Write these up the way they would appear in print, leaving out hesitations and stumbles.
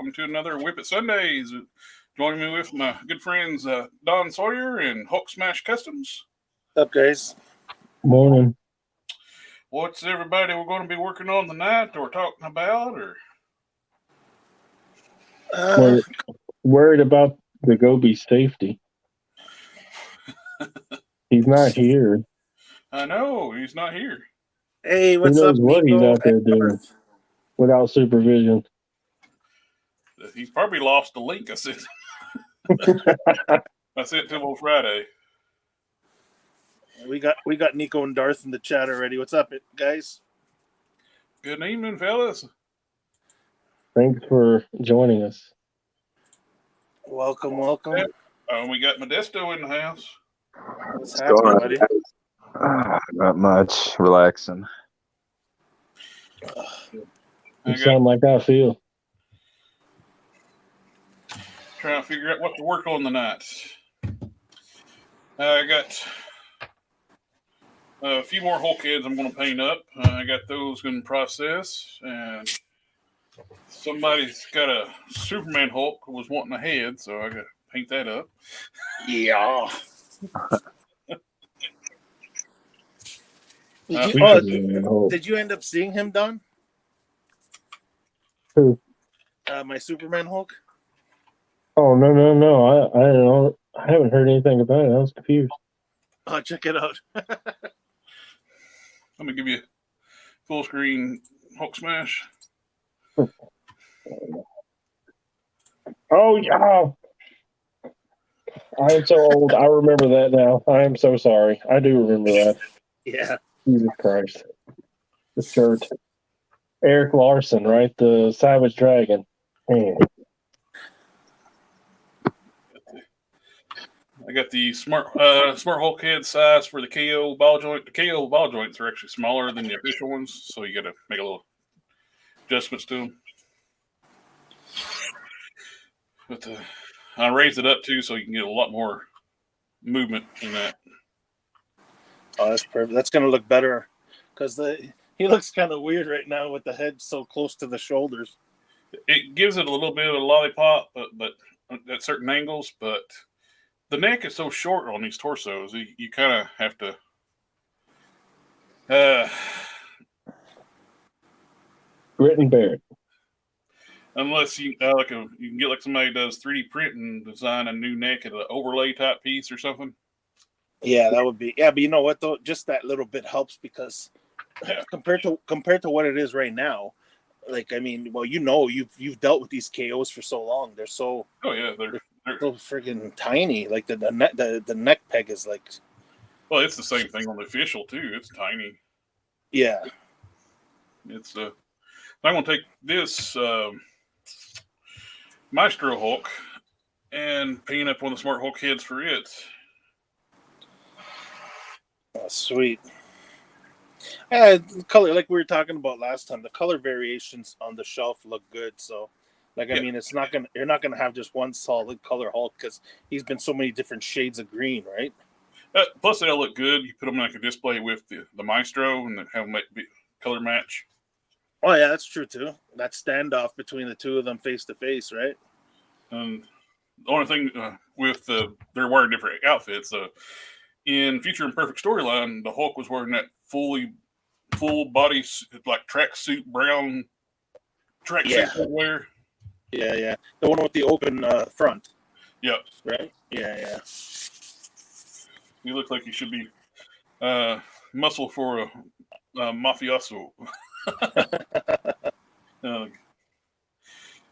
welcome to another Whip It Sundays. Joining me with my good friends Don Sawyer and Hulk Smash Customs. What's up, guys? Morning. What's everybody we're going to be working on tonight or talking about? Or worried about DaGobi's safety. He's not here. I know, he's not here. Hey, what's Who up, knows what he's Nico out there and doing Garth? without supervision. He's probably lost the link I sent. I sent to him on Friday. We got Nico and Darth in the chat already. What's up, guys? Good evening, fellas. Thanks for joining us. Welcome. We got Modesto in the house. What's happening, buddy? Not much. Relaxing. You sound like I feel. Trying to figure out what to work on tonight. I got a few more Hulk heads I'm going to paint up. I got those going to process, and somebody's got a Superman Hulk who was wanting a head, so I got to paint that up. Yeah. Did you end up seeing him, Don? Who? My Superman Hulk. Oh no! I don't know. I haven't heard anything about it. I was confused. Oh, check it out. Let me give you full screen Hulk Smash. Oh yeah. I am so old. I remember that now. I am so sorry. I do remember that. Yeah. Jesus Christ. The shirt. Eric Larson, right? The Savage Dragon. Man. I got the smart Hulk head size for the KO ball joint. The KO ball joints are actually smaller than the official ones, so you got to make a little adjustments to them. But I raised it up too, so you can get a lot more movement in that. Oh, that's perfect. That's gonna look better because he looks kind of weird right now with the head so close to the shoulders. It gives it a little bit of a lollipop, but at certain angles. But the neck is so short on these torsos, you kind of have to Grit and bear it. Unless you you can get like somebody does 3D print and design a new neck at an overlay type piece or something. Yeah, that would be. Yeah, but you know what though? Just that little bit helps because compared to what it is right now, like I mean, well, you know, you've dealt with these KOs for so long. They're so they're so freaking tiny. Like the neck peg is like. Well, it's the same thing on the official too. It's tiny. Yeah. It's I'm gonna take this Maestro Hulk and paint up one of the Smart Hulk heads for it. Oh, sweet. Yeah, the color, like we were talking about last time, the color variations on the shelf look good. So, like, I mean, you're not gonna have just one solid color Hulk because he's been so many different shades of green, right? Plus, they'll look good. You put them like a display with the Maestro and have them color match. Oh yeah, that's true too. That standoff between the two of them face to face, right? The only thing with they're wearing different outfits. In Future Imperfect Storyline, the Hulk was wearing that full body like tracksuit brown tracksuit wear. Yeah. The one with the open front. Yep. Right. Yeah. He looked like he should be muscle for a mafioso.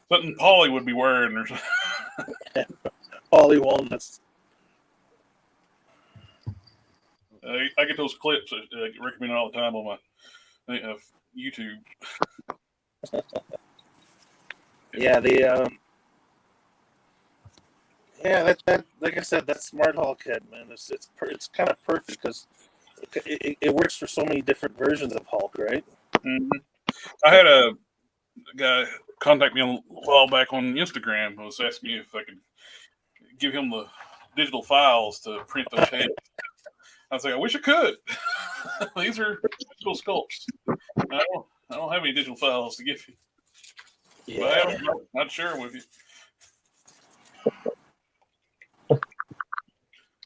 Something Polly would be wearing or something. Polly Walnuts. I get those clips I recommend all the time on my YouTube. That like I said, that Smart Hulk head, man, it's kind of perfect because it works for so many different versions of Hulk, right? Mm-hmm. I had a guy contact me a while back on Instagram who was asking me if I could give him the digital files to print those heads. I was like, I wish I could. These are digital sculpts. I don't have any digital files to give you. But Yeah. I'd share them with you. I'm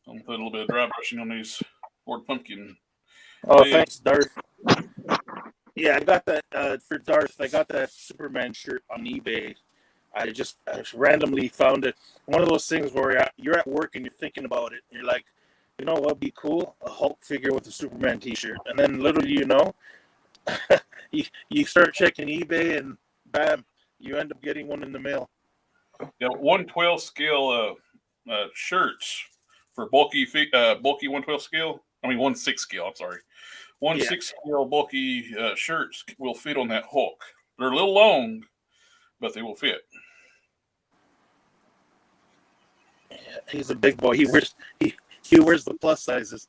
gonna put a little bit of dry brushing on these Ford Pumpkin. Oh, Hey. thanks, Darth. Yeah, I got that for Darth. I got that Superman shirt on eBay. I just randomly found it. One of those things where you're at work and you're thinking about it. You're like, you know what'd be cool? A Hulk figure with a Superman T-shirt. And then little do you know, you start checking eBay and bam, you end up getting one in the mail. Yeah, 1/12 scale shirts for bulky 1/12 scale. I mean 1/6 scale. I'm sorry, 1/6 scale bulky shirts will fit on that Hulk. They're a little long, but they will fit. He's a big boy. He wears the plus sizes.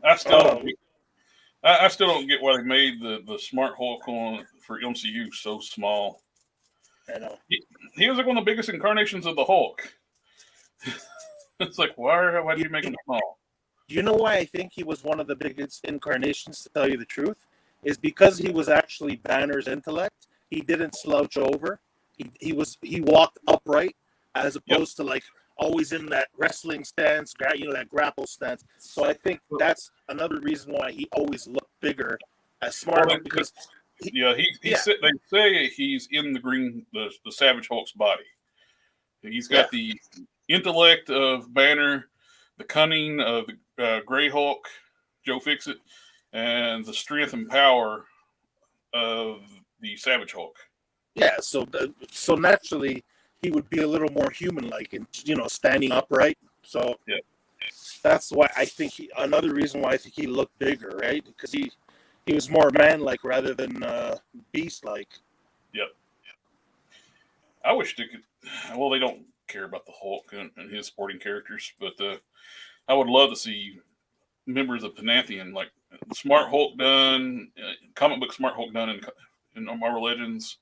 I still don't get why they made the Smart Hulk on for MCU so small. I know. He was like one of the biggest incarnations of the Hulk. It's like, why did you make him small? Do you know why I think he was one of the biggest incarnations, to tell you the truth? Is because he was actually Banner's intellect. He didn't slouch over. He walked upright, as opposed to like always in that wrestling stance, that grapple stance. So I think that's another reason why he always looked bigger as Smart Hulk, because they say he's in the Savage Hulk's body. He's got the intellect of Banner, the cunning of the Gray Hulk, Joe Fixit, and the strength and power of the Savage Hulk. Yeah, so naturally he would be a little more human-like and standing upright. So that's why I think another reason why I think he looked bigger, right? Because he was more man-like rather than beast-like. Yep. I wish they could. Well, they don't care about the Hulk and his sporting characters, but I would love to see members of Pantheon, like Smart Hulk done, comic book Smart Hulk done in Marvel Legends,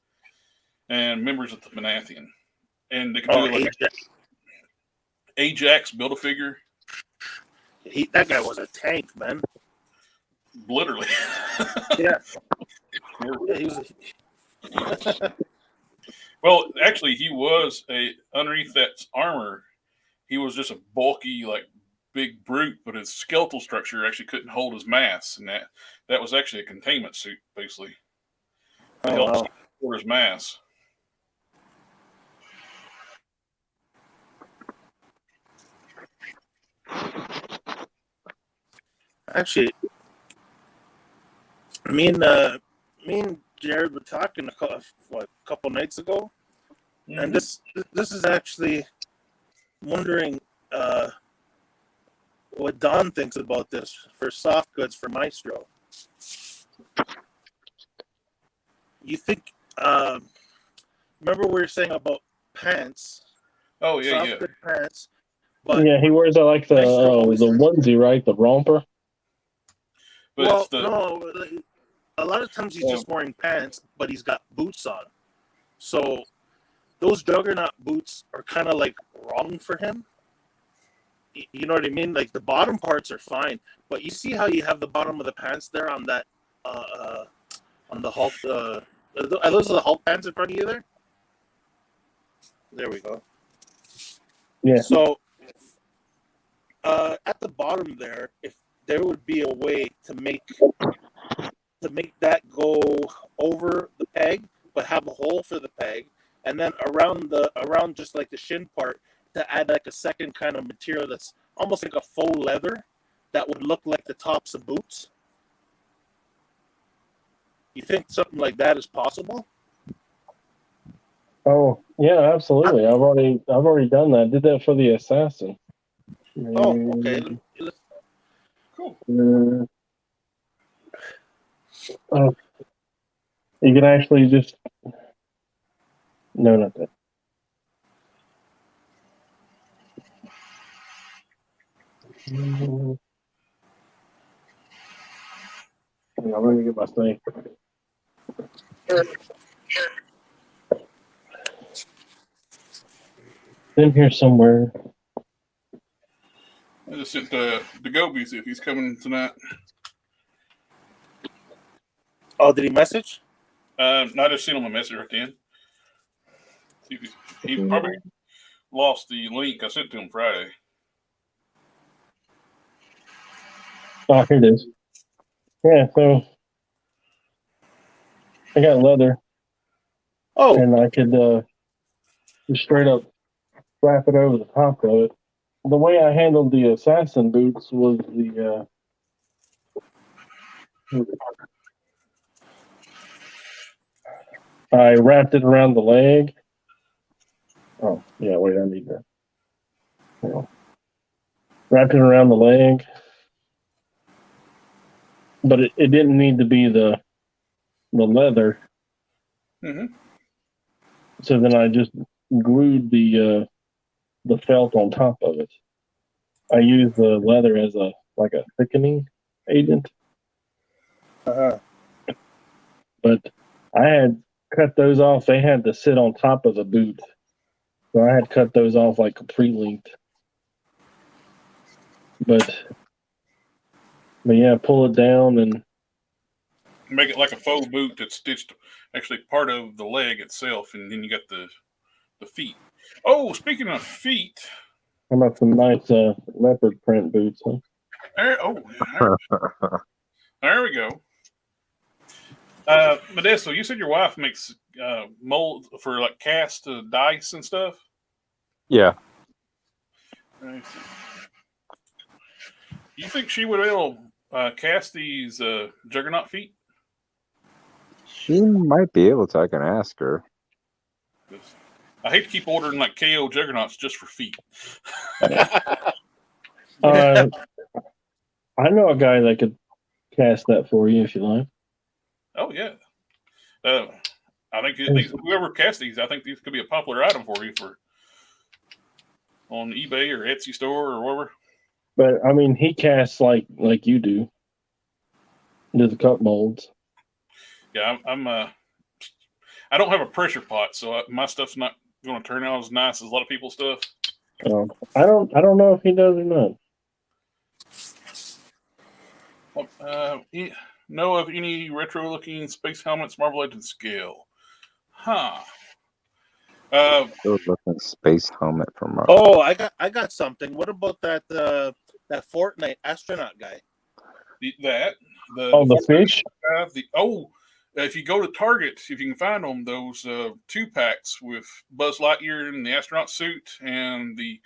and members of the Pantheon. And they could do like Ajax build a figure. That guy was a tank, man. Literally. Yeah. He was Well, actually, he was underneath that armor. He was just a bulky, like big brute, but his skeletal structure actually couldn't hold his mass, and that was actually a containment suit, basically. To help support his mass. Actually, me and Jared were talking a couple nights ago, and this is actually wondering what Don thinks about this for soft goods for Maestro. You think? Remember we were saying about pants? Oh yeah, soft good pants. But he wears like the onesie, right? The romper. But no. A lot of times he's just wearing pants, but he's got boots on. So those Juggernaut boots are kind of like wrong for him. You know what I mean? Like the bottom parts are fine, but you see how you have the bottom of the pants there on that on the Hulk. Are those the Hulk pants in front of you there? There we go. Yeah. So at the bottom there, if there would be a way to make that go over the peg, but have a hole for the peg, and then around just like the shin part to add like a second kind of material that's almost like a faux leather that would look like the tops of boots. You think something like that is possible? Oh yeah, absolutely. I've already done that. I did that for the assassin. Oh, okay. Cool. You can actually just not that. I'm gonna get my thing. In here somewhere. I just sent DaGobi see if he's coming tonight. Oh, did he message? I just sent him a message right then. He probably lost the link I sent to him Friday. Oh, here it is. Yeah, so I got leather, Oh, and I could just straight up wrap it over the top of it. The way I handled the assassin boots was I wrapped it around the leg. Oh, yeah, wait, I need that. Wrapped it around the leg, but it didn't need to be the leather. Mm-hmm. So then I just glued the felt on top of it. I used the leather as a thickening agent. uh-huh. But I had cut those off. They had to sit on top of the boot. So I had cut those off like completely. But yeah, pull it down and Make it like a faux boot that's stitched actually part of the leg itself, and then you got the feet. Oh, speaking of feet, how about some nice leopard print boots, huh? There we go. Modesto, you said your wife makes mold for like cast dice and stuff. Yeah. Nice. You think she would be able to cast these Juggernaut feet? She might be able to. I can ask her. I hate to keep ordering like KO Juggernauts just for feet. I know a guy that could cast that for you if you like. Oh yeah. I think whoever cast these, I think these could be a popular item for you for on eBay or Etsy store or wherever. But I mean, he casts like you do. Does the cup molds. Yeah, I don't have a pressure pot, so my stuff's not going to turn out as nice as a lot of people's stuff. I don't know if he does or not. Know of any retro-looking space helmets, Marvel Legends scale? Huh. Good looking space helmet from Marvel. Oh, I got something. What about that Fortnite astronaut guy? The fish? If you go to Target, if you can find them, those 2-packs with Buzz Lightyear in the astronaut suit and the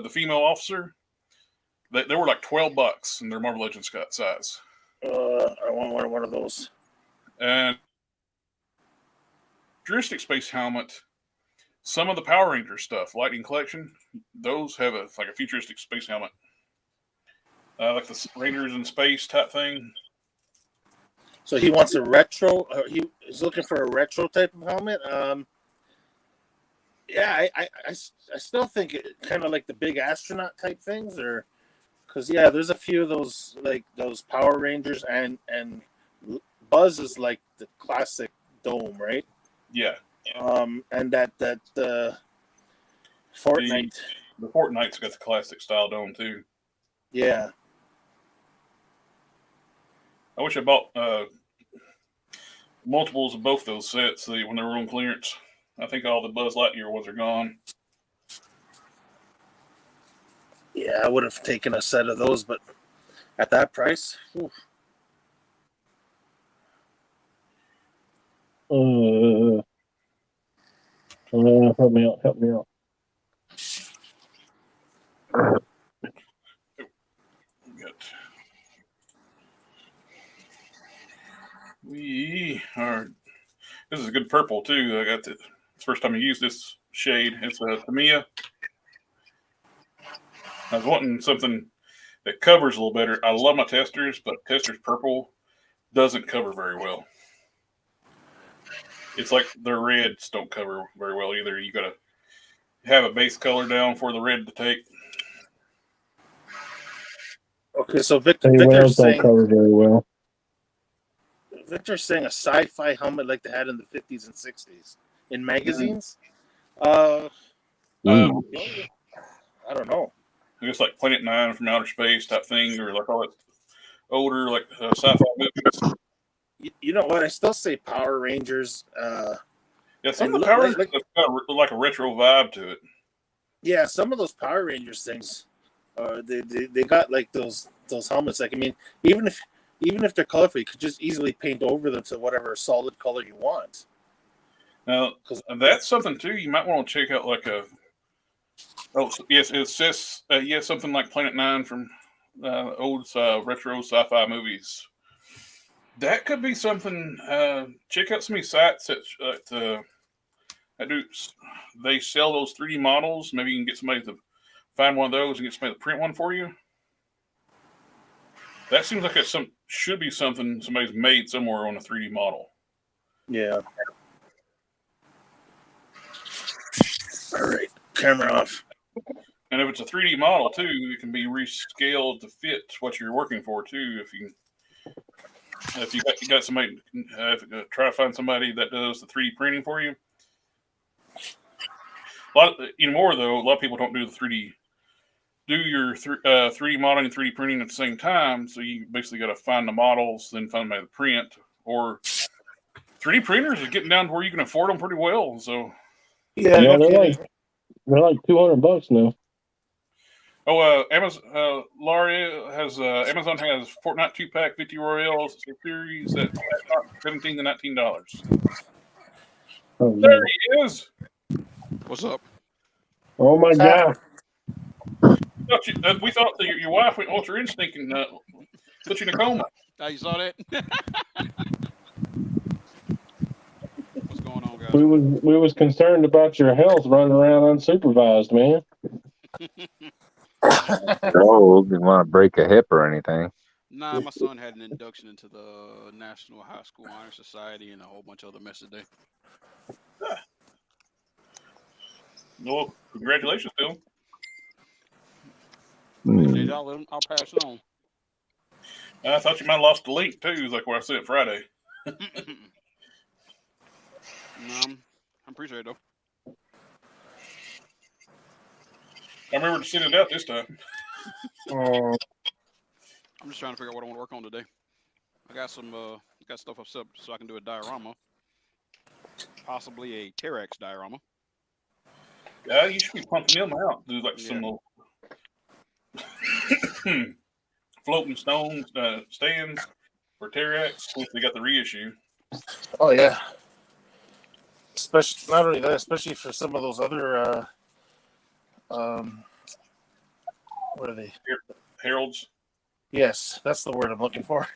female officer, they were like $12 in their Marvel Legends size. I want one of those. And futuristic space helmet, some of the Power Ranger stuff, Lightning Collection, those have a futuristic space helmet, like the Rangers in space type thing. So he wants a retro. He's looking for a retro type of helmet. Yeah, I still think it kind of like the big astronaut type things, or because there's a few of those like those Power Rangers and Buzz is like the classic dome, right? Yeah. And that Fortnite. The Fortnite's got the classic style dome too. Yeah. I wish I bought multiples of both those sets when they were on clearance. I think all the Buzz Lightyear ones are gone. Yeah, I would have taken a set of those, but at that price, help me out. This is a good purple too. I got it's the first time I used this shade. It's a Tamiya. I was wanting something that covers a little better. I love my testers, but testers purple doesn't cover very well. It's like their reds don't cover very well either. You got to have a base color down for the red to take. Okay, so Victor's saying cover very well. Victor's saying a sci-fi helmet like they had in the 50s and 60s in magazines. I don't know. I guess like Planet 9 from Outer Space type thing, or like all that older like sci-fi movies. You know what? I still say Power Rangers. Yeah, some And of the Power like- Rangers have got like a retro vibe to it. Yeah, some of those Power Rangers things, they got like those helmets. Like, I mean, even if they're colorful, you could just easily paint over them to whatever solid color you want. Now, that's something too. You might want to check out like a. Oh yes, it says something like Planet Nine from old retro sci-fi movies. That could be something. Check out some of these sites that do. They sell those 3D models. Maybe you can get somebody to find one of those and get somebody to print one for you. That seems like should be something somebody's made somewhere on a 3D model. Yeah. All right, camera off. And if it's a 3D model too, it can be rescaled to fit what you're working for too. If you got somebody, try to find somebody that does the 3D printing for you. A lot of people don't do the 3D. Do your 3D modeling and 3D printing at the same time. So you basically got to find the models, then find somebody to print. Or 3D printers are getting down to where you can afford them pretty well. So Yeah, Yeah, no kidding. they're like $200 now. Amazon, Amazon has Fortnite 2-pack 50 Royale series at $17 to $19. Oh, There man. he is. What's up? Oh my God. We thought that your wife went Ultra Instinct and put you in a coma. Oh, you saw that? What's going on, guys? We was concerned about your health running around unsupervised, man. Oh, you want to break a hip or anything? Nah, my son had an induction into the National High School Honor Society and a whole bunch of other mess today. Well, congratulations to him. I'll pass it on. I thought you might have lost the link too, like where I said Friday. No, I appreciate it though. I remember to send it out this time. I'm just trying to figure out what I want to work on today. I got some got stuff up so I can do a diorama, possibly a T-Rex diorama. Yeah, you should be pumping them out. Do like some little floating stones stands for T-Rex. They got the reissue. Oh yeah. Especially not only that, especially for some of those other what are they? Heralds. Yes, that's the word I'm looking for.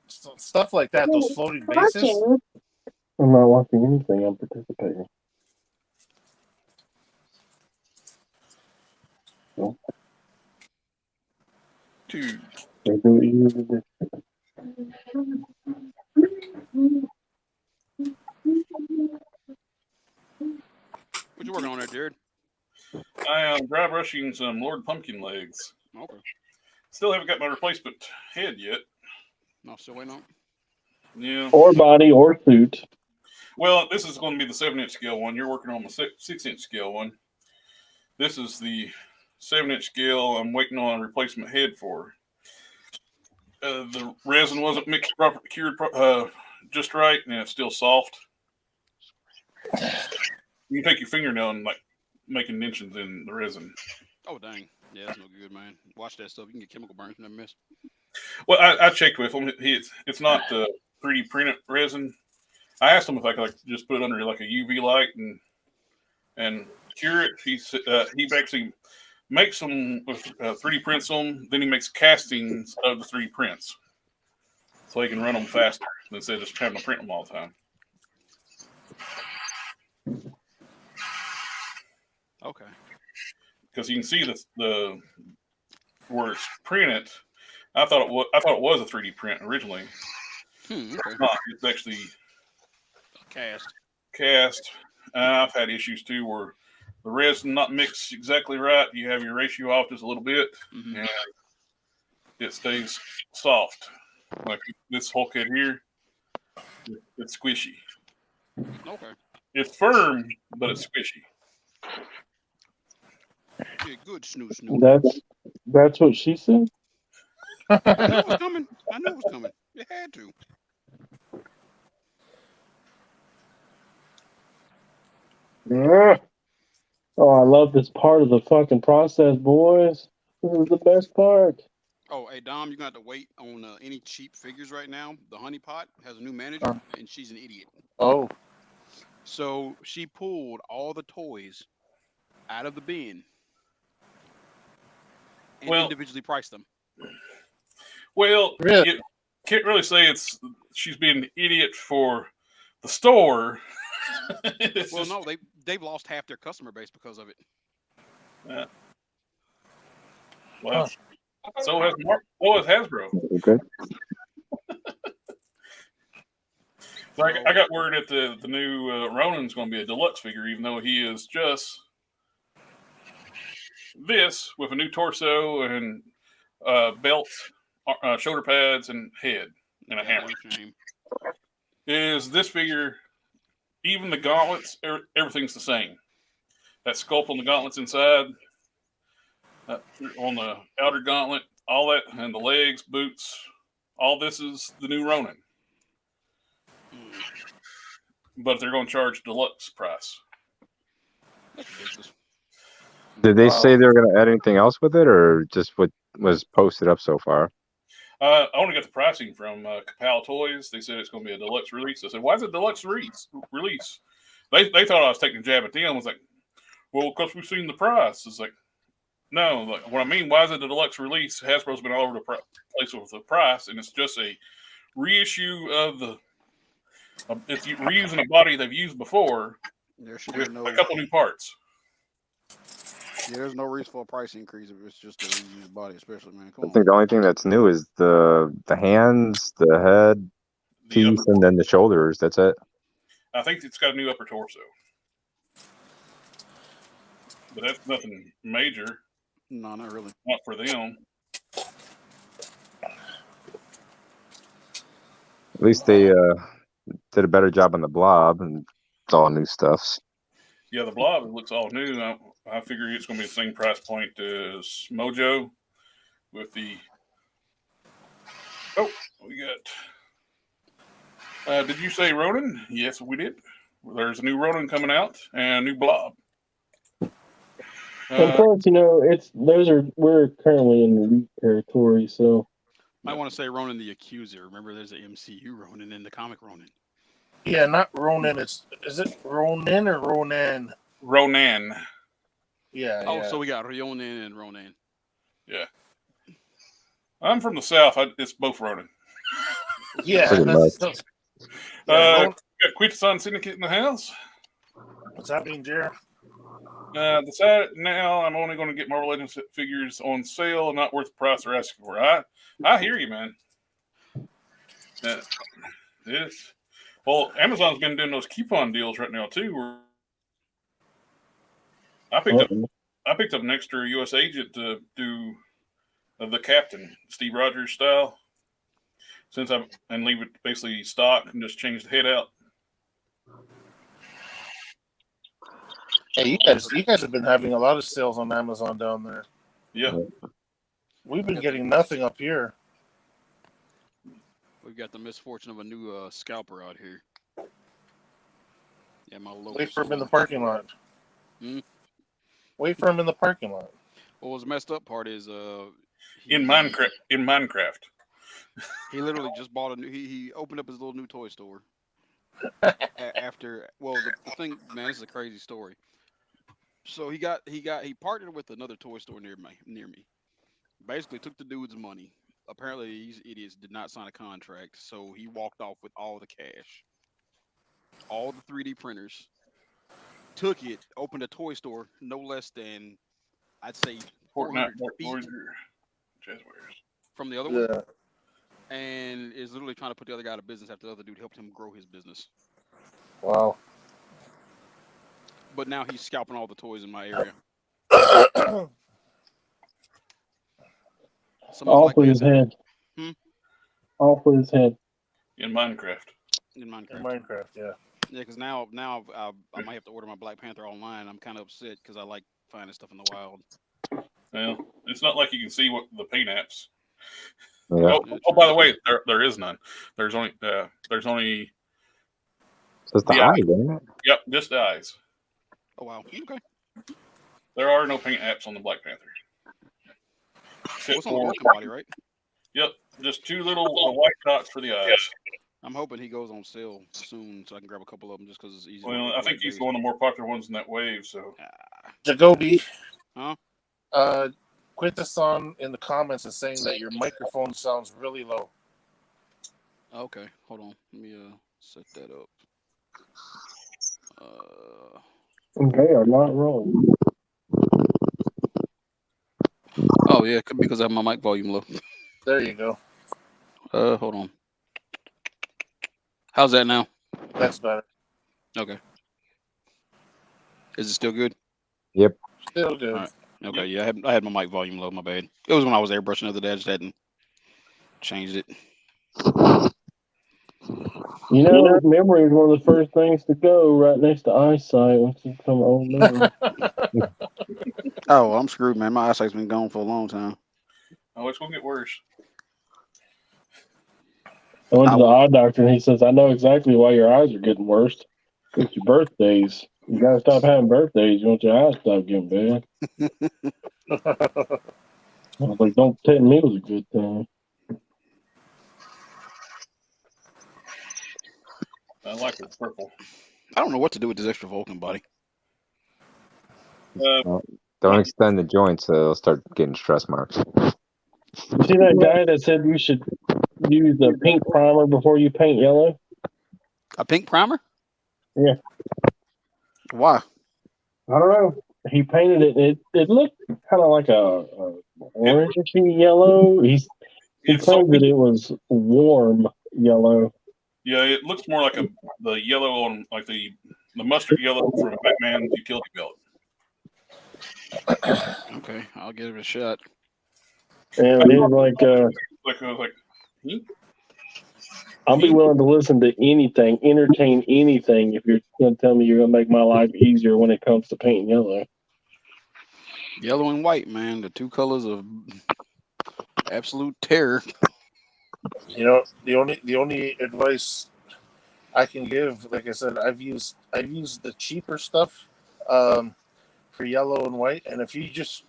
Stuff like that, those floating bases. I'm not watching anything. I'm participating. So, Two. they do what you need to What you working on there, Jared? I am dry brushing some Lord Pumpkin legs. Okay. Still haven't got my replacement head yet. No, still waiting on. Yeah. or body or suit. Well, this is going to be the 7-inch scale one. You're working on the 6-inch scale one. This is the 7-inch scale. I'm waiting on a replacement head for. The resin wasn't mixed properly, cured just right, and it's still soft. You can take your fingernail and like make indentions in the resin. Oh dang, yeah, that's no good, man. Watch that stuff. You can get chemical burns from that mess. Well, I checked with him. It's not 3D printed resin. I asked him if I could just put it under like a UV light and cure it. He actually makes them with 3D prints them. Then he makes castings of the 3D prints, so he can run them faster instead of just having to print them all the time. Okay. Because you can see the where it's printed. I thought it was a 3D print originally. Okay. It's not. It's actually Cast. I've had issues too where the resin not mixed exactly right. You have your ratio off just a little bit, and it stays soft. Like this Hulk head here, it's squishy. Okay. It's firm, but it's squishy. Yeah, good snoo. That's what she said. I knew it was coming. I knew it was coming. It had to. Yeah. Oh, I love this part of the fucking process, boys. This is the best part. Oh, hey Dom, you're gonna have to wait on any cheap figures right now. The Honey Pot has a new manager, and she's an idiot. Oh, So she pulled all the toys out of the bin and Well- individually priced them. Well, Really? you can't really say she's being an idiot for the store. It's Well, just- no, they've lost half their customer base because of it. well, so has Hasbro. Okay. Like I got word that the new Ronin's going to be a deluxe figure, even though he is just this with a new torso and belt, shoulder pads, and head and a hammer. Shame. Is this figure? Even the gauntlets, everything's the same. That sculpt on the gauntlets inside, on the outer gauntlet, all that, and the legs, boots, all this is the new Ronin. But they're going to charge deluxe price. That's ridiculous. Did they Wow. say they were going to add anything else with it, or just what was posted up so far? I only got the pricing from Kapow Toys. They said it's going to be a deluxe release. I said, why is it deluxe release? They thought I was taking a jab at them. I was like, well, because we've seen the price. It's like, no. Like, what I mean, why is it a deluxe release? Hasbro's been all over the place with the price, and it's just a reissue of the. It's reusing a body they've used before There should with be no. a couple new parts. Yeah, there's no reason for a price increase if it's just a reused body, especially, man. Come I on. think the only thing that's new is the hands, the head, The teeth, upper, and then the shoulders. That's it. I think it's got a new upper torso, but that's nothing major. No, not really. Not for them. At least they did a better job on the blob, and it's all new stuff. Yeah, the blob, it looks all new. I figure it's going to be the same price point as Mojo with the. Oh, we got. Did you say Ronin? Yes, we did. There's a new Ronin coming out and a new blob. And plus, we're currently in the weak territory, so Might want to say Ronin the Accuser. Remember, there's an MCU Ronin and the comic Ronin. yeah, not Ronin. Is it Ronin or Ronan? Ronan. Yeah. Oh, yeah. so we got Ryonin and Ronin. Yeah. I'm from the South. It's both Ronin. Yeah. Pretty That's, much. yeah, We got Quitasan Syndicate in the house. what's happening, Jared? Decided now I'm only going to get Marvel Legends figures on sale and not worth the price they're asking for. I hear you, man. Yes. Well, Amazon's been doing those coupon deals right now too. Where I picked up an extra U.S. agent to do the Captain Steve Rogers style, and leave it basically stock and just change the head out. Hey, you guys have been having a lot of sales on Amazon down there. Yeah. We've been getting nothing up here. We've got the misfortune of a new scalper out here. Yeah, my local. Wait for him in the parking lot. Hmm? Wait for him in the parking lot. What was the messed up part is In Minecraft. He literally just bought a new. He opened up his little new toy store. After the thing, man, this is a crazy story. So he partnered with another toy store near me. Basically took the dude's money. Apparently these idiots did not sign a contract, so he walked off with all the cash, all the 3D printers. Took it, opened a toy store no less than, I'd say, 400 feet from the other one, Yeah. and is literally trying to put the other guy out of business after the other dude helped him grow his business. Wow. But now he's scalping all the toys in my area. all for his head. Hmm? All for his head. In Minecraft. In Minecraft. In Minecraft, yeah. Yeah, because now I might have to order my Black Panther online. I'm kind of upset because I like finding stuff in the wild. Well, it's not like you can see what the paint apps. Yeah. Oh, by the way, there is none. There's only So it's the the eyes, eye. isn't it? Yep, just the eyes. Oh wow. Okay. There are no paint apps on the Black Panther. What's on the for- working body, right? Yep, just two little white dots for the eyes. I'm hoping he goes on sale soon so I can grab a couple of them just because it's easy. Well, I think he's one of the more popular ones in that wave. So Dagobi. Huh? Quintason in the comments is saying that your microphone sounds really low. Okay, hold on. Let me set that up. Okay, I'm not wrong. Oh yeah, could be because I have my mic volume low. There you go. Hold on. How's that now? That's better. Okay. Is it still good? Yep. Still good. All right. Okay, yeah, I had my mic volume low. My bad. It was when I was airbrushing the other day. I just hadn't changed it. You know, memory is one of the first things to go right next to eyesight once you become old man. Oh, well, I'm screwed, man. My eyesight's been gone for a long time. oh, it's gonna get worse. I went to the eye doctor and he says, I know exactly why your eyes are getting worse. It's your birthdays. You gotta stop having birthdays. You want your eyes to stop getting bad. I was like, don't tell me it was a good thing. I like the purple. I don't know what to do with this extra Vulcan body. Don't extend the joints, so they'll start getting stress marks. You see that guy that said you should use the pink primer before you paint yellow? A pink primer? Yeah. Why? I don't know. He painted it. It looked kind of like a orangey yellow. He claimed that it was warm yellow. Yeah, it looks more like the yellow on like the mustard yellow from Batman's utility belt. Okay, I'll give it a shot. And he was like, I'll be willing to listen to anything, entertain anything if you're going to tell me you're going to make my life easier when it comes to painting yellow. Yellow and white, man, the two colors of absolute terror. You know, the only advice I can give, like I said, I've used the cheaper stuff for yellow and white, and if you just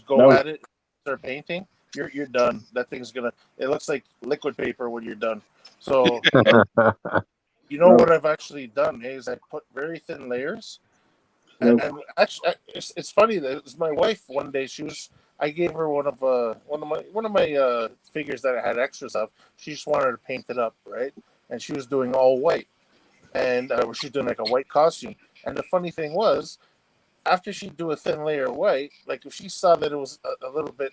go at it, start painting, you're done. That thing's it looks like liquid paper when you're done. So you know what I've actually done is I put very thin layers. And actually, it's funny that it was my wife. One day, I gave her one of my figures that I had extras of. She just wanted to paint it up, right? And she was doing all white, and she was doing like a white costume. And the funny thing was, after she'd do a thin layer of white, like if she saw that it was a little bit,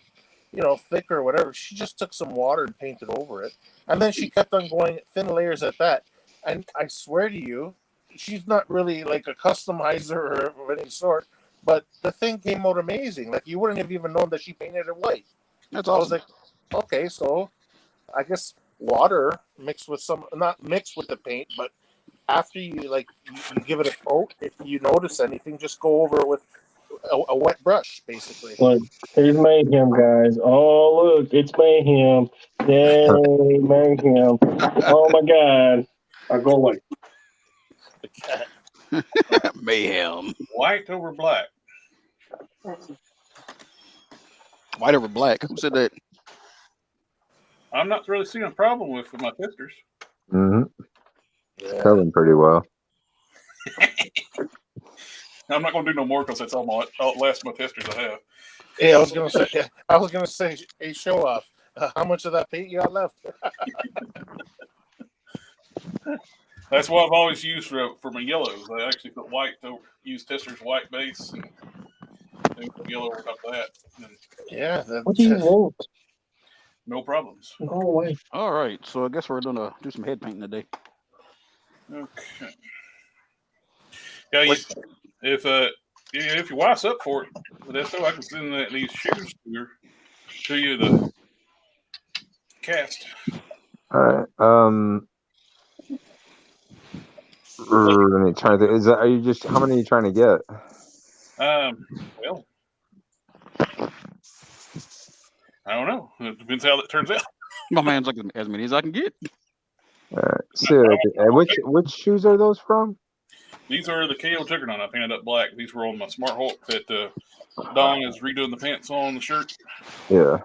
thicker or whatever, she just took some water and painted over it. And then she kept on going thin layers at that. And I swear to you, she's not really like a customizer or of any sort, but the thing came out amazing. Like you wouldn't have even known that she painted it white. That's awesome. I was like, okay, so I guess water mixed with not mixed with the paint, but after you give it a coat, if you notice anything, just go over it with a wet brush, basically. Look, here's mayhem, guys. Oh, look, it's mayhem. Yay, mayhem. Oh, my God. I go like, mayhem. White over black. White over black. Who said that? I'm not really seeing a problem with my testers. Mm-hmm. Yeah. Coloring pretty well. I'm not going to do no more because that's all last my testers I have. Yeah, I was gonna say, hey, show off. How much of that paint you got left? That's what I've always used for my yellows. I actually put use testers white base and then put yellow on top of that. And yeah. What do you want? no problems. Go away. All right, so I guess we're gonna do some head painting today. Okay. Yeah, if your wife's up for it, that's so I can send these shoes to you the cast. All right. Let me try to. Are you just? How many are you trying to get? Well, I don't know. It depends how that turns out. My man's like as many as I can get. So, which shoes are those from? These are the KO Juggernaut. I painted up black. These were on my Smart Hulk that Don is redoing the pants on the shirt. Yeah.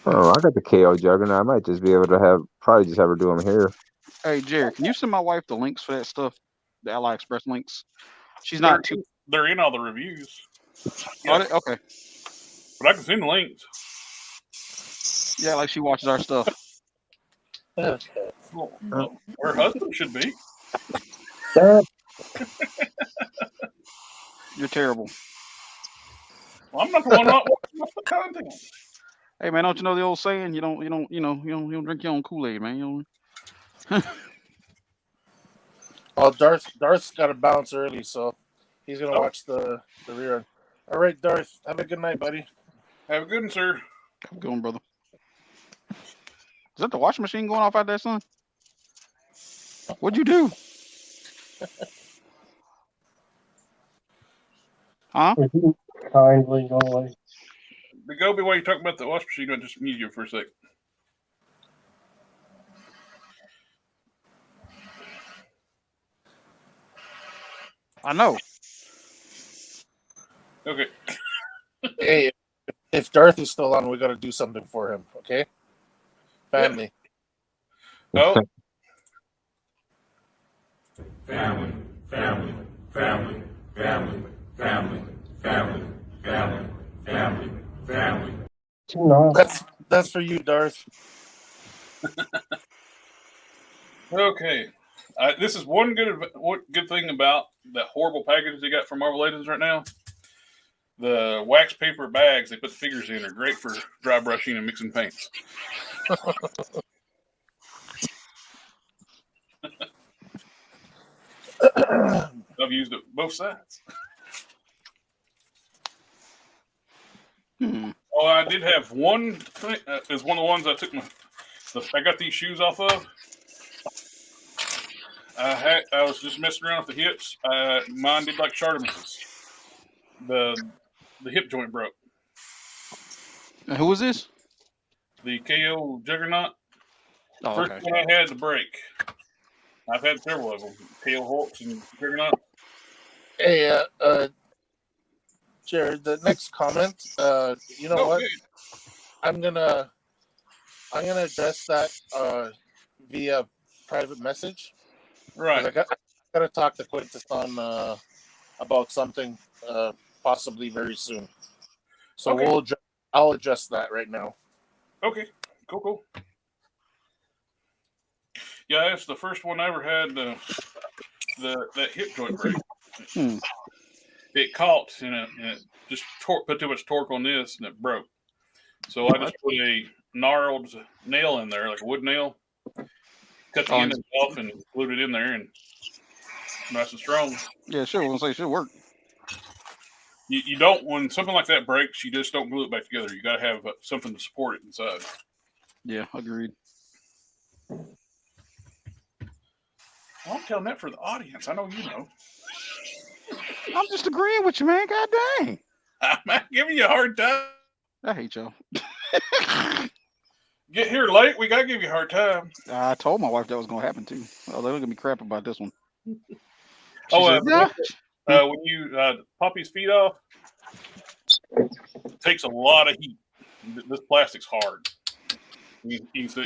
Oh, I got the KO Juggernaut. I might just be able to probably just have her do them here. Hey, Jared, can you send my wife the links for that stuff? The AliExpress links. She's not too. They're in all the reviews. Yeah. Okay. But I can send the links. Yeah, like she watches our stuff. Well, her husband should be. You're terrible. Well, I'm not the one not watching the content. Hey man, don't you know the old saying? You don't drink your own Kool-Aid, man. You don't... Oh, Darth's got to bounce early, so he's gonna watch the rerun. All right, Darth, have a good night, buddy. Have a good one, sir. Have a good one, brother. Is that the washing machine going off out there, son? What'd you do? Huh? Kindly go away. DaGobi, while you're talking about the wash machine, I just mute you for a sec. I know. Okay. Hey, if Darth is still on, we got to do something for him, okay? Family. No. Family, family, family, family, family, family, family, family, family. That's for you, Darth. Okay. This is one good thing about that horrible package they got from Marvel Legends right now. The wax paper bags they put the figures in are great for dry brushing and mixing paints. I've used it both sides. Oh, I did have one thing. It's one of the ones I took I got these shoes off of. I was just messing around with the hips. Mine did like Shartimus's. The hip joint broke. And who was this? The KO Juggernaut. Oh, First okay. one I had to break. I've had several of them. KO Hulks and Juggernaut. Hey, Jared, the next comment, you know what? Good. I'm gonna address that via private message. Right. I gotta talk to Quintus on about something possibly very soon. So Okay. I'll address that right now. Okay. Cool. Yeah, that's the first one I ever had. That hip joint break. It caught and it just put too much torque on this and it broke. So I just put a gnarled nail in there, like a wood nail. Cut the end off and glued it in there, and nice and strong. Yeah, sure. I was gonna say, should work. You don't, when something like that breaks, you just don't glue it back together. You got to have something to support it inside. Yeah, agreed. I'm telling that for the audience. I know you know. I'm just agreeing with you, man. God dang. I'm giving you a hard time. I hate y'all. Get here late, we got to give you a hard time. I told my wife that was going to happen, too. Oh, they're going to be crap about this one. When you pop his feet off, it takes a lot of heat. This plastic's hard. You can see.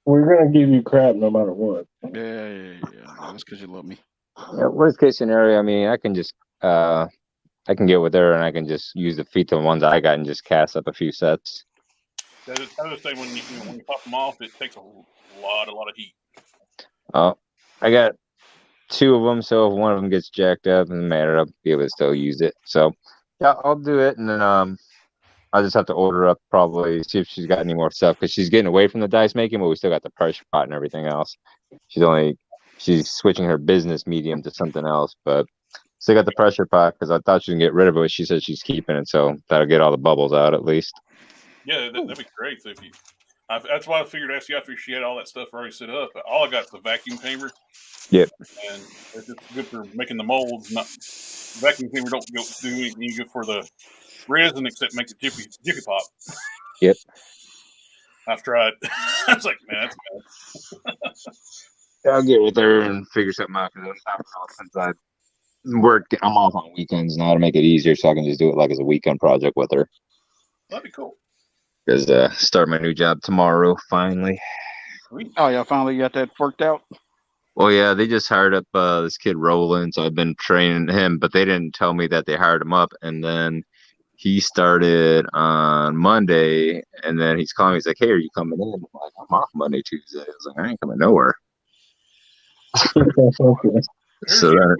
We're going to give you crap no matter what. Yeah. That's because you love me. Yeah, worst case scenario, I mean, I can just I can get with her and I can just use the feet to the ones I got and just cast up a few sets. I just say when you pop them off, it takes a lot of heat. I got 2 of them, so if one of them gets jacked up, and matter, I'll be able to still use it. So yeah, I'll do it, and then I'll just have to order up, probably see if she's got any more stuff, because she's getting away from the dice making, but we still got the pressure pot and everything else. She's switching her business medium to something else, but still got the pressure pot because I thought she could get rid of it. She said she's keeping it, so that'll get all the bubbles out at least. Yeah, that'd be great. So that's why I figured ask you after she had all that stuff already set up. All I got is the vacuum chamber. Yep. And it's just good for making the molds. Vacuum chamber don't do anything good for the resin except make it jiffy pop. Yep. I've tried. I was like, man, that's bad. I'll get with her and figure something out. Because since I work, I'm off on weekends now to make it easier, so I can just do it like as a weekend project with her. That'd be cool. Because start my new job tomorrow, finally. Sweet. Oh yeah, finally got that worked out. Well, yeah, they just hired up this kid Roland, so I've been training him, but they didn't tell me that they hired him up. And then he started on Monday, and then he's calling me. He's like, "Hey, are you coming in?" I'm like, "I'm off Monday, Tuesday." I was like, "I ain't coming nowhere." Here's So that,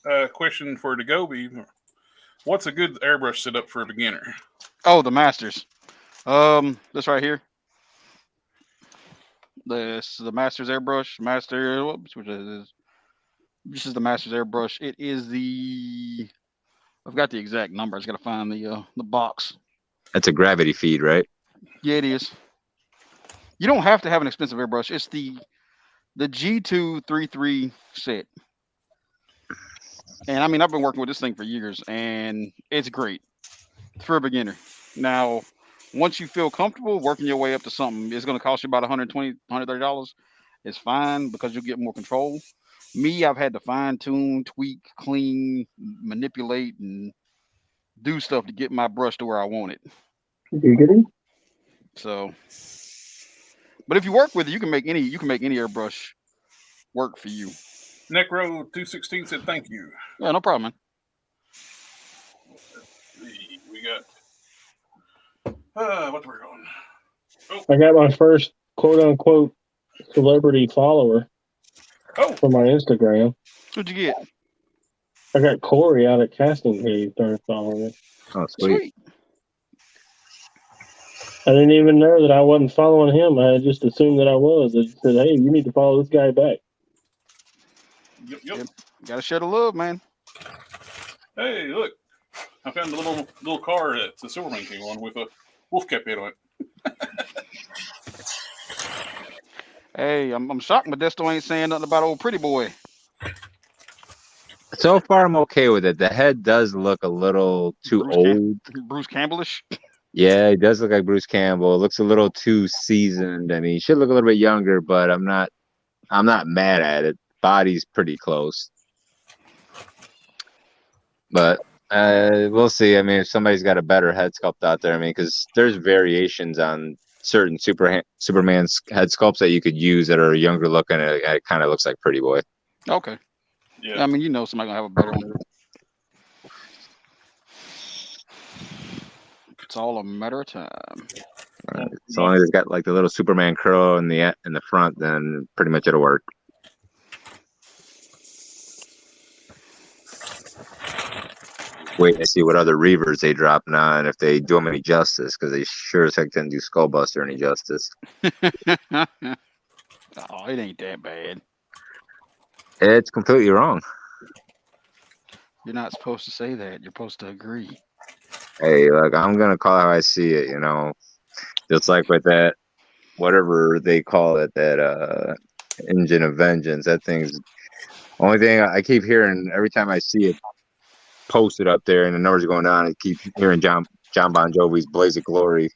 a question for DaGobi. What's a good airbrush setup for a beginner? Oh, the Masters. This right here. This is the Masters airbrush. Master. Whoops, which is this is the Masters airbrush. It is the. I've got the exact number. I just gotta find the box. that's a gravity feed, right? Yeah, it is. You don't have to have an expensive airbrush. It's the G233 set. And I mean, I've been working with this thing for years, and it's great for a beginner. Now, once you feel comfortable working your way up to something, it's going to cost you about $120, $130. It's fine because you'll get more control. Me, I've had to fine tune, tweak, clean, manipulate, and do stuff to get my brush to where I want it. Giggity. So, but if you work with it, you can make any airbrush work for you. Necro 216 said thank you. Yeah, no problem, man. We got what's we're going? I got my first quote unquote celebrity follower Oh, for my Instagram. What'd you get? I got Corey out at Casting Cave started following me. Oh, sweet. I didn't even know that I wasn't following him. I just assumed that I was. I just said, "Hey, you need to follow this guy back." Yep. Gotta share the love, man. Hey, look! I found a little car that the Silverman came on with a wolf cap head on it. Hey, I'm shocked Modesto ain't saying nothing about old pretty boy. So far, I'm okay with it. The head does look a little too old. Bruce Campbellish. Yeah, he does look like Bruce Campbell. Looks a little too seasoned. I mean, he should look a little bit younger, but I'm not mad at it. Body's pretty close. But we'll see. I mean, if somebody's got a better head sculpt out there, I mean, because there's variations on certain Superman's head sculpts that you could use that are younger looking. It kind of looks like Pretty Boy. Okay. Yeah. I mean, you know, somebody gonna have a better one. It's all a matter of time. As long as it's got like the little Superman curl in the front, then pretty much it'll work. Wait to see what other reavers they drop now and if they do them any justice, because they sure as heck didn't do Skullbuster any justice. Oh, it ain't that bad. It's completely wrong. You're not supposed to say that. You're supposed to agree. Hey, look, I'm gonna call it how I see it. You know, just like with that, whatever they call it, that engine of vengeance. That thing's only thing I keep hearing every time I see it posted up there and the numbers are going down. I keep hearing John Bon Jovi's "Blaze of Glory."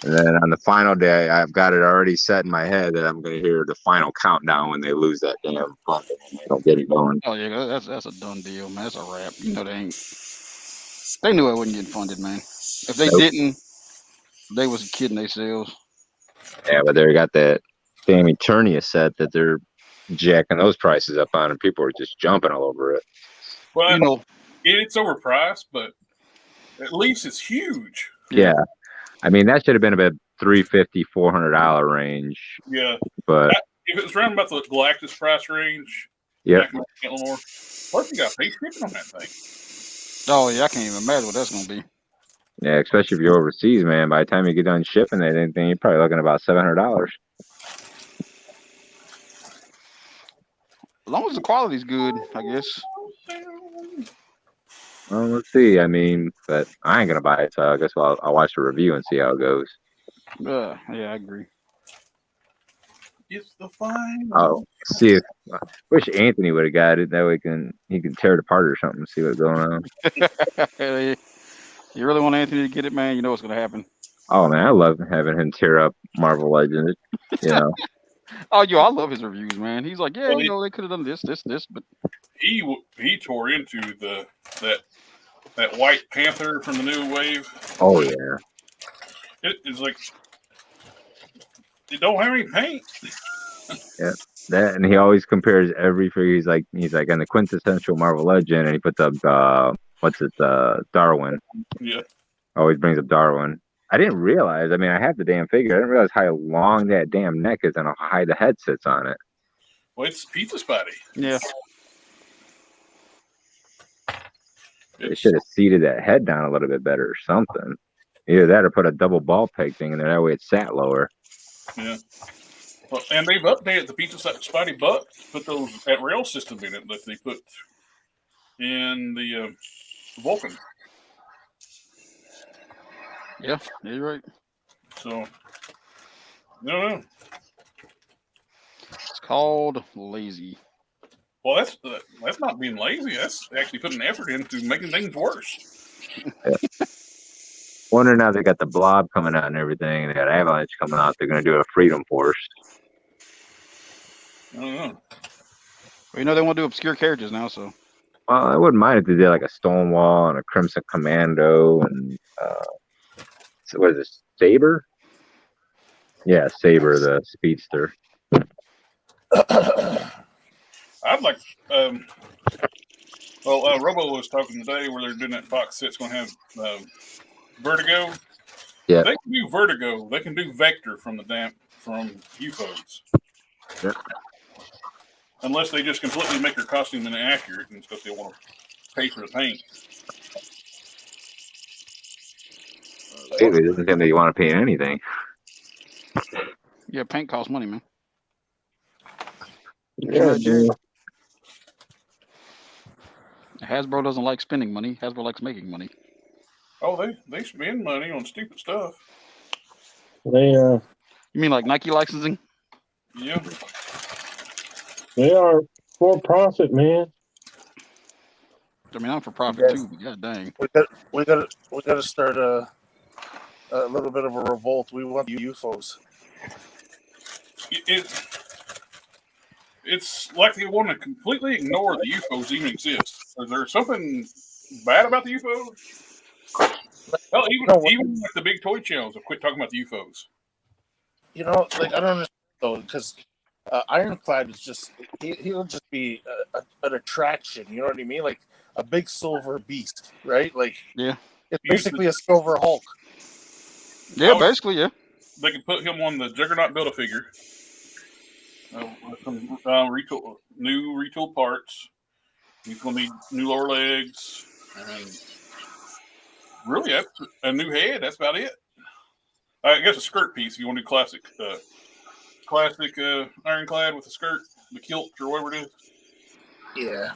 And then on the final day, I've got it already set in my head that I'm going to hear the final countdown when they lose that damn fund. They don't get it going. Oh yeah, that's a done deal, man. That's a wrap. You know they knew it wasn't getting funded, man. If they didn't, they was kidding themselves. Yeah, but they got that damn Eternia set that they're jacking those prices up on, and people are just jumping all over it. Well, You know, it's overpriced, but at least it's huge. Yeah. I mean, that should have been about $350, $400 range. Yeah. But if it was around about the Galactus price range, yeah, Lenore, plus you got to pay shipping on that thing. Oh yeah, I can't even imagine what that's gonna be. yeah, especially if you're overseas, man. By the time you get done shipping that anything, you're probably looking at about $700. As long as the quality's good, I guess. Well, let's see. I mean, but I ain't gonna buy it, so I guess I'll watch the review and see how it goes. Yeah, I agree. It's the final. Oh, see, wish Anthony would have got it. That way he can tear it apart or something. See what's going on. You really want Anthony to get it, man? You know what's gonna happen. Oh man, I love having him tear up Marvel Legends. You know, Oh, yo, I love his reviews, man. He's like, yeah, Well, you know, they could have done this, but he tore into that White Panther from the new wave. oh yeah, It's like it don't have any paint. yeah. That, and he always compares every figure. He's like on the quintessential Marvel Legend, and he puts up Darwin. Yeah. Always brings up Darwin. I didn't realize. I mean, I have the damn figure. I didn't realize how long that damn neck is and how high the head sits on it. Well, it's Pizza Spotty. yeah. They should have seated that head down a little bit better or something. Either that or put a double ball peg thing in there. That way it sat lower. Yeah. Well, and they've updated the Pizza Spotty butt. Put that rail system in it that they put in the Vulcan. Yeah, you're right. So, no. It's called lazy. Well, that's not being lazy. That's actually putting effort into making things worse. Yeah. Wondering now they got the Blob coming out and everything. They got Avalanche coming out. They're going to do a Freedom Force. I don't know. Well, you know they want to do obscure characters now, so. Well, I wouldn't mind if they did like a Stonewall and a Crimson Commando and so what is it, Saber? Yeah, Saber, the speedster. I'd like. Robo was talking today where they're doing that box set's going to have Vertigo. Yeah. They can do Vertigo. They can do Vector from UFOs. Yeah. Unless they just completely make their costume inaccurate and because they want to pay for the paint. It doesn't seem that you want to pay anything. Yeah, paint costs money, man. Yeah, dude. Hasbro doesn't like spending money. Hasbro likes making money. Oh, they spend money on stupid stuff. They You mean like Nike licensing? Yeah. they are for profit, man. I mean, I'm for profit too, but god dang. We got to start a little bit of a revolt. We want UFOs. It's like they want to completely ignore the UFOs even exist. Is there something bad about the UFOs? Hell, even like the big toy channels have quit talking about the UFOs. You know, like I don't understand though, because Ironclad is just he'll just be an attraction. You know what I mean? Like a big silver beast, right? Like Yeah. it's basically a silver Hulk. Yeah, basically, yeah. They could put him on the Juggernaut Build-A-Figure. With some new retooled parts. He's going to need new lower legs. And really, that's a new head. That's about it. I guess a skirt piece if you want to do classic Ironclad with a skirt, the kilt or whatever it is.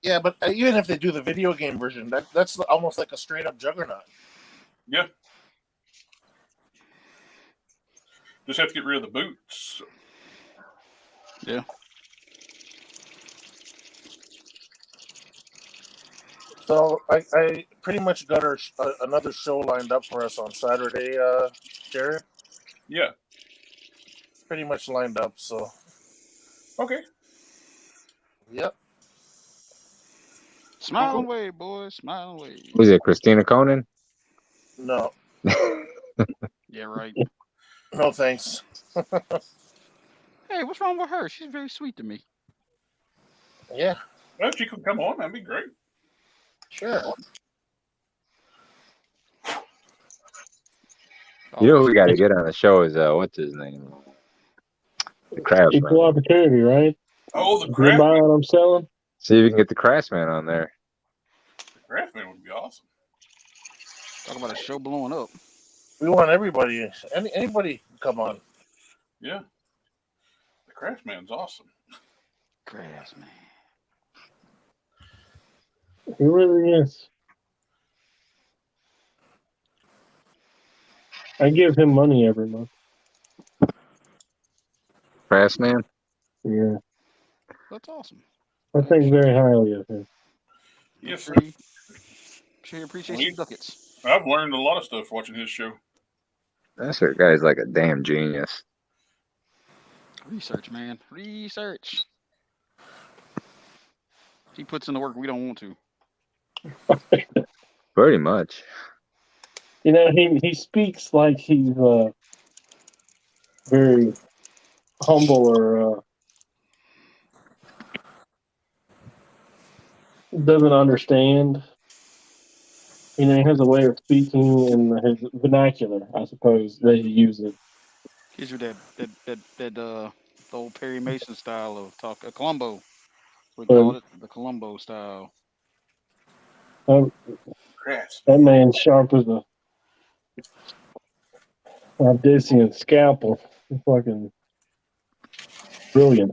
Yeah, but even if they do the video game version, that's almost like a straight up Juggernaut. Yeah. Just have to get rid of the boots. Yeah. So I pretty much got another show lined up for us on Saturday, Jared. Yeah. Pretty much lined up, so. Okay. Yep. Smile and wave, boys. Smile and wave. Who's it, Christina Conan? No. Yeah, right. No, thanks. Hey, what's wrong with her? She's very sweet to me. Yeah. Well, if she could come on, that'd be great. Sure. You know who we got to get on the show is what's his name? The Craftsman. Equal opportunity, right? Oh, the You're buying Craftsman. what I'm selling. See if you can get the Craftsman on there. The Craftsman would be awesome. Talk about a show blowing up. We want everybody. Anybody come on. Yeah. The Craftsman's awesome. Craftsman. It really is. I give him money every month. Craftsman. Yeah, That's awesome. I think very highly of him. Yes, sir. Sure, he appreciates We- some ducats. I've learned a lot of stuff watching his show. That sort of guy's like a damn genius. Research, man. Research. He puts in the work we don't want to. Pretty much. You know, he speaks like he's very humble or doesn't understand. You know, he has a way of speaking in his vernacular, I suppose, that he uses. He's your the old Perry Mason style of talk. A Columbo. We call it the Columbo style. Crafts. That man's sharp as a Odyssean scalpel. He's fucking brilliant.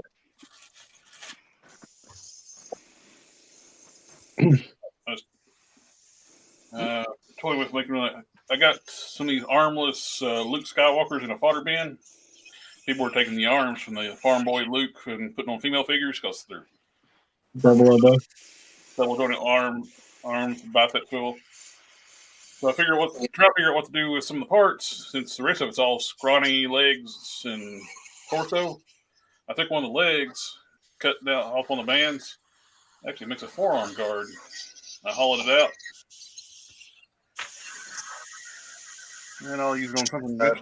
Toy with making. I got some of these armless Luke Skywalkers in a fodder bin. People were taking the arms from the farm boy Luke and putting on female figures because they're Double. double jointed arms, bicep swivel. So I try to figure out what to do with some of the parts since the rest of it's all scrawny legs and torso. I took one of the legs, cut down off on the bands. Actually makes a forearm guard. I hollowed it out. And I'll use it on something good.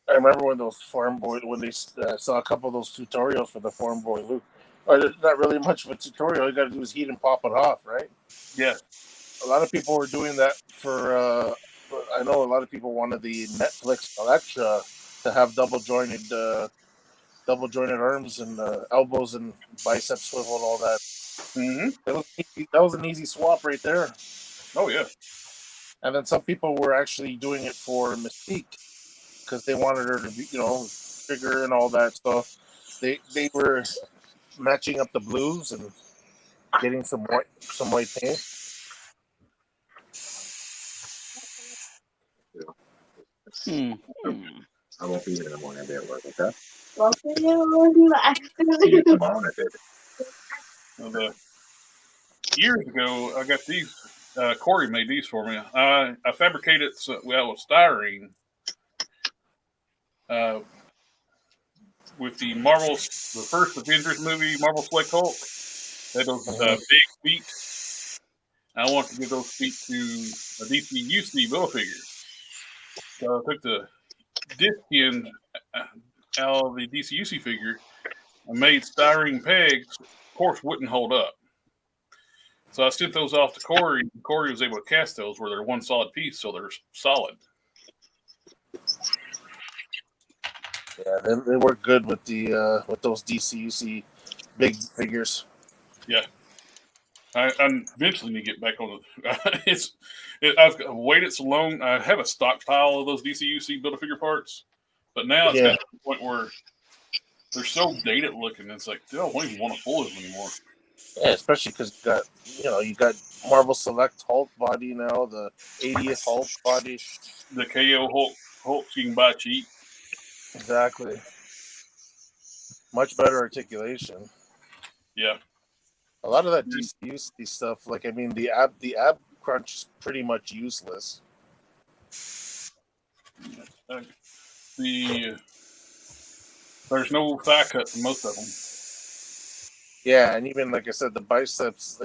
I remember when those farm boys, when they saw a couple of those tutorials for the farm boy Luke. Or not really much of a tutorial. All you got to do is heat and pop it off, right? Yeah. A lot of people were doing that for. I know a lot of people wanted the Netflix Alexa to have double jointed arms and elbows and bicep swivel and all that. Mm-hmm. That was an easy swap right there. Oh yeah. And then some people were actually doing it for Mystique because they wanted her to be, bigger and all that. So they were matching up the blues and getting some white paint. I won't be here in the morning. I'll be at work, okay? Years ago, I got these. Corey made these for me. I fabricated with styrene. With the first Avengers movie, Marvel Select Hulk, they had those big feet. I want to give those feet to a DCUC Build-A-Figure. So I took the disc end out of the DCUC figure and made styrene pegs. Of course, wouldn't hold up. So I sent those off to Corey. And Corey was able to cast those where they're one solid piece, so they're solid. Yeah, they work good with the with those DCUC big figures. Yeah, I eventually need to get back on the. I've waited so long. I have a stockpile of those DCUC Build-A-Figure parts, but now it's got to the point where they're so dated looking. It's like, dude, I don't even want to pull them anymore. Yeah, especially because you got Marvel Select Hulk body now, the 80th Hulk body, the KO Hulk you can buy cheap. Exactly. Much better articulation. Yeah. A lot of that DCUC stuff, the ab crunch is pretty much useless. There's no thigh cut in most of them. Yeah, and even like I said, the biceps.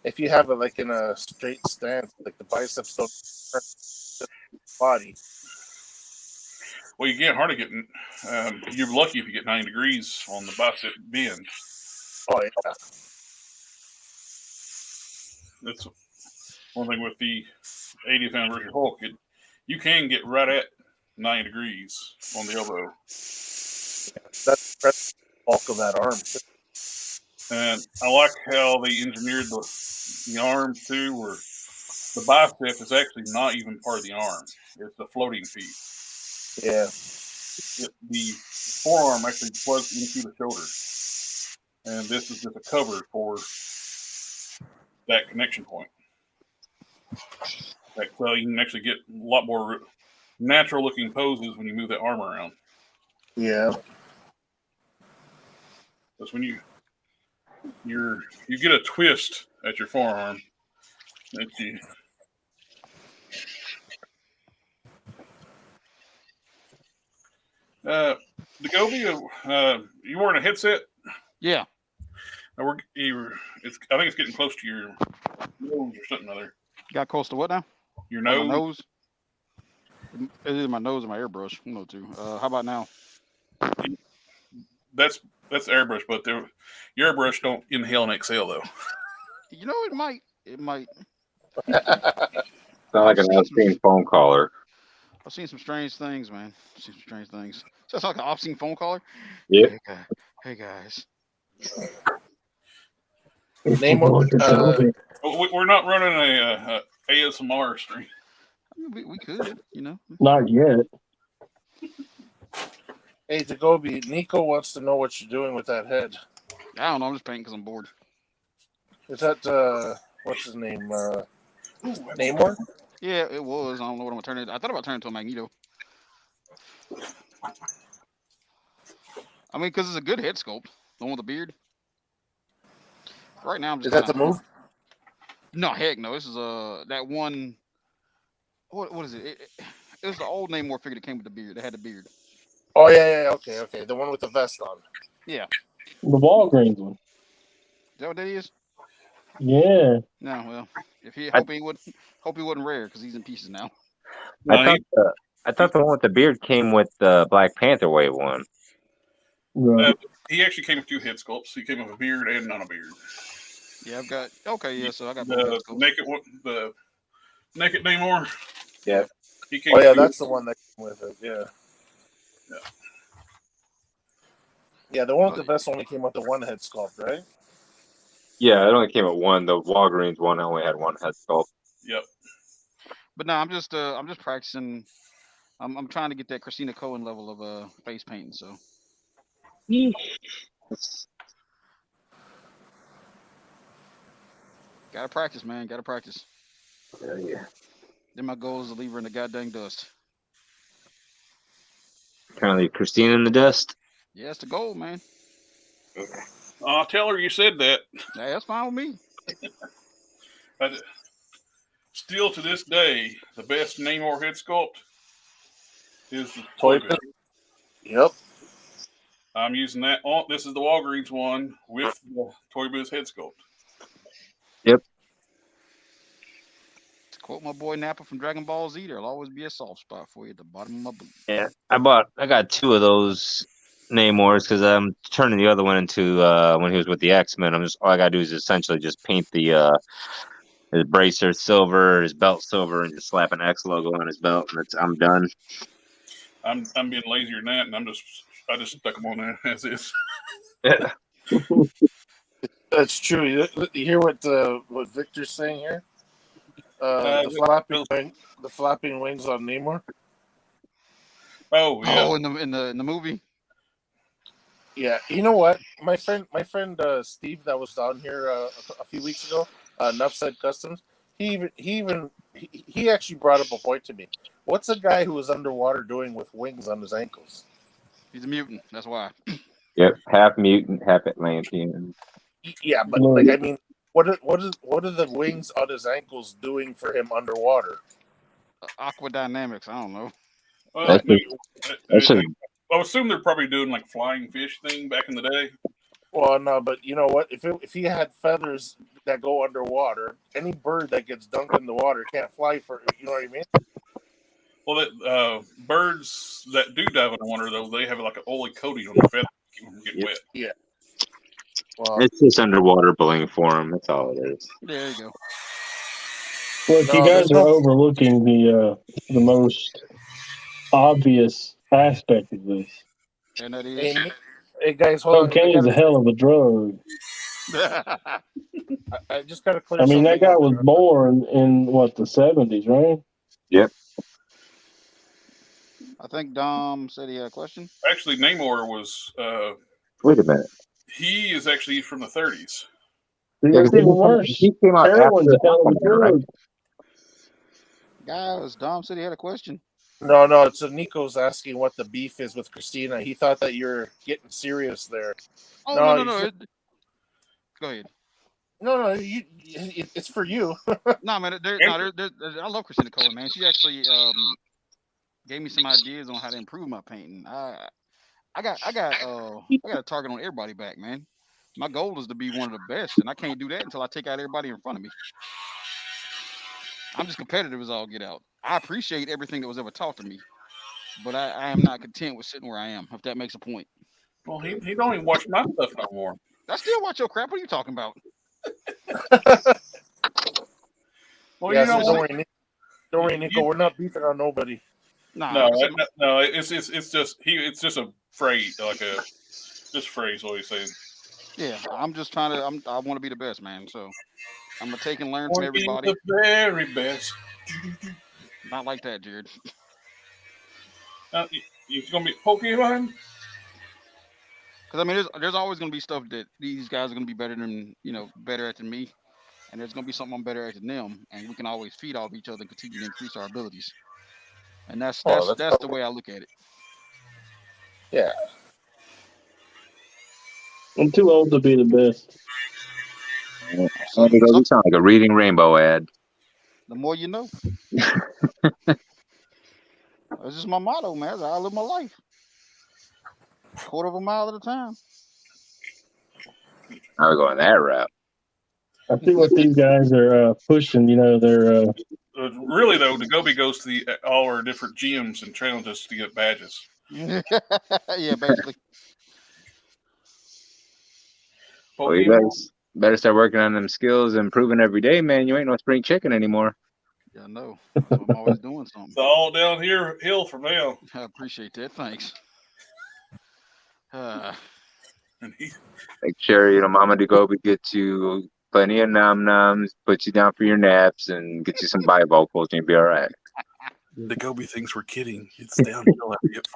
If you have it in a straight stance, the biceps don't turn the body. Well, you can't hardly get. You're lucky if you get 90 degrees on the bicep bend. Oh yeah. That's one thing with the 80th anniversary Hulk. You can get right at 90 degrees on the elbow. Yeah, that's the bulk of that arm. And I like how they engineered the arm too, where the bicep is actually not even part of the arm. It's a floating piece. Yeah. The forearm actually plugs into the shoulder. And this is just a cover for that connection point. So you can actually get a lot more natural looking poses when you move that arm around. Yeah. That's when you get a twist at your forearm that you. DaGobi, you wearing a headset? Yeah. I think it's getting close to your nose or something other. Got close to what now? Your Oh, nose. my nose. It's either my nose or my airbrush. One of the two. How about now? That's airbrush, but your airbrush don't inhale and exhale though. You know, it might. It might. Sound like an obscene phone caller. I've seen some strange things, man. I've seen some strange things. So it's like an obscene phone caller. Yep. Hey guys. Name what? We're not running a ASMR stream. I mean, we could, you know. Not yet. Hey, DaGobi, Nico wants to know what you're doing with that head. I don't know. I'm just painting because I'm bored. Is that what's his name? Namor? Yeah, it was. I don't know what I'm gonna turn it. I thought about turning it into a Magneto. I mean, because it's a good head sculpt. The one with the beard. Right now, I'm just. Is that the move? No, heck no. This is that one. What is it? It was the old Namor figure that came with the beard. That had the beard. Oh yeah. Okay. The one with the vest on. Yeah. The Walgreens one. Is that what that is? Yeah. No, well, if he hope he wasn't rare because he's in pieces now. I thought the one with the beard came with the Black Panther Wave one. Right. He actually came with two head sculpts. He came with a beard and not a beard. Yeah, I've got. Okay, yeah. So I got both The head sculpts. naked Namor. Yeah. He came. Oh yeah, that's the one that came with it. Yeah. Yeah, the one with the vest only came with the one head sculpt, right? Yeah, it only came with one. The Walgreens one only had one head sculpt. Yep. But no, I'm just practicing. I'm trying to get that Christina Cohen level of face painting. So. Gotta practice, man. Gotta practice. Yeah. Then my goal is to leave her in the goddamn dust. Kind of leave Christina in the dust. Yeah, that's the goal, man. I'll tell her you said that. Yeah, that's fine with me. Still to this day, the best Namor head sculpt is the Toy Toy Biz. Yep. I'm using that. This is the Walgreens one with the Toy Biz head sculpt. Yep. To quote my boy Nappa from Dragon Ball Z, there'll always be a soft spot for you at the bottom of my boot. Yeah, I got two of those Namors because I'm turning the other one into when he was with the X-Men. All I gotta do is essentially just paint the his bracer silver, his belt silver, and just slap an X logo on his belt, and I'm done. I'm being lazier than that, and I just stuck them on there as is. Yeah. That's true. You hear what Victor's saying here? The flapping wings on Namor. Oh yeah. Oh, in the movie. Yeah, you know what? My friend Steve that was down here a few weeks ago, Enough Said Customs. He actually brought up a point to me. What's a guy who was underwater doing with wings on his ankles? He's a mutant. That's why. Yep, half mutant, half Atlantean. Yeah, but like I mean, what are the wings on his ankles doing for him underwater? Aqua dynamics. I don't know. Well, That's I assume they're probably doing like flying fish thing back in the day. Well, no, but you know what? If he had feathers that go underwater, any bird that gets dunked in the water can't fly for. You know what I mean? Well, birds that do dive underwater though, they have like an oily coating on their feathers to keep them from getting wet. Yeah. Well, It's just underwater bling for him. That's all it is. There you go. Look, you guys are overlooking the most obvious aspect of this. And that is. Hey guys, hold on. Cocaine is a hell of a drug. I just gotta clear. I mean, that something guy up. was born in what, the 70s, right? Yep. I think Dom said he had a question. Actually, Namor was. Wait a minute. He is actually from the 30s. That's even worse. He came out Heroin's after a hell of a Aquaman, right? drug. Guys, Dom said he had a question. No, no. It's Nico's asking what the beef is with Christina. He thought that you're getting serious there. Oh No, no. Go ahead. No. It's for you. No, man. I love Christina Cole, man. She actually gave me some ideas on how to improve my painting. I got a target on everybody back, man. My goal is to be one of the best, and I can't do that until I take out everybody in front of me. I'm just competitive as all get out. I appreciate everything that was ever taught to me, but I am not content with sitting where I am, if that makes a point. Well, he don't even watch my stuff no more. I still watch your crap. What are you talking about? Well, Yeah, you know, so don't worry, Nico. We're not beefing on nobody. Nah, no, like I said, no, it's just a phrase, like a just phrase. What he's saying. yeah, I'm just trying to. I want to be the best, man. So I'm gonna take and learn from Want to be everybody. the very best. Not like that, Jared. You gonna be Pokemon? Because I mean, there's always gonna be stuff that these guys are gonna be better at than me, and there's gonna be something I'm better at than them, and we can always feed off each other and continue to increase our abilities. And that's the way I look at it. Yeah. I'm too old to be the best. So You sound like a Reading Rainbow ad. the more you know. That's just my motto, man. That's how I live my life. Quarter of a mile at a time. I was going that route. I see what these guys are pushing. You know, they're Really though, DaGobi goes to all our different gyms and challenges to get badges. Yeah, basically. Well, you guys better start working on them skills and improving every day, man. You ain't no spring chicken anymore. Yeah, I know. So I'm always doing something. It's all down here hill from now. I appreciate that. Thanks. And he, Make sure, Mama DaGobi gets you plenty of nom-noms, puts you down for your naps, and get you some bifocals, and you'll be all right. DaGobi thinks we're kidding. It's downhill after you get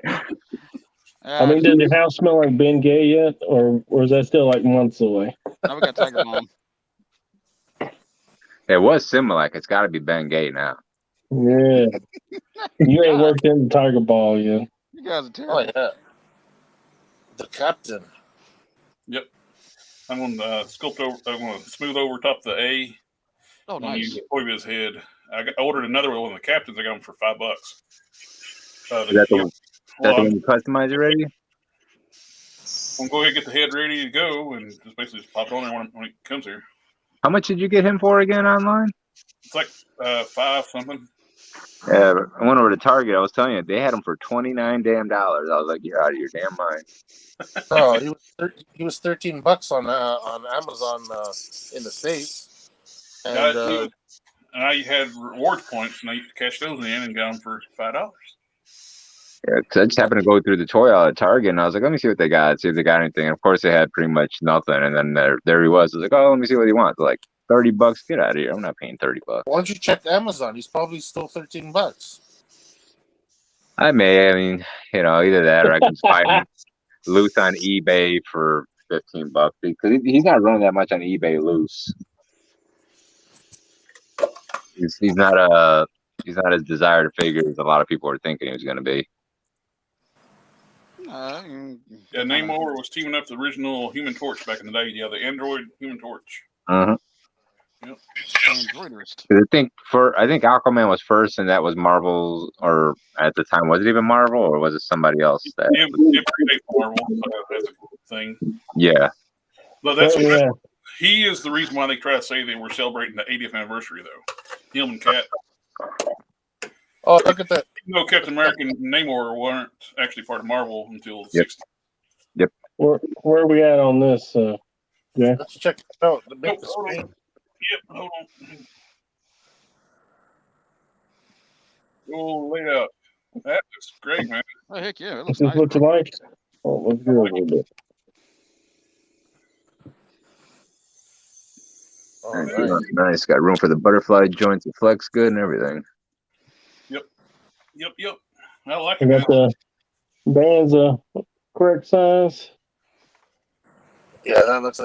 40. I mean, does your house smell like Ben Gay yet, or is that still like months away? Now we got Tiger Mom. It was Similac. It's got to be Ben Gay now. Yeah. You ain't worked in the Tiger Ball yet. You guys are terrible. Oh yeah. The captain. Yep. I'm gonna sculpt over. I'm gonna smooth over top the A. Oh, nice. Over his head. I ordered another one of the captains. I got them for $5. Is that the one you customize already? I'm gonna go ahead and get the head ready to go, and just basically just pop it on there when it comes here. How much did you get him for again online? It's like $5 something. Yeah, I went over to Target. I was telling you, they had them for $29 damn. I was like, you're out of your damn mind. Oh, he was $13 on Amazon in the States. And I had rewards points, and I used to cash those in and got them for $5. Yeah, because I just happened to go through the toy aisle at Target, and I was like, let me see what they got, see if they got anything. And of course, they had pretty much nothing. And then there he was. I was like, oh, let me see what he wants. Like, $30. Get out of here. I'm not paying $30. why don't you check Amazon? He's probably still $13. I mean, either that or I can just buy him loose on eBay for $15 because he's not running that much on eBay loose. He's not as desired a figure as a lot of people are thinking he was going to be. Yeah, Namor was teaming up the original Human Torch back in the day. Yeah, the Android Human Torch. Uh-huh. Yep. Androidist. I think Aquaman was first, and that was Marvel, or at the time, was it even Marvel, or was it somebody else? That it predates Marvel. That's a cool thing. Yeah. But he is the reason why they try to say they were celebrating the 80th anniversary, though. Him and Cap. Oh, look at that. Even though Captain America and Namor weren't actually part of Marvel until the 60s. Yep. Where are we at on this? Yeah. Let's check it out. Hold on. Yep, hold on. Oh, lay out. That looks great, man. Oh, heck yeah. It This looks is nice. what you like? Oh, let's do a little bit. Oh, Nice. Got room for the butterfly joints to flex good and everything. Yep. I like I it, got the band's correct size. Yeah, that looks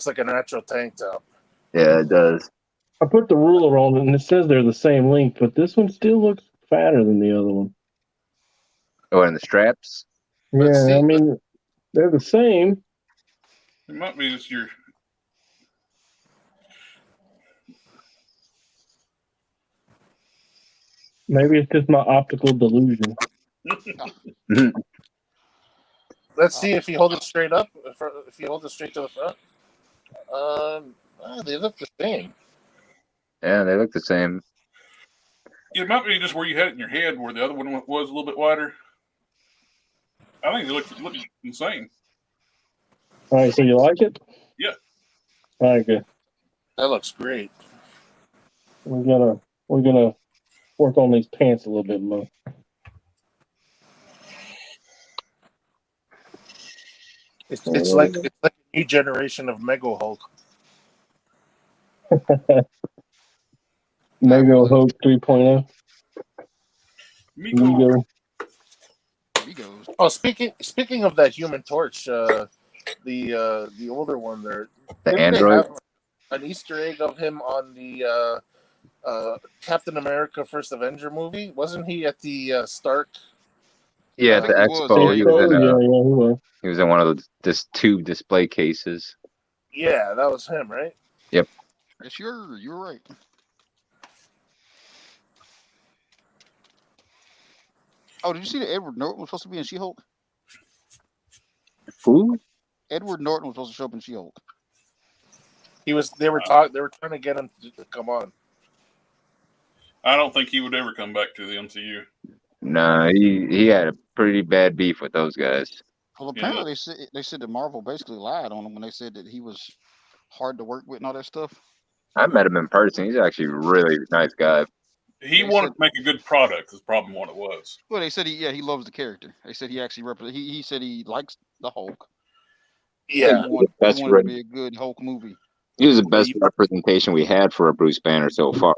like a natural tank top. Yeah, it does. I put the ruler on it, and it says they're the same length, but this one still looks fatter than the other one. Oh, and the straps. Let's Yeah, see. I mean, they're the same. It might be just your. Maybe it's just my optical delusion. Let's see if you hold it straight up. If you hold it straight to the front, they look the same. Yeah, they look the same. It might be just where you had it in your head, where the other one was a little bit wider. I think they look insane. All right, so you like it? Yeah. All right, good. That looks great. We're gonna work on these pants a little bit more. It's like a new generation of Mega Hulk. Mega Hulk 3.0. Miko. Migos. Oh, speaking of that Human Torch, the older one there, The didn't they Android. have an Easter egg of him on the Captain America First Avenger movie? Wasn't he at the Stark? Yeah, at the think he was, expo, yeah, he was in yeah, he was. he was in one of the two display cases. Yeah, that was him, right? Yeah, sure, you're right. Oh, did you see that Edward Norton was supposed to be in She-Hulk? Who? Edward Norton was supposed to show up in She-Hulk. He was. They were talking. They were trying to get him to come on. I don't think he would ever come back to the MCU. No, he had a pretty bad beef with those guys. Well, apparently they said that Marvel basically lied on him when they said that he was hard to work with and all that stuff. I met him in person. He's actually a really nice guy. He They wanted said- to make a good product. Is probably what it was. Well, they said he loves the character. They said he actually he said he likes the Hulk. Yeah, He wanted That's it to be a good Hulk movie. He was the best representation we had for a Bruce Banner so far.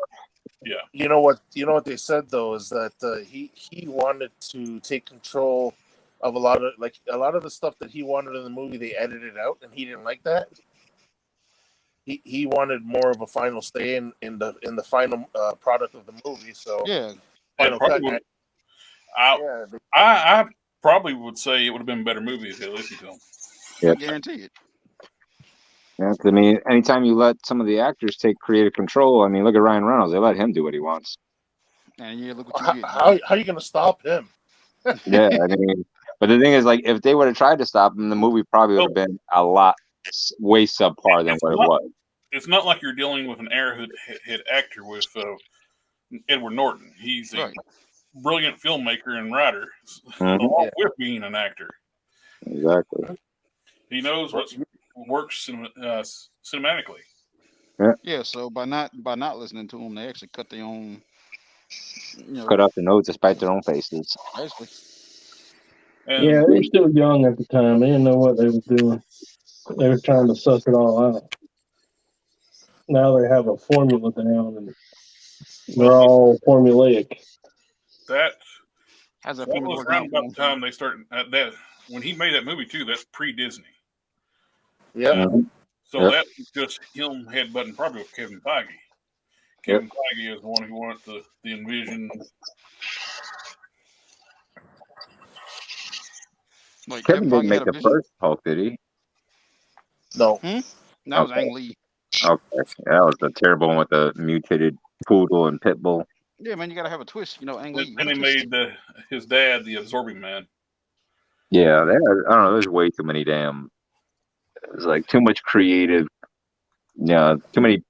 Yeah. you know what they said though is that he wanted to take control of a lot of the stuff that he wanted in the movie. They edited out, and he didn't like that. He wanted more of a final say in the final product of the movie. So Yeah, final probably cut. would, I probably would say it would have been a better movie if they listened to him. Yeah. guarantee it. Yeah, I mean, anytime you let some of the actors take creative control, I mean, look at Ryan Reynolds. They let him do what he wants. And yeah, look what you get. How are you going to stop him? Yeah, I mean, but the thing is, like, if they would have tried to stop him, the movie probably would have been a lot way subpar than what it was. It's not like you're dealing with an airhead actor with Edward Norton. He's a brilliant filmmaker and writer, along with being an actor. Exactly. He knows what works cinematically. Yeah, so by not listening to them, they actually cut their own. Cut off the notes despite their own faces. Basically. And Yeah, they were still young at the time. They didn't know what they were doing. They were trying to suss it all out. Now they have a formula down, and they're all formulaic. That How's that was around about the time they started that when he made that movie too. That's pre-Disney. Yeah. So that was just him headbutting probably with Kevin Feige. Kevin Feige is the one who wanted the envision. Like Kevin didn't Feige make had a the vision? first Hulk, did he? No. That was Ang Lee. Okay, that was a terrible one with the mutated poodle and pit bull. Yeah, man, you gotta have a twist. You know, Ang Lee. And he made his dad the Absorbing Man. Yeah, I don't know. There's way too many damn. It was like too much creative. Yeah, too many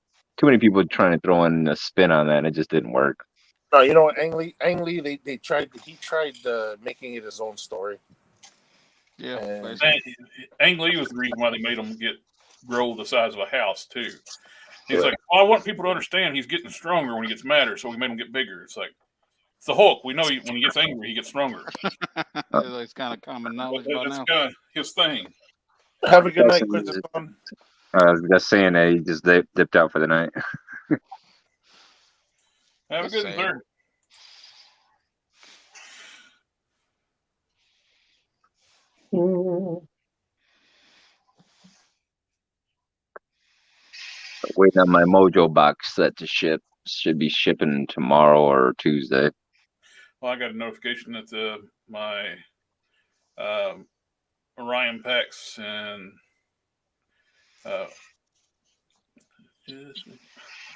people trying to throw in a spin on that, and it just didn't work. No, you know what, Ang Lee, he tried making it his own story. Yeah. Ang Lee was the reason why they made him grow the size of a house too. He's like, I want people to understand he's getting stronger when he gets madder, so we made him get bigger. It's like, it's the Hulk. We know when he gets angry, he gets stronger. It's kind of common knowledge by now. That's kind of his thing. Have a good night, Quintus. I was just saying that he just dipped out for the night. Have a good one, sir. Waiting on my Mojo box set to ship. Should be shipping tomorrow or Tuesday. Well, I got a notification that my Orion packs and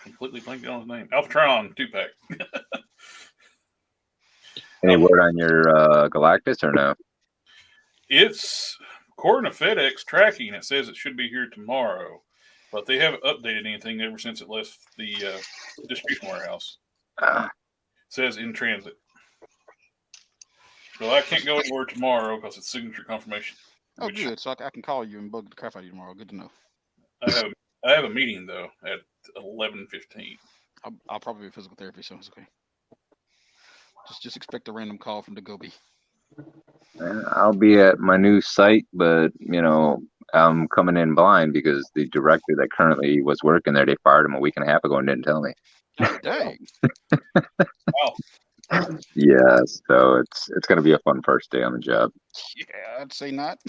completely blanked on his name. Alphatron 2-pack. Any word on your Galactus or no? It's according to FedEx tracking. It says it should be here tomorrow, but they haven't updated anything ever since it left the distribution warehouse. It says in transit. So I can't go anywhere tomorrow because it's signature confirmation. Oh, good. So I can call you and bug the crap out of you tomorrow. Good to know. I have a meeting though at 11:15. I'll probably be physical therapy, so it's okay. Just expect a random call from DaGobi. I'll be at my new site, but I'm coming in blind because the director that currently was working there, they fired him a week and a half ago and didn't tell me. Dang. Wow. Yeah, so it's gonna be a fun first day on the job. Yeah, I'd say not.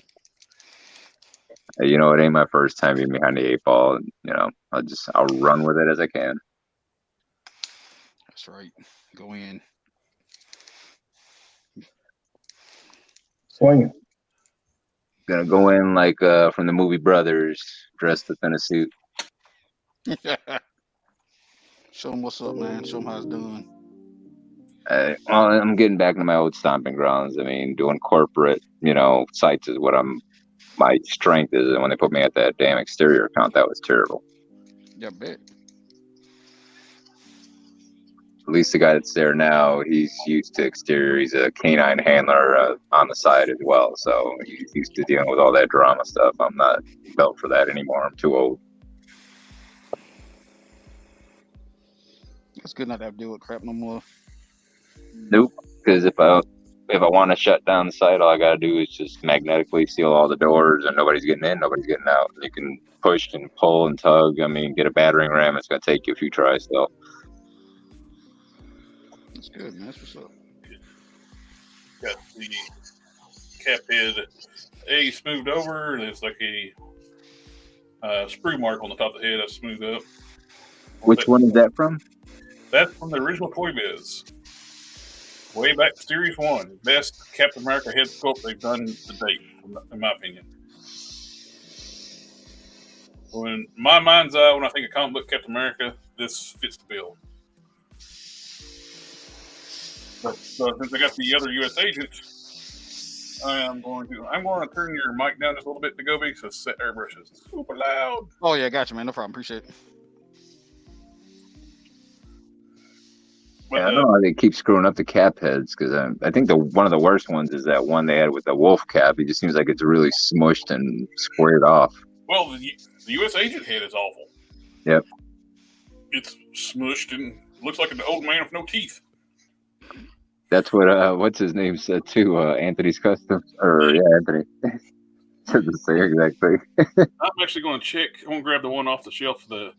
It ain't my first time being behind the 8 ball. I'll run with it as I can. That's right. Go in. Swinging. Gonna go in like from the movie Brothers, dressed up in a suit. Show them what's up, man. Show them how it's done. Well, I'm getting back into my old stomping grounds. I mean, doing corporate, sites is what my strength is. And when they put me at that damn exterior account, that was terrible. Yeah, bet. At least the guy that's there now, he's used to exterior. He's a canine handler on the side as well. So he's used to dealing with all that drama stuff. I'm not built for that anymore. I'm too old. It's good not to have to deal with crap no more. Nope. Because if I want to shut down the site, all I got to do is just magnetically seal all the doors and nobody's getting in, nobody's getting out. You can push and pull and tug. I mean, get a battering ram. It's going to take you a few tries still. That's good, man. That's what's up. Got the cap head smoothed over. There's like a sprue mark on the top of the head that's smoothed up. Which one is that from? That's from the original Toy Biz. Way back to Series 1. Best Captain America head sculpt they've done to date, in my opinion. When my mind's eye, when I think of comic book Captain America, this fits the bill. But since I got the other U.S. agent, I'm going to turn your mic down just a little bit, DaGobi, so set airbrush is super loud. Oh yeah, gotcha, man. No problem. Appreciate it. But, I don't know how they keep screwing up the cap heads because I think one of the worst ones is that one they had with the wolf cap. It just seems like it's really smushed and squared off. Well, the U.S. agent head is awful. Yep. It's smushed and looks like an old man with no teeth. That's what what's his name said too. Anthony's Customs, Anthony said the same exact thing. I'm actually going to check. I'm going to grab the one off the shelf, the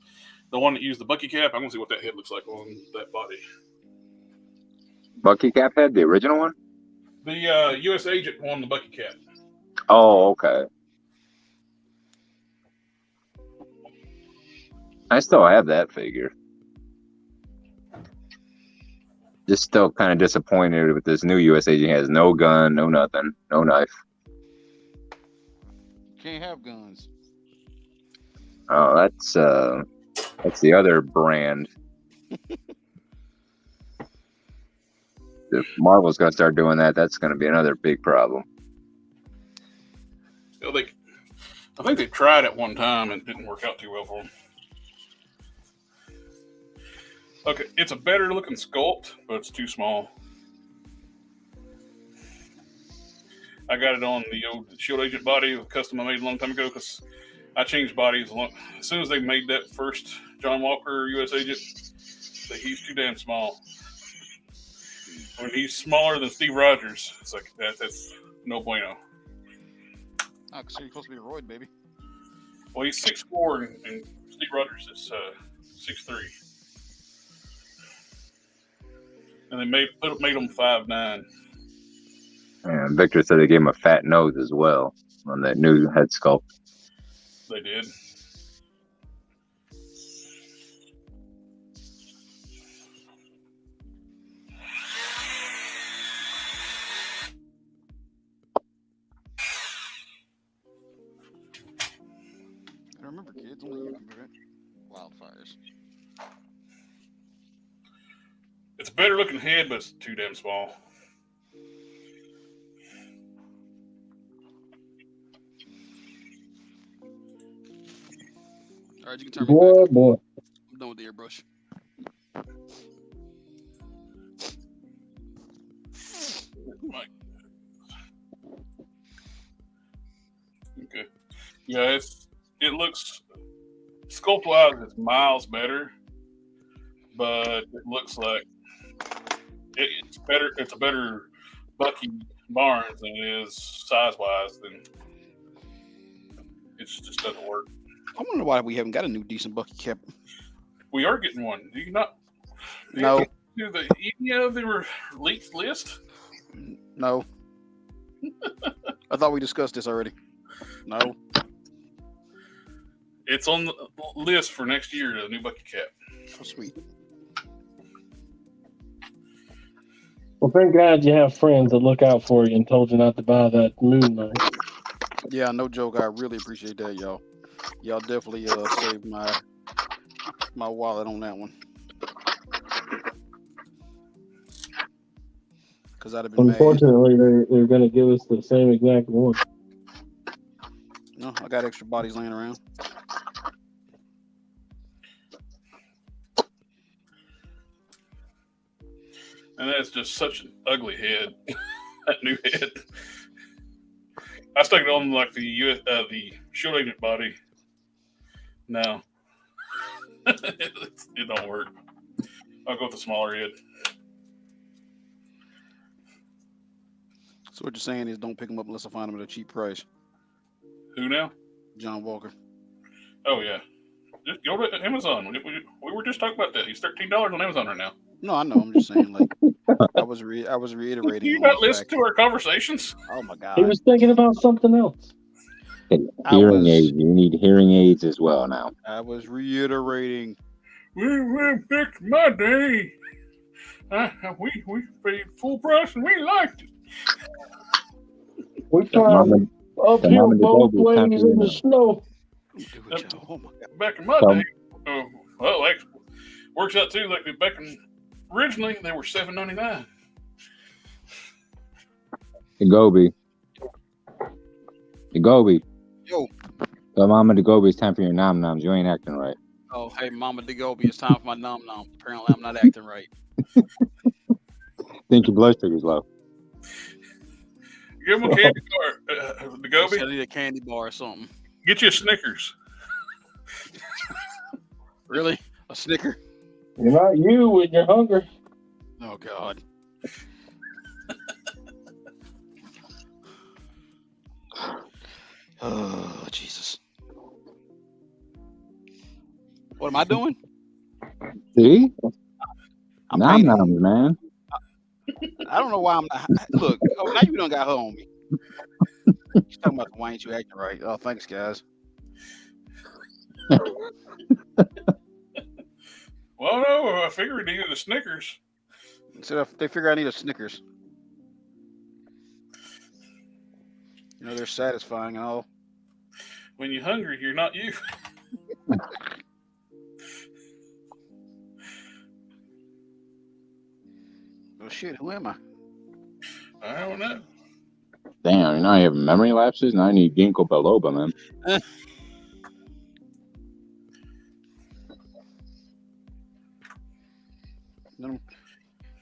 one that used the Bucky cap. I'm going to see what that head looks like on that body. Bucky cap head, the original one? The U.S. agent won the Bucky cap. Oh, okay. I still have that figure. Just still kind of disappointed with this new U.S. agent. He has no gun, no nothing, no knife. Can't have guns. Oh, that's the other brand. If Marvel's going to start doing that, that's going to be another big problem. I think they tried it one time and it didn't work out too well for them. Okay, it's a better looking sculpt, but it's too small. I got it on the old Shield Agent body, a custom I made a long time ago, because I changed bodies as soon as they made that first John Walker U.S. Agent. He's too damn small. When he's smaller than Steve Rogers, it's like that's no bueno. Oh, so you're supposed to be a roid, baby. Well, he's 6'4", and Steve Rogers is 6'3". And they made him 5'9". And Victor said they gave him a fat nose as well on that new head sculpt. They did. remember, kids. Only you can prevent wildfires. It's a better looking head, but it's too damn small. All right, you can turn me back. Boy. I'm done with the airbrush. Okay. Yeah, it looks sculpt wise, it's miles better, but it looks like it's better. It's a better Bucky Barnes than it is size wise. Then it just doesn't work. I wonder why we haven't got a new decent Bucky cap. We are getting one. Do you not? No. Do the any of the leaked list? No. I thought we discussed this already. No. It's on the list for next year. The new Bucky cap. Oh, sweet. Well, thank God you have friends that look out for you and told you not to buy that Moon Knight. Yeah, no joke. I really appreciate that, y'all. Y'all definitely saved my wallet on that one. Because I'd have been mad. Unfortunately, they're going to give us the same exact one. No, I got extra bodies laying around. And that's just such an ugly head. That new head. I stuck it on like the Shield Agent body. No. It don't work. I'll go with the smaller head. So what you're saying is don't pick them up unless I find them at a cheap price. Who now? John Walker. Oh, yeah. Just go to Amazon. We were just talking about that. He's $13 on Amazon right now. No, I know. I'm just saying, like, I was reiterating. Do you on not the listen fact- to our conversations? Oh my God. He was thinking about something else. Hearing aids. You need hearing aids as well now. I was reiterating. Back in my day, we paid full price and we liked it. We climbed uphill both ways in the snow. Oh my God. Back in my day, well, actually, works out too. Like originally, they were $7.99. DaGobi. Yo. So, Mama DaGobi, it's time for your nom noms. You ain't acting right. Oh, hey, Mama DaGobi, it's time for my nom nom. Apparently, I'm not acting right. Think your blood sugar's low. Give them a candy bar, I DaGobi. need a candy bar or something. Get you a Snickers. Really? A Snicker? You're not you when you're hungry. Oh God. Oh Jesus. What am I doing? See? I'm Nom painting. noms, man. I don't know why I'm not. Look, oh, now you done got her on me. She's talking about why ain't you acting right? Oh, thanks, guys. Well, no, I figured he needed a Snickers. So they figure I need a Snickers. You know, they're satisfying and all. When you're hungry, you're not you. Oh shit, who am I? I don't know. Damn, you know I have memory lapses and I need ginkgo biloba, man.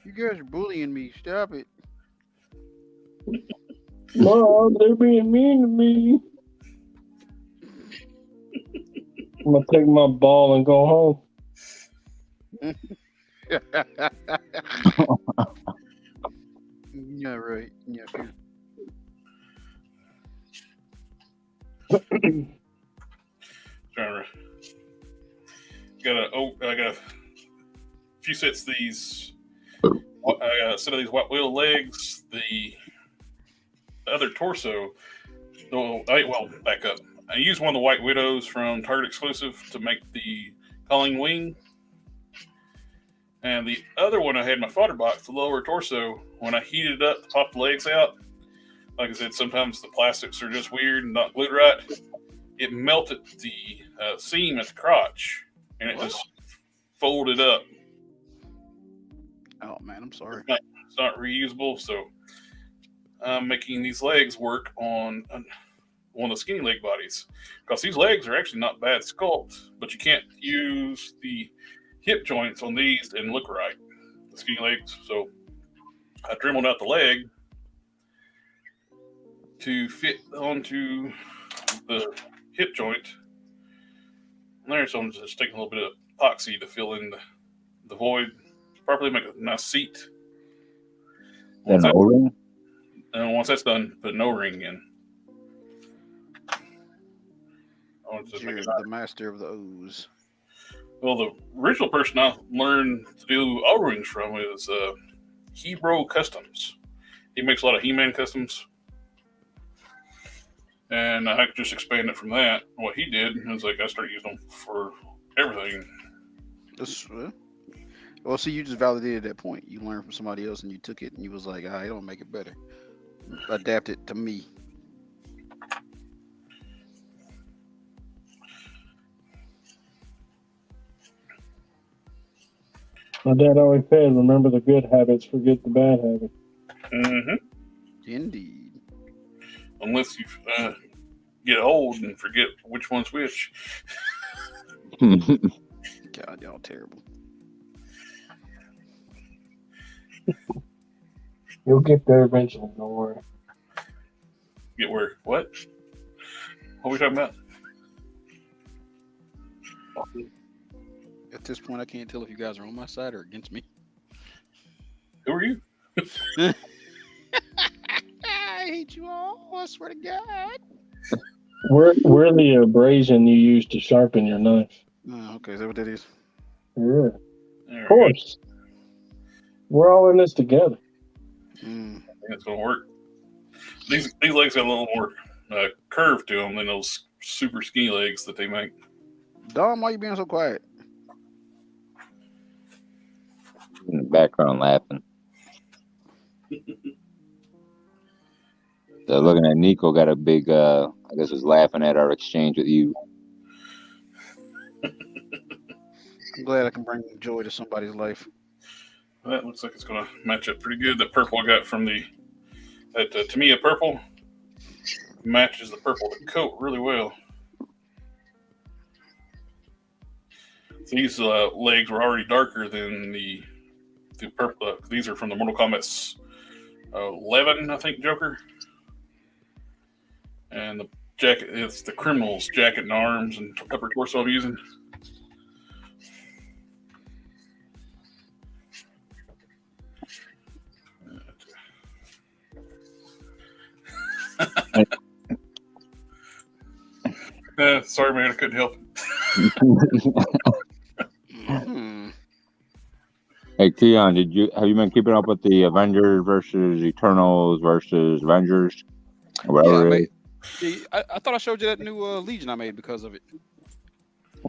You guys are bullying me. Stop it. Mom, they're being mean to me. I'm gonna take my ball and go home. Yeah, right. Yeah, sure. I got a few sets of these. I got a set of these white wheel legs. The other torso. Back up. I used one of the White Widows from Target exclusive to make the calling wing. And the other one I had in my fodder box, the lower torso, when I heated it up to pop the legs out, like I said, sometimes the plastics are just weird and not glued right. it melted the seam at the crotch, and it just folded up. Oh man, I'm sorry. It's not reusable, so I'm making these legs work on one of the skinny leg bodies, because these legs are actually not bad sculpt, but you can't use the hip joints on these and look right, the skinny legs. So I dremelled out the leg to fit onto the hip joint. And there, so I'm just taking a little bit of epoxy to fill in the void, properly make a nice seat. An O-ring? And once that's done, put an O-ring in. You're the master of the O's. Well, the original person I learned to do O-rings from is DaGobiCustoms. He makes a lot of He-Man customs. And I could just expand it from that. What he did is like I started using them for everything. Well, see, you just validated that point. You learned from somebody else and you took it and you was like, I don't make it better. Adapt it to me. My dad always said, remember the good habits, forget the bad habits. Mm-hmm. Indeed. Unless you get old and forget which one's which. God, y'all terrible. You'll get there eventually, don't worry. Get where? What? What are we talking about? At this point, I can't tell if you guys are on my side or against me. Who are you? I hate you all. I swear to God. We're the abrasion you use to sharpen your knife. Oh, okay, is that what that is? Yeah, There of course. We're all in this together. Mm. It's gonna work. These legs got a little more curve to them than those super skinny legs that they make. Dom, why you being so quiet? In the background laughing. So looking at Nico got a big, I guess was laughing at our exchange with you. I'm glad I can bring joy to somebody's life. That looks like it's gonna match up pretty good. The purple I got from that Tamiya purple matches the purple of the coat really well. These legs were already darker than the purple. These are from the Mortal Kombat 11, I think, Joker. And the jacket, it's the criminal's jacket and arms and upper torso I'm using. Sorry, man, I couldn't help it. Mm-hmm. Hey, Keon, have you been keeping up with the Avengers versus Eternals versus Avengers? I thought I showed you that new Legion I made because of it.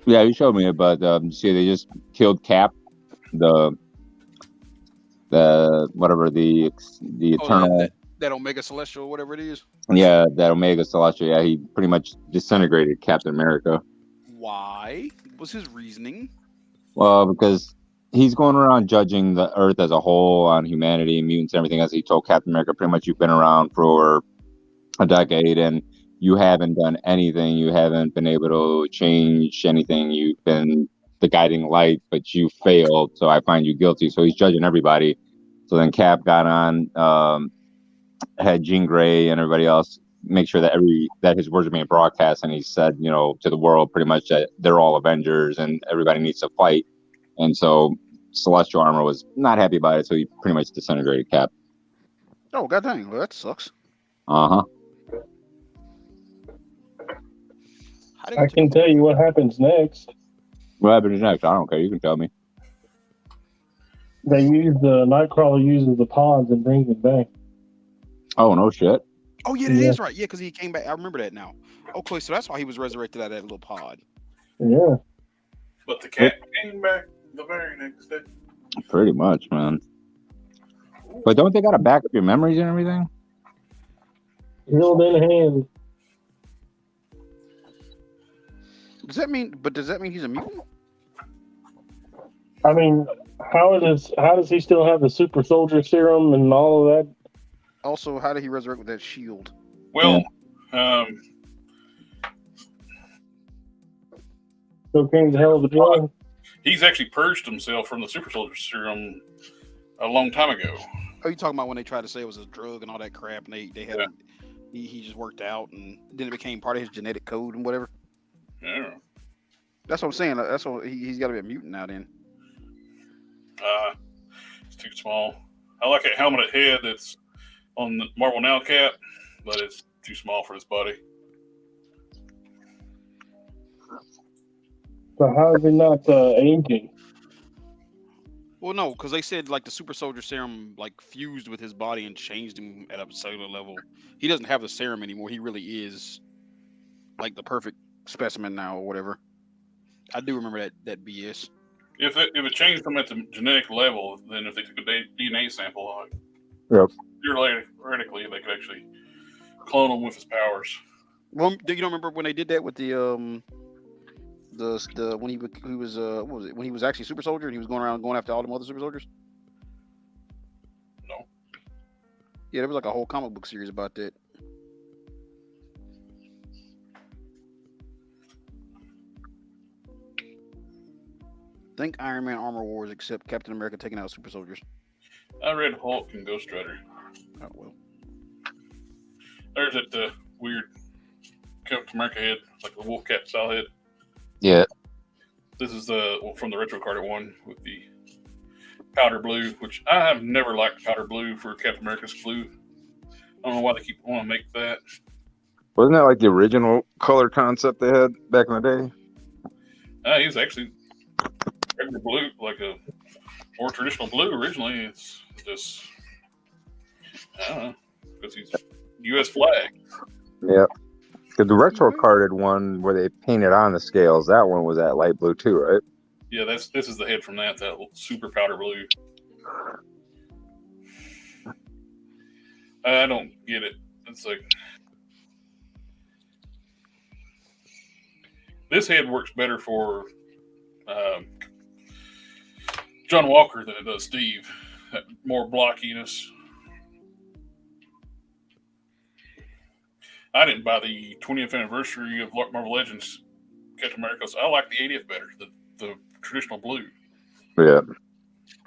Yeah, you showed me it, but see, they just killed Cap, the Eternal. That Omega Celestial, whatever it is. Yeah, that Omega Celestial. Yeah, he pretty much disintegrated Captain America. Why? What was his reasoning? Well, because he's going around judging the Earth as a whole on humanity, mutants, and everything else. He told Captain America, pretty much, you've been around for a decade and you haven't done anything. You haven't been able to change anything. You've been the guiding light, but you failed. So I find you guilty. So he's judging everybody. So then Cap got on, had Jean Grey and everybody else make sure that his words are being broadcast, and he said, to the world pretty much that they're all Avengers and everybody needs to fight. And so Celestial Armor was not happy about it, so he pretty much disintegrated Cap. Oh, god dang, well, that sucks. Uh-huh. I can tell you what happens next. What happens next? I don't care. You can tell me. They use the Nightcrawler uses the pods and brings it back. Oh, no shit. Oh, yeah, it is right. Yeah, because he came back. I remember that now. Okay, so that's why he was resurrected out of that little pod. Yeah. But the cat came back the very next day. Pretty much, man. But don't they got to back up your memories and everything? Held in hand. Does that mean he's a mutant? I mean, how does he still have the super soldier serum and all of that? Also, how did he resurrect with that shield? Well, Cocaine's a hell of a drug. he's actually purged himself from the super soldier serum a long time ago. Oh, you talking about when they tried to say it was a drug and all that crap, and they had he just worked out, and then it became part of his genetic code and whatever. Yeah. That's what I'm saying. That's what he's got to be a mutant now. Then It's too small. I like a helmeted head that's on the Marvel Now cap, but it's too small for his body. So how is he not aging? well, no, because they said like the super soldier serum like fused with his body and changed him at a cellular level. He doesn't have the serum anymore. He really is like the perfect specimen now, or whatever. I do remember that BS. If it changed him at the genetic level, then if they took a DNA sample, theoretically they could actually clone him with his powers. Well, do you don't remember when they did that with the when he was what was it, when he was actually super soldier and he was going around going after all the other super soldiers? No. Yeah, there was like a whole comic book series about that. Think Iron Man Armor Wars, except Captain America taking out super soldiers. I read Hulk and Ghost Rider. Oh well. There's that weird Captain America head, like the wolf cat style head. Yeah. This is from the retro carded one with the powder blue, which I have never liked powder blue for Captain America's blue. I don't know why they keep wanting to make that. Wasn't that like the original color concept they had back in the day? He's actually regular blue, like a more traditional blue originally. It's just, I don't know, because he's U.S. flag. Yeah. Because the retro carded one where they painted on the scales, that one was that light blue too, right? Yeah, this is the head from that super powder blue. I don't get it. It's like this head works better for John Walker than it does Steve. More blockiness. I didn't buy the 20th anniversary of Marvel Legends Captain America. So I like the 80th better, the traditional blue. Yeah.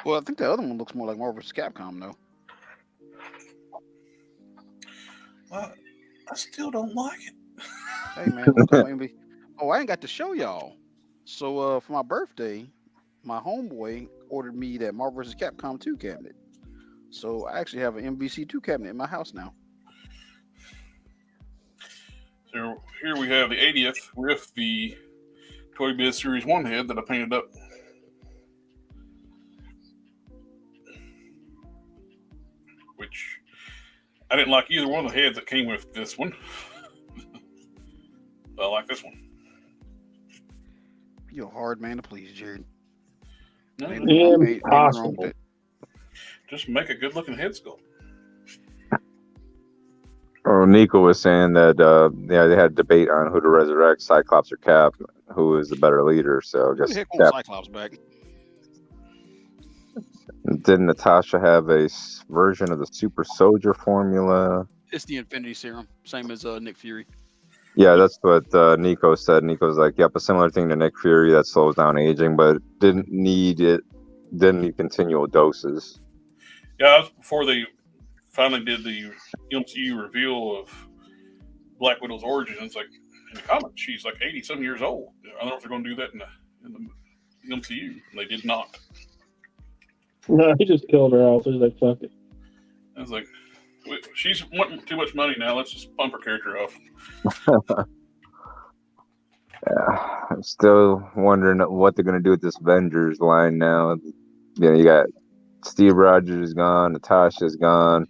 Well, I think the other one looks more like Marvel vs. Capcom, though. I still don't like it. Hey, man. Oh, I ain't got to show y'all. So, for my birthday, my homeboy ordered me that Marvel vs. Capcom 2 cabinet. So, I actually have an MVC 2 cabinet in my house now. So here we have the 80th with the Toy Biz Series 1 head that I painted up. Which I didn't like either one of the heads that came with this one. But I like this one. You're a hard man to please, Jared. No, Impossible. just make a good looking head sculpt. Or Nico was saying that they had a debate on who to resurrect, Cyclops or Cap, who is the better leader. So I guess Who the heck wants Cyclops back? Didn't Natasha have a version of the super soldier formula? It's the Infinity Serum, same as Nick Fury. Yeah, that's what Nico said. Nico's like, yep, a similar thing to Nick Fury that slows down aging, but didn't need continual doses. Yeah, that was before they finally did the MCU reveal of Black Widow's origin. It's like in the comics, she's like 80-some years old. I don't know if they're going to do that in the MCU. And they did not. No, he just killed her off. He's like, fuck it. I was like, she's wanting too much money now. Let's just bump her character off. Yeah, I'm still wondering what they're going to do with this Avengers line now. You got Steve Rogers is gone, Natasha's gone,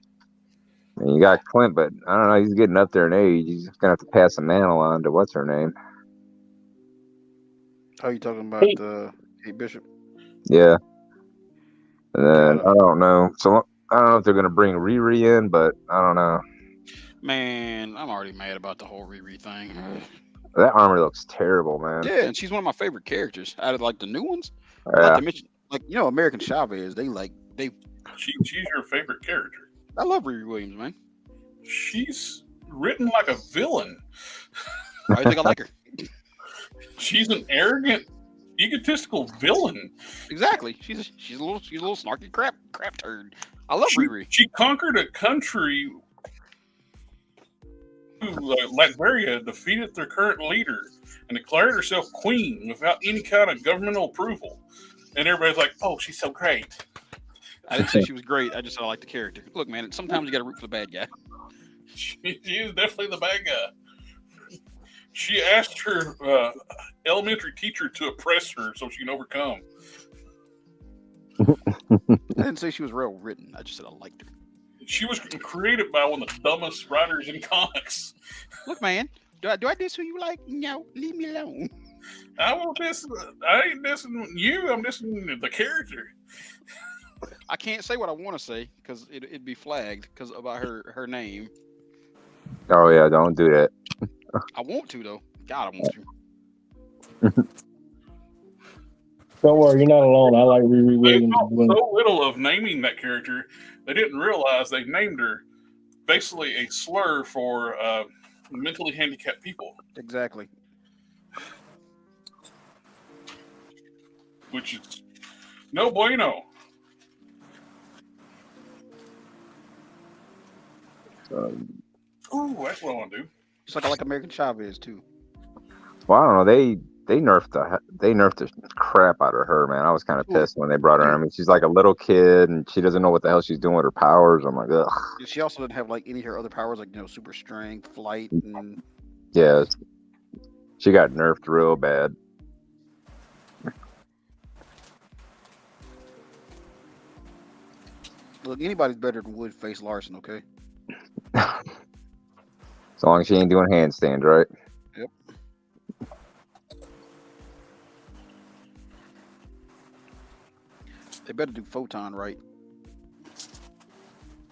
and you got Clint, but I don't know, he's getting up there in age. He's going to have to pass the mantle on to what's her name? How you talking about Kate Bishop? Yeah. And then I don't know. So I don't know if they're going to bring Riri in, but I don't know. Man, I'm already mad about the whole Riri thing. That armor looks terrible, man. Yeah, and she's one of my favorite characters out of like the new ones. Not Yeah. to mention, like American Chavez. She's your favorite character. I love Riri Williams, man. She's written like a villain. I think I like her. She's an arrogant, egotistical villain. Exactly. She's a little snarky crap turd. I love Riri. She conquered a country. Latveria defeated their current leader and declared herself queen without any kind of governmental approval. And everybody's like, "Oh, she's so great." I didn't say she was great. I just said I like the character. Look, man, sometimes you got to root for the bad guy. She is definitely the bad guy. She asked her elementary teacher to oppress her so she can overcome. I didn't say she was well written. I just said I liked her. She was created by one of the dumbest writers in comics. Look, man, do I diss who you like? No, leave me alone. I ain't dissing you. I'm dissing the character. I can't say what I want to say because it'd be flagged because about her name. Oh yeah, don't do that. I want to though. God, I want to. Don't worry, you're not alone. I like Riri They Williams. thought so little of naming that character, they didn't realize they named her basically a slur for mentally handicapped people. Exactly. Which is no bueno. Ooh, that's what I want to do. Just like I like American Chavez too. Well, I don't know. They nerfed the crap out of her, man. I was kind of pissed when they brought her in. I mean, she's like a little kid, and she doesn't know what the hell she's doing with her powers. I'm like, ugh. She also didn't have like any of her other powers, like super strength, flight, and Yeah, she got nerfed real bad. look, anybody's better than Woodface Larson, okay? As long as she ain't doing handstands, right? Yep. They better do Photon right.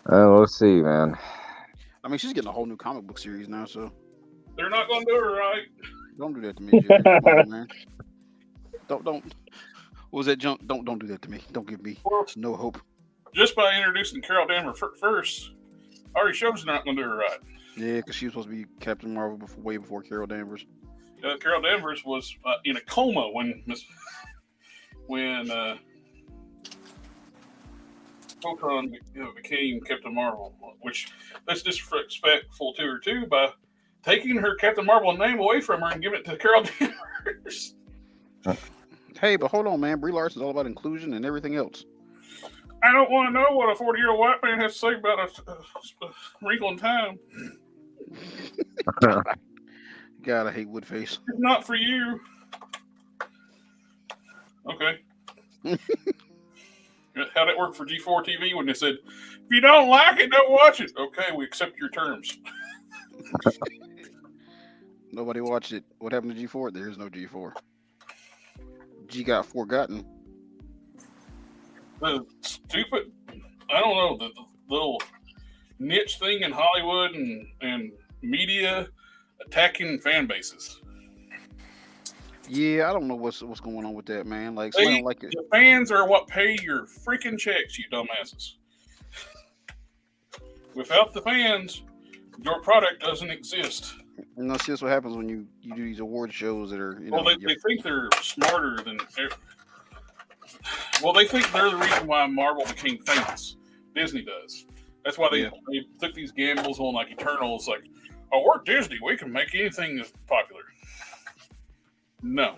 We'll see, man. I mean, she's getting a whole new comic book series now, so They're not going to do her right. don't do that to me, Jerry. Come on, man. Don't. What was that junk? Don't do that to me. Don't give me no hope. Just by introducing Carol Danvers first, already shows they're not going to do her right. Yeah, because she was supposed to be Captain Marvel way before Carol Danvers. Carol Danvers was in a coma when Photon became Captain Marvel, which that's disrespectful to her too by taking her Captain Marvel name away from her and giving it to Carol Danvers. Hey, but hold on, man. Brie Larson's all about inclusion and everything else. I don't want to know what a 40-year-old white man has to say about a wrinkle in time. God, I hate Woodface. It's not for you. Okay. How'd it work for G4TV when they said, if you don't like it, don't watch it? Okay, we accept your terms. Nobody watched it. What happened to G4? There is no G4. G got forgotten. The stupid, I don't know, the little niche thing in Hollywood and media attacking fan bases. Yeah, I don't know what's going on with that, man. Like, somebody don't like it. The fans are what pay your freaking checks, you dumbasses. Without the fans, your product doesn't exist. You know, see, that's what happens when you do these award shows that are, Well, they think they're smarter than. Well, they think they're the reason why Marvel became famous. Disney does. That's why they took these gambles on like Eternals. Like, oh, we're Disney. We can make anything popular. No.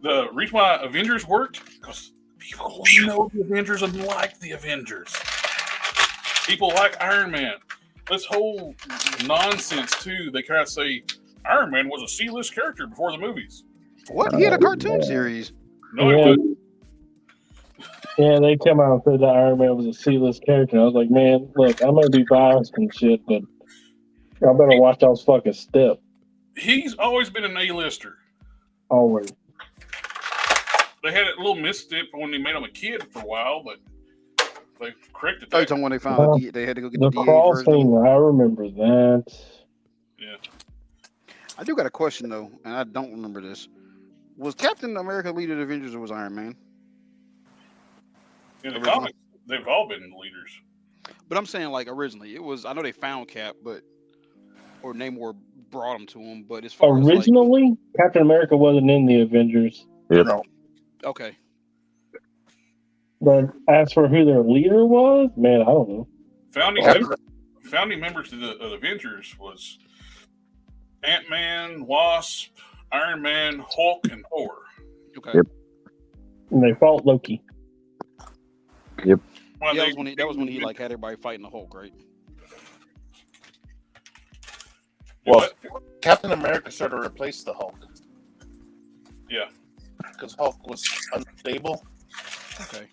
The reason why Avengers worked because people know the Avengers and like the Avengers. People like Iron Man. This whole nonsense too. They kind of say Iron Man was a C-list character before the movies. What? He had a cartoon series. No, yeah. Yeah, they come out and said that Iron Man was a C-list character. I was like, man, look, I'm gonna be biased and shit, but I better watch those fucking step. He's always been an A-lister. Always. They had a little misstep when they made him a kid for a while, but they corrected that. Oh, you talking when they found out they had to go get the DA cross version? thing, I remember that. Yeah. I do got a question though, and I don't remember this. Was Captain America leader of the Avengers or was Iron Man? In the Original. comics, they've all been leaders. But I'm saying like originally, it was. I know they found Cap, but or Namor brought him to him. But as far Originally, Captain America wasn't in the Avengers. Yep. No. as like, okay, But as for who their leader was, man, I don't know. Founding members of the Avengers was Ant-Man, Wasp, Iron Man, Hulk, and Thor. okay. Yep. And they fought Loki. Well, Yeah, they- that was when he like had everybody fighting the Hulk, right? Well, Captain America sort of replaced the Hulk. Yeah. Because Hulk was unstable. Okay.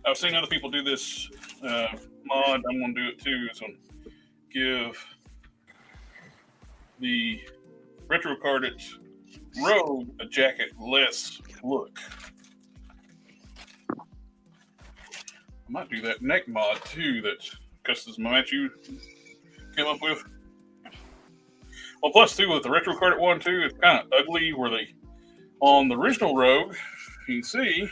I've seen other people do this mod. I'm going to do it too. So give the retro carded Rogue a jacket less look. I might do that neck mod too that Customs Matthew came up with. Well, plus too with the retro carded one too, it's kind of ugly where they on the original Rogue, you can see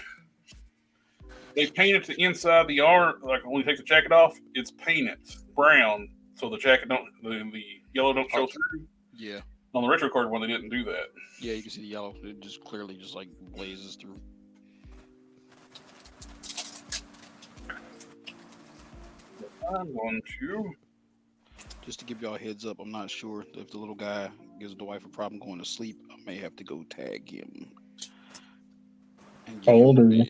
they painted the inside of the arm, like when you take the jacket off, it's painted brown, so the jacket the yellow don't show through. Yeah. On the retro card one, they didn't do that. Yeah, you can see the yellow. It just clearly just like blazes through. I'm going to. Just to give y'all a heads up, I'm not sure if the little guy gives the wife a problem going to sleep. I may have to go tag him. And How old are you?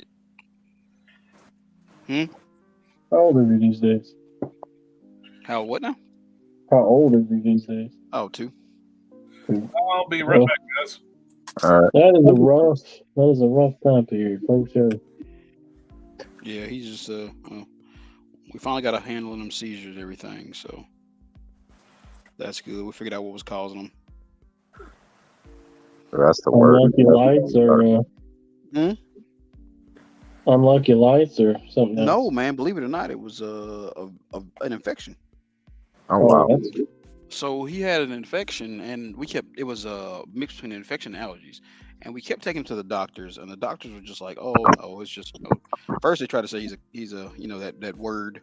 How old are you these days? How what now? How old are you these days? Oh, 2. I'll be right back, guys. All right. That is a rough time period, for sure. Yeah, he's just we finally got a handle on them seizures and everything, so that's good. We figured out what was causing them. That's the word. Unlucky lights or unlucky lights or something else? No, man, believe it or not, it was an infection. Oh wow. That's good. So he had an infection, and it was a mix between infection and allergies, and we kept taking him to the doctors, and the doctors were just like, oh no, it's just first they tried to say he's a that word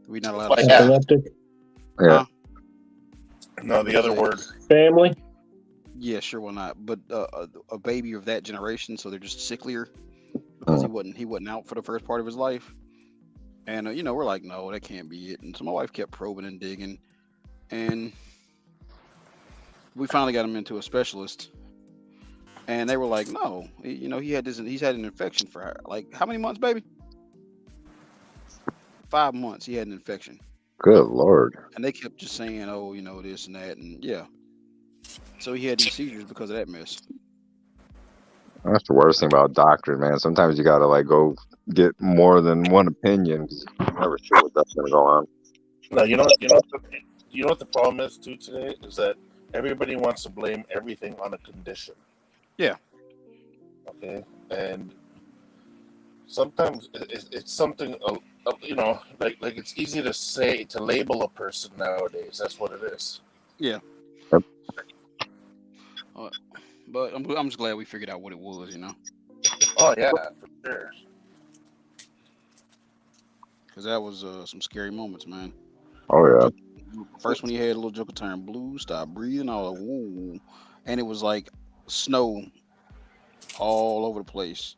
we're not allowed to say. Epileptic. Yeah. No, the other word. Family. Yeah, sure, why not? But a baby of that generation, so they're just sicklier because he wasn't out for the first part of his life, and we're like, no, that can't be it. And so my wife kept probing and digging, and we finally got him into a specialist, and they were like, no, he's had an infection for like how many months, baby? 5 months. He had an infection. Good Lord. And they kept just saying, oh, this and that, and yeah. So he had these seizures because of that mess. That's the worst thing about doctors, man. Sometimes you gotta like go get more than one opinion because you're never sure what's gonna go on. No, you know what the problem is too today is that everybody wants to blame everything on a condition. Yeah. Okay, and sometimes it's something like it's easy to label a person nowadays. That's what it is. Yeah. Yep. But I'm just glad we figured out what it was, Oh yeah, for sure. Because that was some scary moments, man. Oh yeah. First when he had a little joker turn blue, stopped breathing, I was like, whoa. And it was like snow all over the place.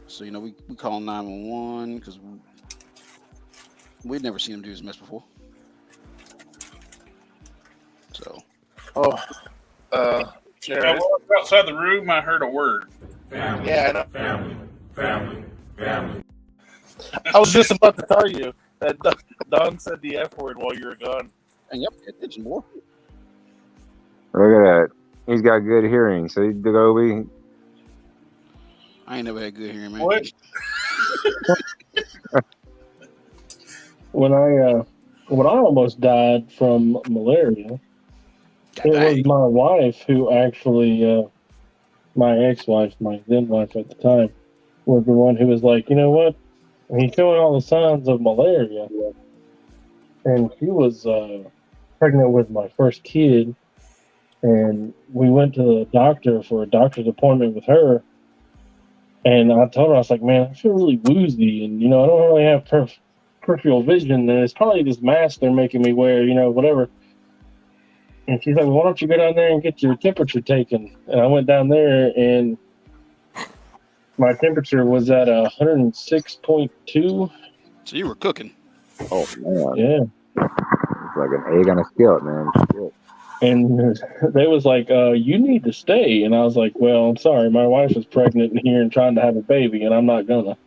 So, we called 911 because we'd never seen him do this mess before. So. Now, while I was outside the room, I heard a word. Family. Yeah, I know. Family. I was just about to tell you that Don said the F word while you were gone. And yep, pay attention, boy. Look at that. He's got good hearing. See, DaGobi. I ain't never had good hearing, man. What? When I almost died from malaria, it was my wife who actually, my ex-wife, my then wife at the time, was the one who was like, you know what? And he's showing all the signs of malaria. And she was pregnant with my first kid. And we went to the doctor for a doctor's appointment with her. And I told her, I was like, man, I feel really woozy. And, I don't really have peripheral vision. And it's probably this mask they're making me wear, whatever. And she's like, well, why don't you go down there and get your temperature taken? And I went down there, and my temperature was at 106.2. So you were cooking. Oh man, Yeah. it's like an egg on a skillet, man. Shit. And they was like, you need to stay. And I was like, well, I'm sorry. My wife is pregnant here and trying to have a baby, and I'm not gonna.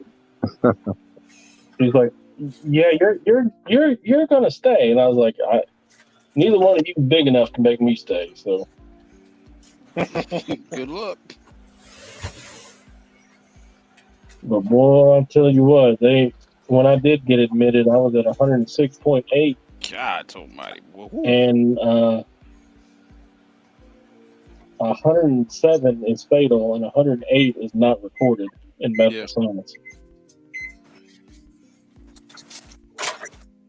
She's like, yeah, you're gonna stay. And I was like, neither one of you big enough to make me stay. So Good luck. But boy, I'll tell you what, when I did get admitted, I was at 106.8. God almighty. Woo-hoo. And 107 is fatal, and 108 is not recorded in medical science.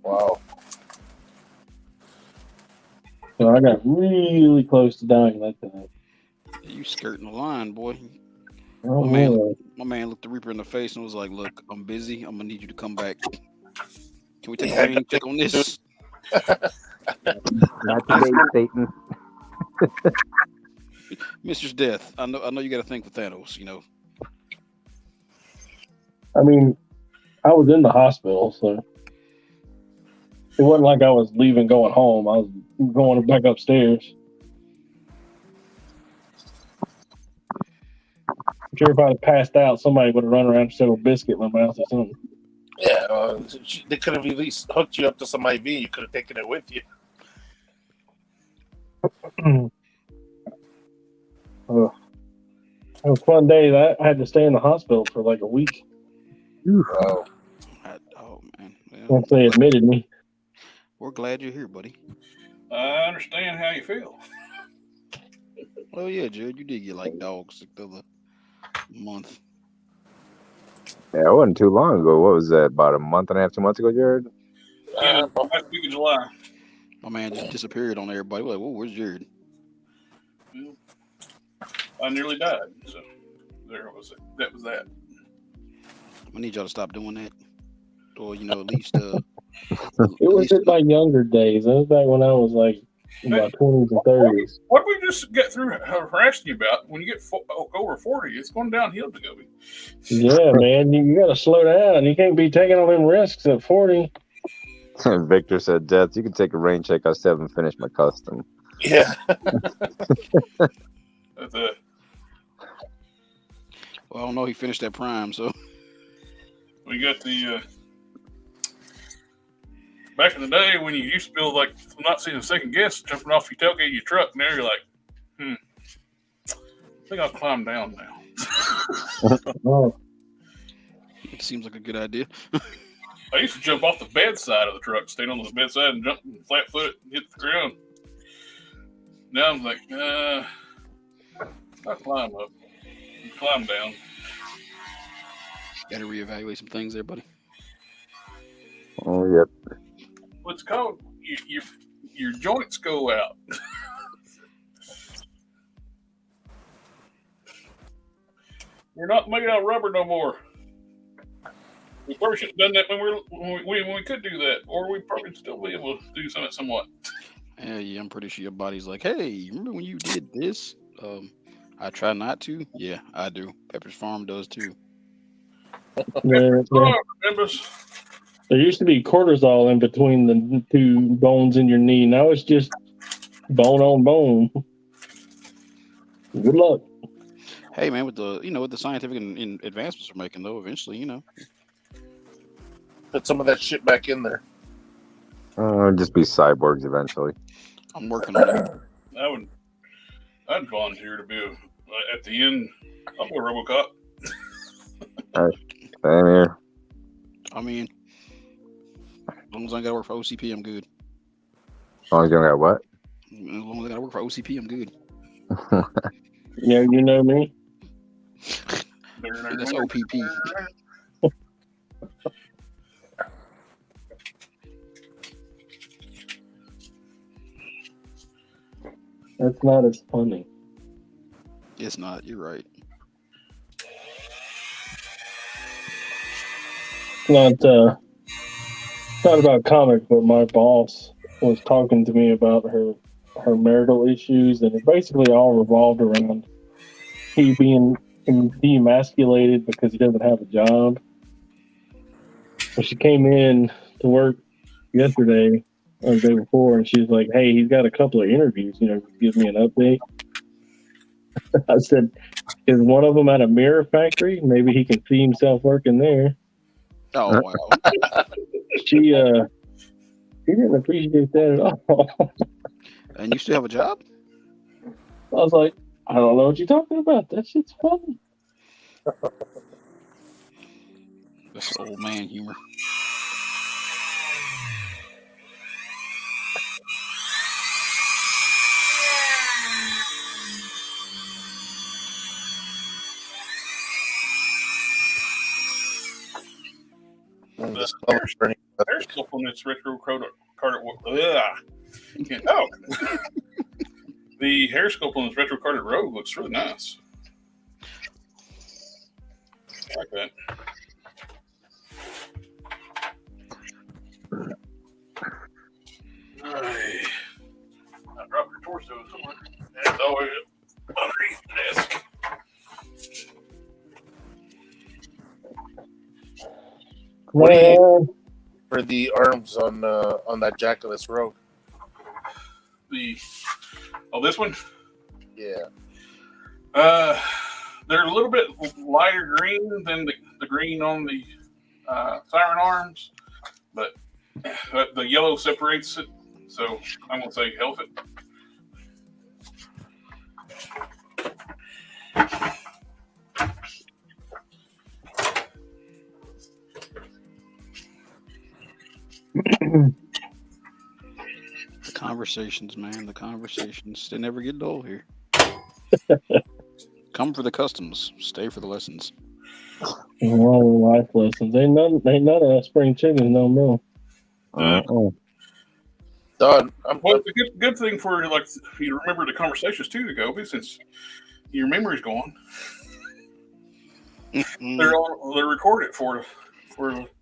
Wow. So I got really close to dying that time. You skirting the line, boy. Oh, My man looked the Reaper in the face and was like, look, I'm busy. I'm going to need you to come back. Can we take a rain check on this? Not today, Satan. Mistress Death. I know you got a thing for Thanos, I mean, I was in the hospital, so it wasn't like I was leaving going home. I was going back upstairs. I'm sure if I had passed out, somebody would have run around and set a biscuit in my mouth or something. Yeah, they could have at least hooked you up to some IV. You could have taken it with you. It was a fun day. I had to stay in the hospital for like a week. Wow. Oh, man. Well, Once they admitted me. we're glad you're here, buddy. I understand how you feel. Oh, yeah, Jared. You did get like dogs the other month. Yeah, it wasn't too long ago. What was that? About a month and a half, 2 months ago, Jared? Yeah, last week of July. My man just disappeared on everybody. We're like, whoa, where's Jared? Well, I nearly died. So that was that. Mm-hmm. I need y'all to stop doing that. Or, at least... It was in my younger days. That was back when I was like in my 20s and 30s. What we just get through harassing you about, when you get over 40, it's going downhill, DaGobi. Yeah, man. You got to slow down. You can't be taking all them risks at 40. Victor said, Death, you can take a rain check. I still haven't finished my custom. Yeah. Well, I don't know. He finished that prime, so... We got the... back in the day when you used to feel like not seeing a second guest jumping off your tailgate of your truck, now you're like, I think I'll climb down now. Oh. It seems like a good idea. I used to jump off the bedside of the truck, stayed on the bedside and jump flat foot and hit the ground. Now I'm like, I'll climb up. Climb down. Got to reevaluate some things there, buddy. Oh, yep. What's called? Your joints go out. We're not made out of rubber no more. We probably should have done that when we could do that, or we'd probably still be able to do something somewhat. Yeah, I'm pretty sure your body's like, hey, remember when you did this? I try not to. Yeah, I do. Pepper's Farm does too. There used to be cortisol in between the two bones in your knee. Now it's just bone on bone. Good luck. Hey, man, with the scientific and advancements we're making, though, eventually, Put some of that shit back in there. Just be cyborgs eventually. I'm working on it. I'd volunteer to be at the end. I'll be a RoboCop. All right, same here. I mean, as long as I gotta work for OCP, I'm good. As long as you don't got what? As long as I gotta work for OCP, I'm good. Yeah, you know me. That's OPP. That's not as funny. It's not. You're right. Not about comics, but my boss was talking to me about her marital issues, and it basically all revolved around he being demasculated because he doesn't have a job. So she came in to work yesterday or the day before, and she's like, "Hey, he's got a couple of interviews. Give me an update." I said, "Is one of them at a mirror factory? Maybe he can see himself working there." Oh wow. She didn't appreciate that at all. And you still have a job? I was like, "I don't know what you're talking about. That shit's funny." That's old man humor. The hair sculpt on this retro carded. Can't talk. The hair sculpt on this retro carded rogue looks really nice. I like that. I dropped your torso somewhere. It's always underneath the desk. What do you for the arms on that Jackalus Rogue? This one? Yeah. They're a little bit lighter green than the green on the siren arms, but the yellow separates it, so I'm going to say elephant. The conversations, man. The conversations. They never get dull here. Come for the customs. Stay for the lessons. All life lessons. Ain't none of spring chickens no more. Done. Well, it's a good thing for you to remember the conversations too, Dagobi, since your memory's gone. They're recorded for.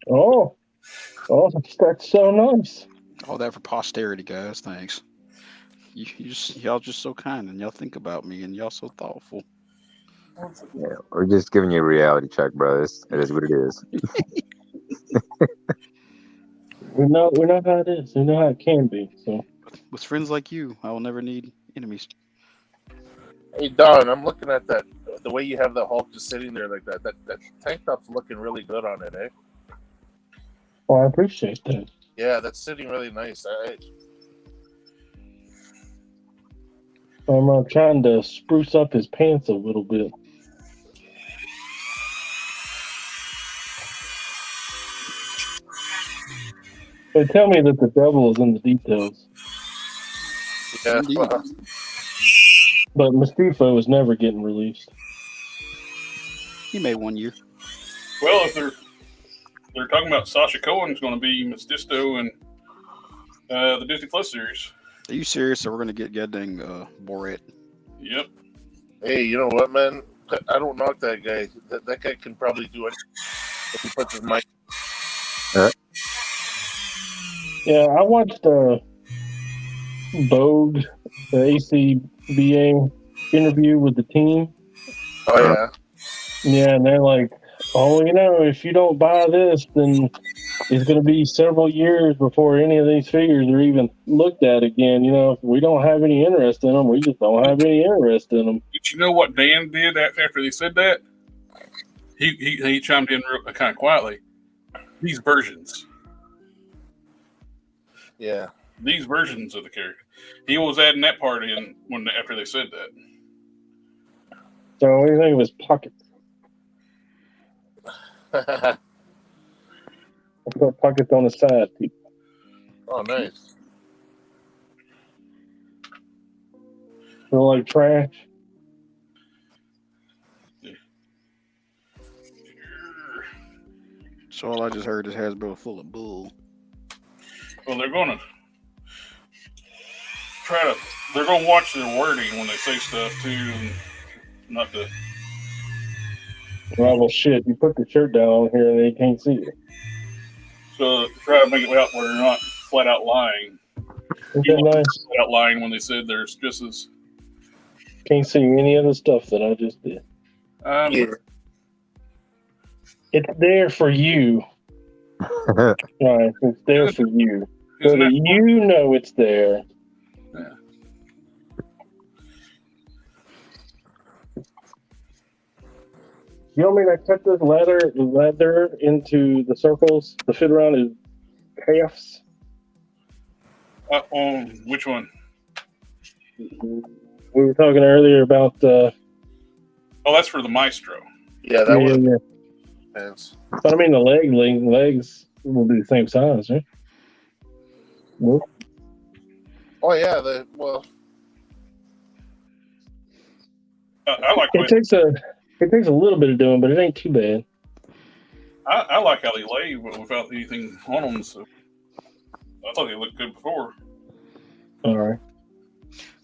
Oh, that's so nice. All that for posterity, guys. Thanks. Y'all just so kind, and y'all think about me, and y'all so thoughtful. Yeah, we're just giving you a reality check, bro. It is what it is. We know how it is. We know how it can be. So with friends like you, I will never need enemies. Hey Don, I'm looking at that. The way you have the Hulk just sitting there like that. That tank top's looking really good on it, eh? I appreciate that. Yeah, that's sitting really nice. I'm trying to spruce up his pants a little bit. They tell me that the devil is in the details. Yeah. But Mustafo is never getting released. He made 1 year. Well, if they're talking about Sasha Cohen's going to be Mephisto in the Disney Plus series. Are you serious? So we're gonna get goddamn Borat? Yep. Hey, you know what, man? I don't knock that guy. That guy can probably do it if he puts his mic. Yeah, I watched Vogue, the ACBA interview with the team. Oh yeah. Yeah, and they're like, "Oh, if you don't buy this, then it's going to be several years before any of these figures are even looked at again. If we don't have any interest in them, we just don't have any interest in them." Did you know what Dan did after they said that? He chimed in kind of quietly. These versions. Yeah. These versions of the character. He was adding that part in after they said that. So what do you think of his pockets? I put pockets on the side. Oh, nice. Feel like trash. So all I just heard is Hasbro full of bull. Well, they're going to. they're going to watch their wording when they say stuff too, and not to. Well, shit, you put the shirt down on here and they can't see it. So try to make it out where they're not flat out lying. Isn't that nice? Flat out lying when they said their stresses. Can't see any of the stuff that I just did. Yeah. It's there for you. Right, it's there for you. So that you know it's there. Yeah. You want me to cut this leather into the circles to fit around his halves? On which one? We were talking earlier about Oh, that's for the Maestro. Yeah, that would. yeah. Depends. But I mean, the legs will be the same size, right? Well, Oh yeah, I like it takes a little bit of doing, but it ain't too bad. I like how they lay without anything on them. So I thought they looked good before. All right.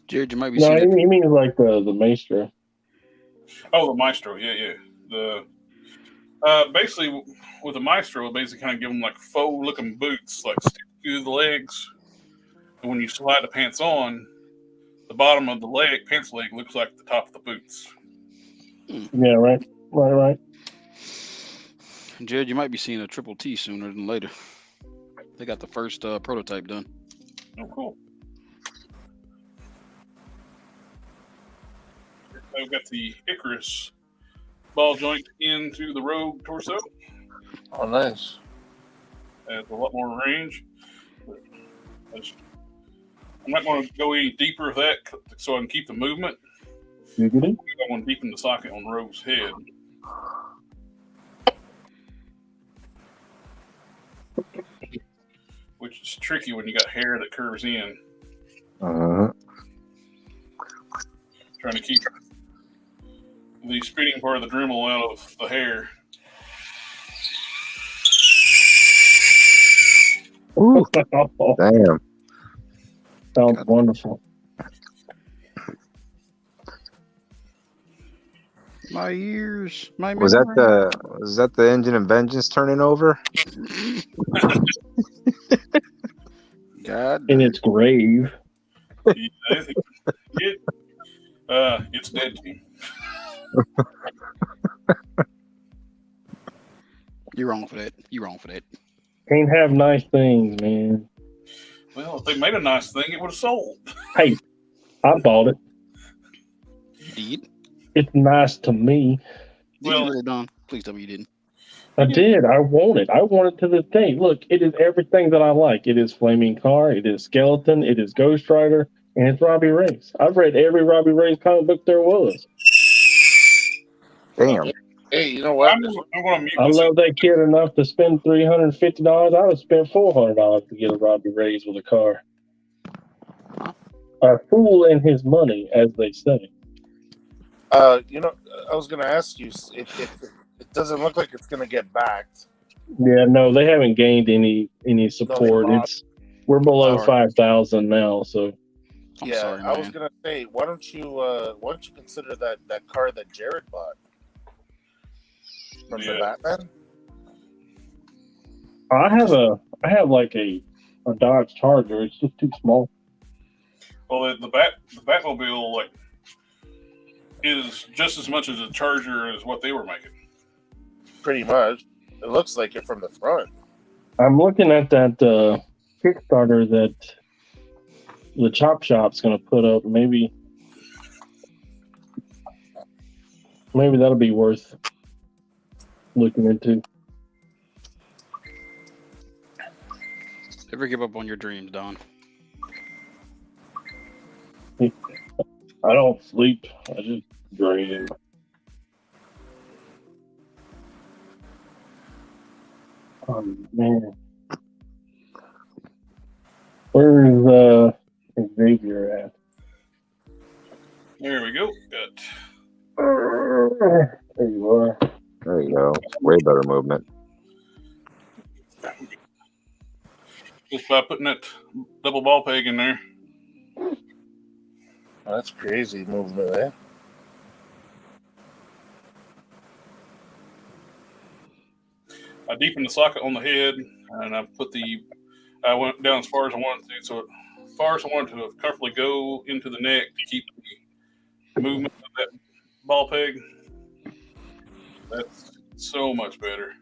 Jared, you might be No, seeing you mean like the Maestro? Oh, the Maestro, yeah. The basically with the Maestro, basically kind of give them like faux looking boots, like stick to the legs. And when you slide the pants on, the bottom of the pants leg looks like the top of the boots. Yeah, right. Jared, you might be seeing a triple T sooner than later. They got the first prototype done. Oh, cool. I've got the Icarus ball joint into the Rogue torso. Oh, nice. Has a lot more range. I'm not going to go any deeper with that so I can keep the movement. I want to deepen the socket on Rogue's head. Which is tricky when you got hair that curves in. Trying to keep the spinning part of the Dremel out of the hair. Ooh, damn. Sounds wonderful. My ears, my Was that the engine of vengeance turning over? God. In its grave. It's dead to me. You're wrong for that. Can't have nice things, man. Well, if they made a nice thing, it would have sold. Hey, I bought it. You did? It's nice to me. Did you really, Don? Please tell me you didn't. I did. I want it. I want it to this day. Look, it is everything that I like. It is Flaming Car. It is Skeleton. It is Ghost Rider. And it's Robbie Reyes. I've read every Robbie Reyes comic book there was. Damn. Hey, you know what? I love that kid enough to spend $350. I would spend $400 to get a Robbie Reyes with a car. A fool and his money, as they say. You know, I was going to ask you if it doesn't look like it's going to get backed. Yeah, no, they haven't gained any support. We're below 5,000 now, so. I'm sorry, man. I was gonna say, why don't you consider that car that Jared bought from the Batman? I have like a Dodge Charger. It's just too small. Well, the Batmobile is just as much as a Charger as what they were making. Pretty much. It looks like it from the front. I'm looking at that Kickstarter that the Chop Shop's going to put up. Maybe that'll be worth looking into. Never give up on your dreams, Don. I don't sleep. I just dream. Oh, man. Where's Xavier at? There we go. There you are. There you go. Way better movement. Just by putting that double ball peg in there. That's crazy movement, eh? I deepened the socket on the head, and I went down as far as I wanted to. So as far as I wanted to comfortably go into the neck to keep the movement of that ball peg. That's so much better.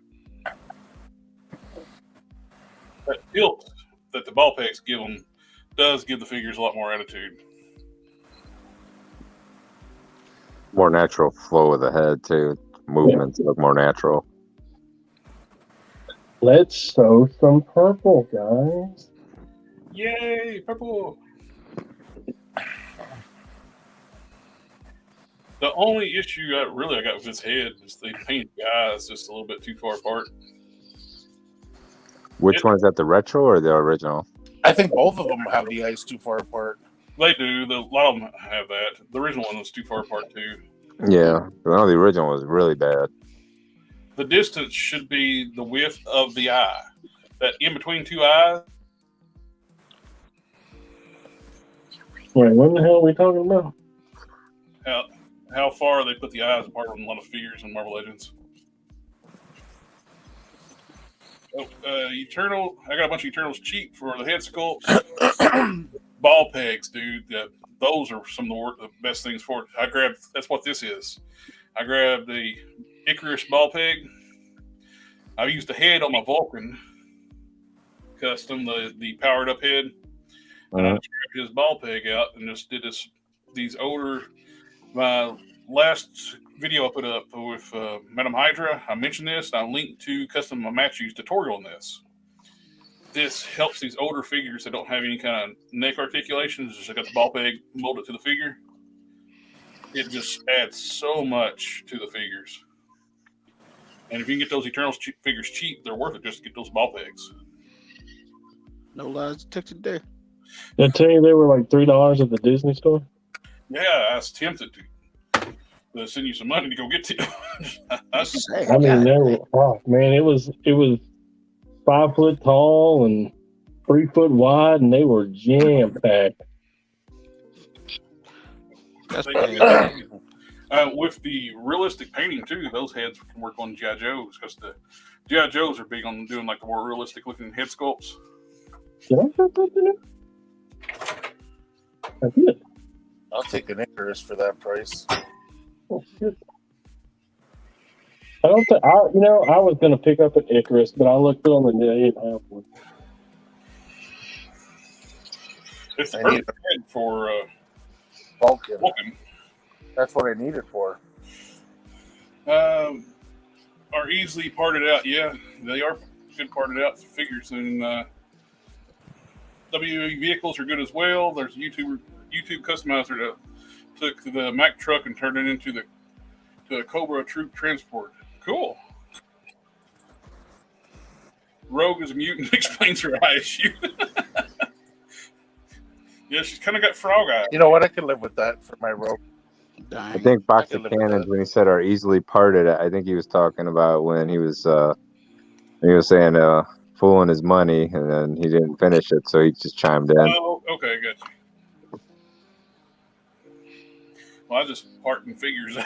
That tilt that the ball pegs give them does give the figures a lot more attitude. More natural flow of the head too. Movements look more natural. Let's sew some purple, guys. Yay, purple! The only issue I got with this head is they painted the eyes just a little bit too far apart. Which one is that? The retro or the original? I think both of them have the eyes too far apart. They do. A lot of them have that. The original one was too far apart too. Yeah, no, the original was really bad. The distance should be the width of the eye. That in between two eyes. Wait, what the hell are we talking about? How far they put the eyes apart on a lot of figures in Marvel Legends. Oh, Eternal. I got a bunch of Eternals cheap for the head sculpts. Ball pegs, dude. Those are some of the best things for it. That's what this is. I grabbed the Icarus ball peg. I used the head on my Vulcan custom, the powered up head. And I just grabbed his ball peg out and just did these older. My last video I put up with Madam Hydra, I mentioned this. I linked to Custom Matchew's tutorial on this. This helps these older figures that don't have any kind of neck articulations. Just got the ball peg molded to the figure. It just adds so much to the figures. And if you can get those Eternals figures cheap, they're worth it just to get those ball pegs. No lies detected there. Did I tell you they were like $3 at the Disney store? Yeah, I was tempted to send you some money to go get them. I mean, they were, oh man, it was 5 foot tall and 3 foot wide, and they were jam packed. That's with the realistic painting too, those heads can work on G.I. Joes because the G.I. Joes are big on doing like the more realistic looking head sculpts. Did I put something in? I did. I'll take an Icarus for that price. Oh, shit. I don't think I was gonna pick up an Icarus, but I looked on the day and I have one. It's the perfect head for Vulcan. Vulcan. That's what I need it for. Are easily parted out. Yeah, they are good parted out figures, and WWE vehicles are good as well. There's a YouTube customizer that took the Mack truck and turned it into a Cobra troop transport. Cool. Rogue is a mutant. Explains her eye issue. Yeah, she's kind of got frog eyes. You know what? I can live with that for my Rogue. I think box of cannons, when he said are easily parted, I think he was talking about when he was saying fooling his money, and then he didn't finish it, so he just chimed in. Oh, okay, gotcha. Well, I just parting figures out.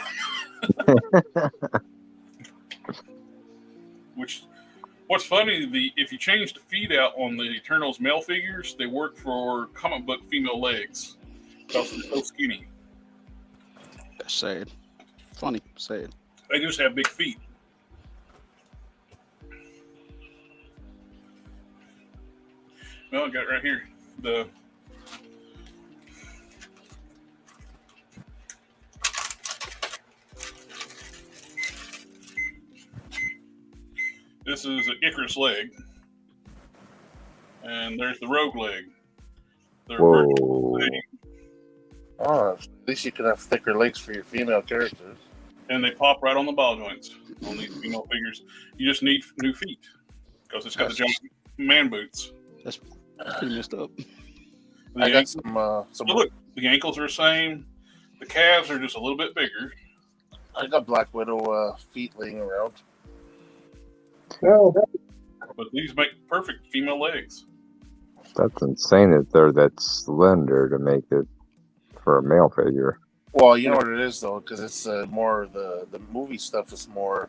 What's funny, if you change the feed out on the Eternals male figures, they work for comic book female legs because they're so skinny. That's sad. Funny, sad. They just have big feet. Well, I got it right here. This is an Icarus leg. And there's the Rogue leg. They're Whoa. Oh, at least you can have thicker legs for your female characters. And they pop right on the ball joints on these female figures. You just need new feet because it's got the giant man boots. That's pretty messed up. I got some. Look, the ankles are the same. The calves are just a little bit bigger. I got Black Widow feet laying around. Oh, But these make perfect female legs. That's insane that they're that slender to make it for a male figure. Well, you know what it is though, because it's more the movie stuff is more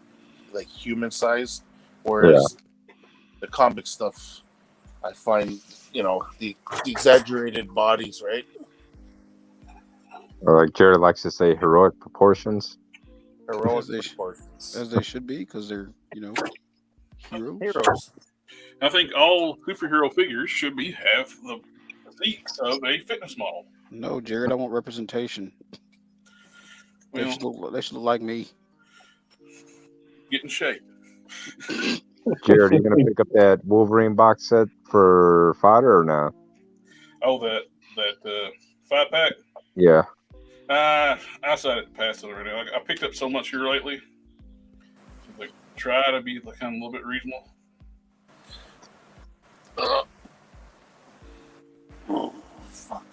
like human sized, whereas the comic stuff, I find the exaggerated bodies, right? Or like Jared likes to say, heroic proportions. Heroic As they proportions. as they should be, because they're heroes. Heroes. I think all superhero figures should have the physiques of a fitness model. No, Jared, I want representation. They Well, should look like me. get in shape. Jared, are you gonna pick up that Wolverine box set for fodder or no? Oh, that 5-pack. Yeah. I decided to pass it already. I picked up so much here lately. Like, try to be kind of a little bit reasonable. Oh, fuck.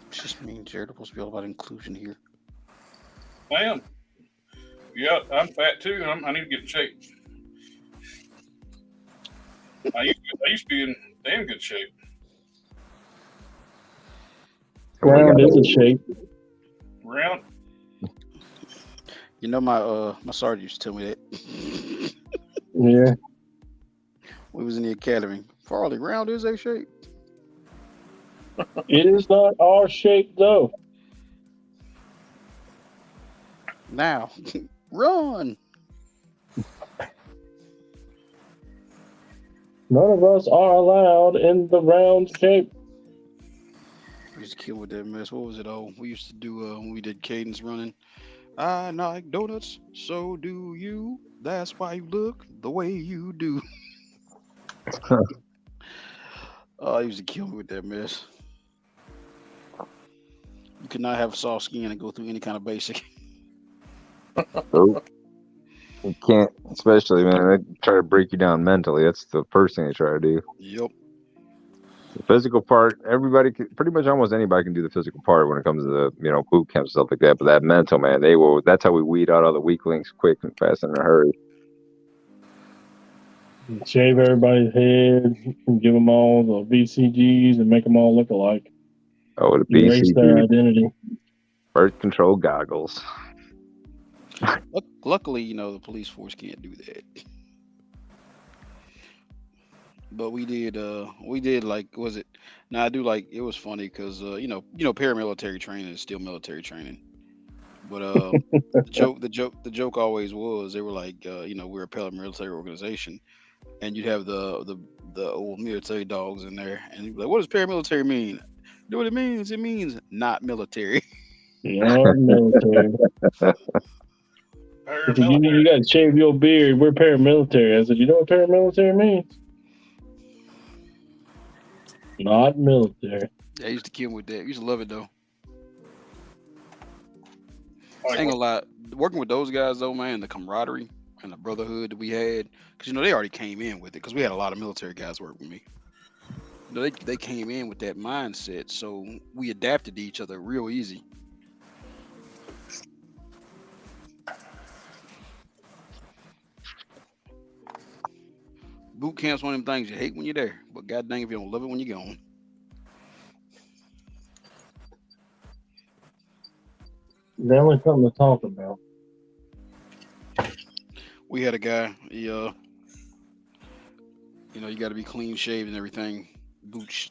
It's just me and Jared are supposed to be all about inclusion here. I am. Yeah, I'm fat too. I need to get in shape. I used to be in damn good shape. Round is a shape. Round. My sergeant used to tell me that. Yeah. We was in the academy. Farley, round is a shape. It is not our shape, though. Now, run. None of us are allowed in the round shape. We used to kill with that mess. What was it? Oh, we used to do when we did cadence running. I like donuts, so do you. That's why you look the way you do. I used to kill me with that mess. You could not have soft skin and go through any kind of basic. Nope. You can't, especially, man, they try to break you down mentally. That's the first thing they try to do. Yep. The physical part, pretty much almost anybody can do the physical part when it comes to the, boot camp stuff like that. But that mental, man, that's how we weed out all the weaklings quick and fast and in a hurry. Shave everybody's head and give them all the BCGs and make them all look alike. Oh, the Erase their BCG, identity. birth control goggles. Luckily, the police force can't do that. But we did like, was it? Now I do like, it was funny because paramilitary training is still military training. But the joke always was, they were like, we're a paramilitary organization, and you'd have the old military dogs in there, and you'd be like, what does paramilitary mean? You know what it means? It means not military. Not military. He said, you got to shave your beard. We're paramilitary. I said, you know what paramilitary means? Not military. I used to kill him with that. I used to love it though. I ain't gonna lie. Working with those guys though, man, the camaraderie and the brotherhood that we had, because they already came in with it. Because we had a lot of military guys work with me. They came in with that mindset, so we adapted to each other real easy. Boot camp's one of them things you hate when you're there, but god dang if you don't love it when you're gone. Definitely something to talk about. We had a guy, you got to be clean shaved and everything. Boots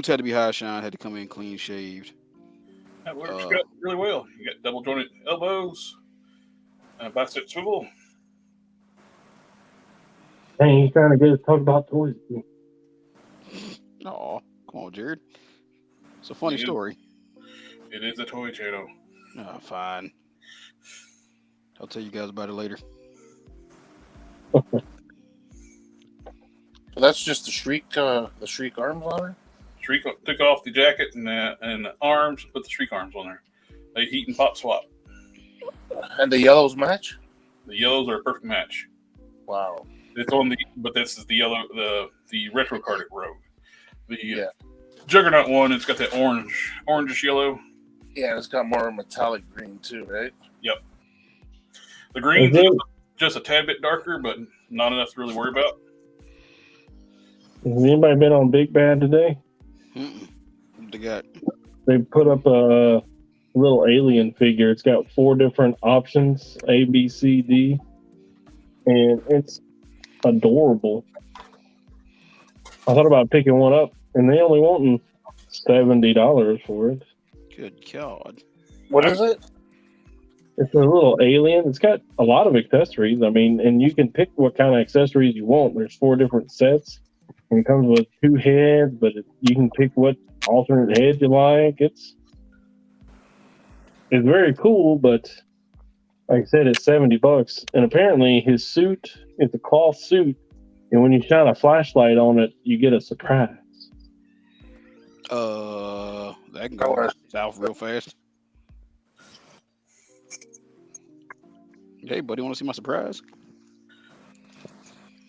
had to be high shine, had to come in clean shaved. That works really well. You got double jointed elbows, bicep swivel. Hey, he's trying to get us to talk about toys. Oh, come on, Jared. It's a funny story. It is a toy channel. Oh, fine. I'll tell you guys about it later. So that's just the Shriek arms on her? Shriek took off the jacket and the arms, put the Shriek arms on there. They heat and pop swap. And the yellows match? The yellows are a perfect match. Wow. It's on but this is the yellow, the retro Cardic Rogue. The Juggernaut one, it's got that orangish yellow. Yeah, it's got more metallic green too, right? Yep. The green's just a tad bit darker, but not enough to really worry about. Has anybody been on Big Bad today? What they got? They put up a little alien figure. It's got 4 different options, A, B, C, D, and it's adorable. I thought about picking one up, and they only wanting $70 for it. Good God. What is it? It's a little alien. It's got a lot of accessories. I mean, and you can pick what kind of accessories you want. There's 4 different sets, and it comes with 2 heads, but you can pick what alternate head you like. It's very cool, but like I said, it's $70. And apparently his suit is a cloth suit, and when you shine a flashlight on it, you get a surprise. That can go south real fast. Hey, buddy, want to see my surprise?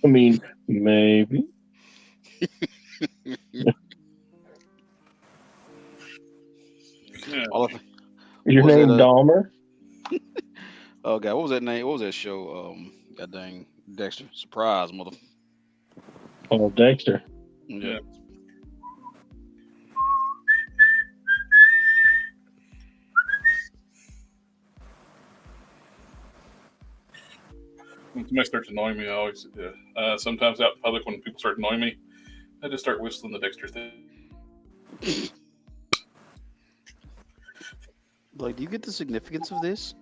I mean, maybe. Yeah. Your Was name it, Dahmer? Oh God, what was that name? What was that show? God dang, Dexter. Surprise, mother. Oh, Dexter. Yeah. When somebody starts annoying me, I always sometimes out in public when people start annoying me, I just start whistling the Dexter thing. Like, do you get the significance of this?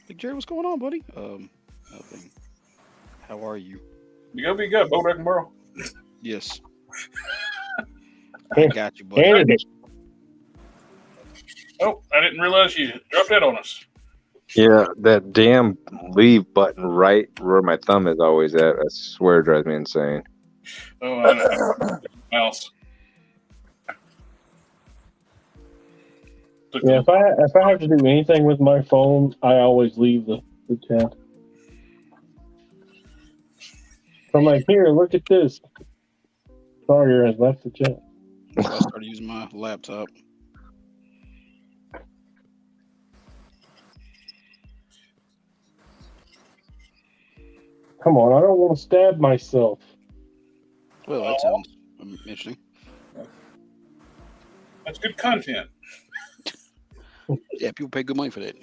Like, Jerry, what's going on, buddy? Nothing. How are you? You got Bo back and borrow. Yes. I got you, buddy. Handed it. Oh, I didn't realize you dropped that on us. Yeah, that damn leave button right where my thumb is always at. I swear it drives me insane. Oh, I know. Mouse. Yeah, if I have to do anything with my phone, I always leave the chat. So I'm like, here, look at this. Sawyer has left the chat. I started using my laptop. Come on, I don't want to stab myself. Well, that sounds interesting. That's good content. Yeah, people pay good money for that.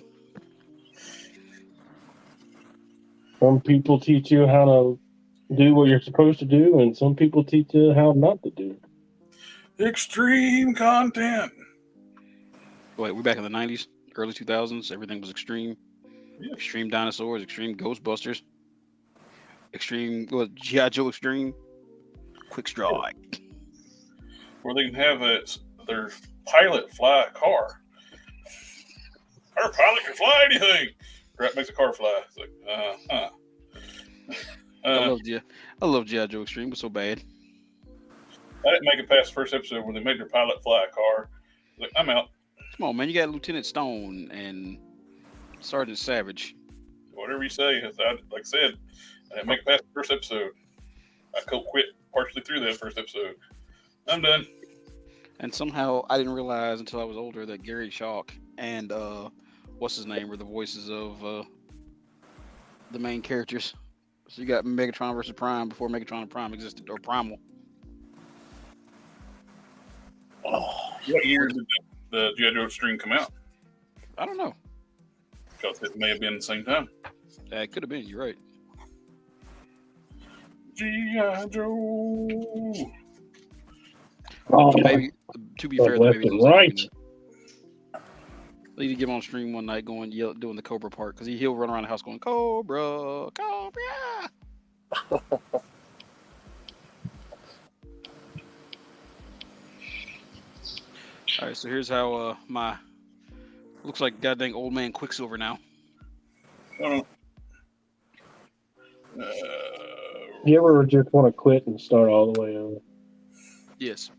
Some people teach you how to do what you're supposed to do, and some people teach you how not to do. Extreme content. Wait, we're back in the 90s, early 2000s. Everything was extreme. Yeah. Extreme dinosaurs, extreme Ghostbusters, extreme, G.I. Joe Extreme, Quick Strike. Where they can have their pilot fly a car. Our pilot can fly anything. That makes a car fly. It's like, I love G.I. Joe Extreme. It was so bad. I didn't make it past the first episode where they made their pilot fly a car. Like, I'm out. Come on, man. You got Lieutenant Stone and Sergeant Savage. Whatever you say. Like I said, I didn't make it past the first episode. I quit partially through that first episode. I'm done. And somehow I didn't realize until I was older that Gary Chalk and what's his name were the voices of the main characters. So you got Megatron versus Prime before Megatron and Prime existed, or Primal. What year did the G.I. Joe Extreme come out? I don't know. Because it may have been the same time. It could have been. You're right. G.I. Joe. Oh, Maybe, to be fair, left maybe and right. They need to get him on stream one night going doing the Cobra part, because he'll run around the house going Cobra, Cobra. All right, so here's how my looks like goddamn old man Quicksilver now. You ever just want to quit and start all the way over? Yes.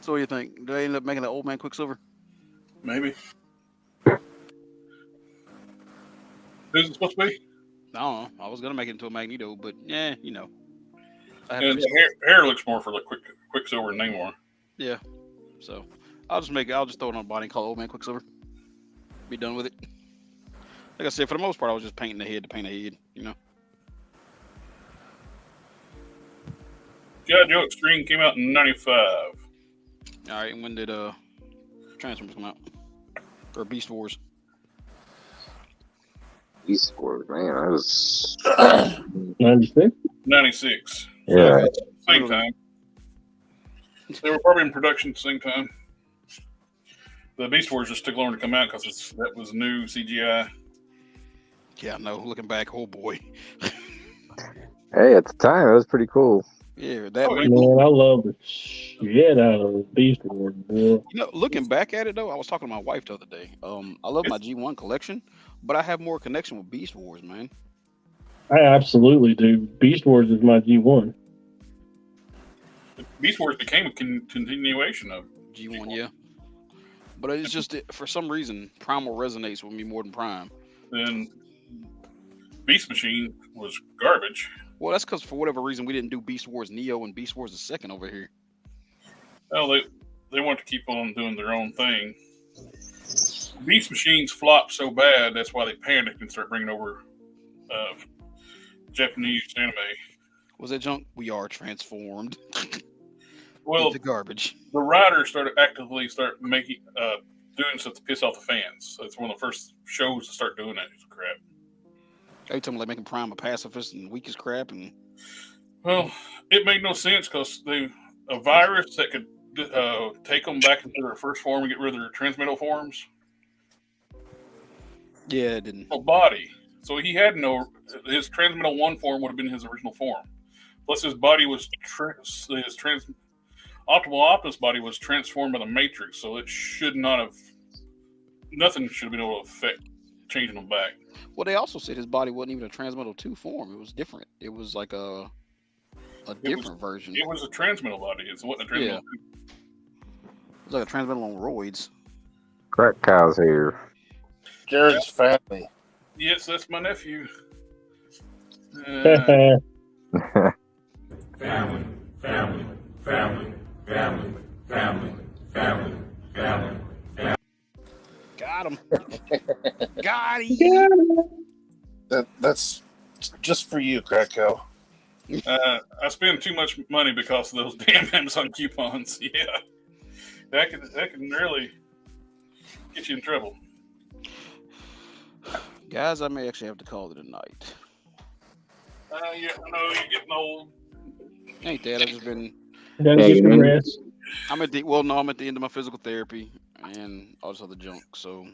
So what do you think? Do they end up making the old man Quicksilver? Maybe. Who's it supposed to be? I don't know. I was gonna make it into a Magneto, but yeah, you know. And the hair looks more for like Quicksilver and Namor. Yeah. So I'll just throw it on a body and call it Old Man Quicksilver. Be done with it. Like I said, for the most part, I was just painting the head to paint a head. G.I. Joe Extreme came out in '95. All right, and when did Transformers come out? Or Beast Wars? Beast Wars, man. I was 96. '96. yeah. Same time. They were probably in production at the same time. The Beast Wars just took longer to come out because that was new CGI. Yeah, I know. Looking back, oh boy. Hey, at the time, it was pretty cool. Yeah, that. Oh, reboot. Man, I love the shit out of Beast Wars, boy. Looking back at it though, I was talking to my wife the other day. I love my G1 collection, but I have more connection with Beast Wars, man. I absolutely do. Beast Wars is my G1. Beast Wars became a continuation of G1, yeah. But it's just for some reason, Primal resonates with me more than Prime. Then Beast Machine was garbage. Well, that's because for whatever reason we didn't do Beast Wars Neo and Beast Wars the second over here. Well, they want to keep on doing their own thing. Beast Machines flopped so bad, that's why they panicked and started bringing over Japanese anime. Was that junk? We are transformed. Well, the garbage. The writers started making doing stuff to piss off the fans. That's one of the first shows to start doing that crap. Are you talking like making Prime a pacifist and weak as crap? And well, it made no sense because a virus that could take them back into their first form and get rid of their transmittal forms. Yeah, it didn't. A body. So he had his transmittal 1 form would have been his original form. Plus his body was Optimal Optimus body was transformed by the Matrix, so it should not have. Nothing should have been able to affect changing him back. Well, they also said his body wasn't even a Transmetal 2 form. It was different. It was like a different version. It was a transmittal body. It wasn't a transmittal. Yeah. It was like a transmittal on roids. Crack cows here. Jared's family. Yes, that's my nephew. Family, family, family, family, family, family, family. Got him. Got him. That's just for you, Krakow. I spend too much money because of those damn Amazon coupons. Yeah, that can really get you in trouble. Guys, I may actually have to call it a night. Yeah, I know you're getting old. Ain't that? I've just been. Gotta get some rest. I'm at the end of my physical therapy and all this other junk. So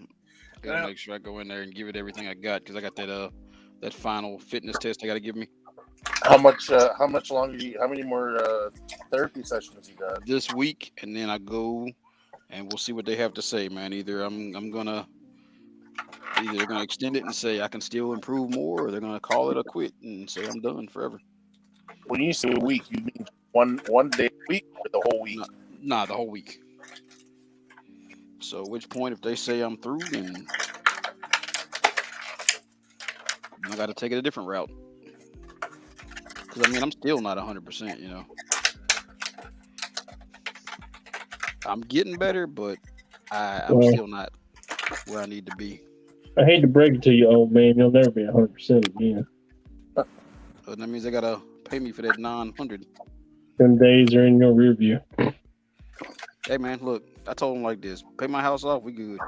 I gotta make sure I go in there and give it everything I got because I got that final fitness test I gotta give me. How much longer? How many more therapy sessions you got? This week, and then I go, and we'll see what they have to say, man. Either they're gonna extend it and say I can still improve more, or they're gonna call it a quit and say I'm done forever. When you say a week, you mean one day a week or the whole week? Nah, the whole week. So, at which point, if they say I'm through, then I got to take it a different route. Because I mean, I'm still not 100%. You know, I'm getting better, but I'm still not where I need to be. I hate to break it to you, old man. You'll never be 100% again. So that means they gotta pay me for that 900. Them days are in your rear view. Hey man, look, I told him like this: pay my house off, we good.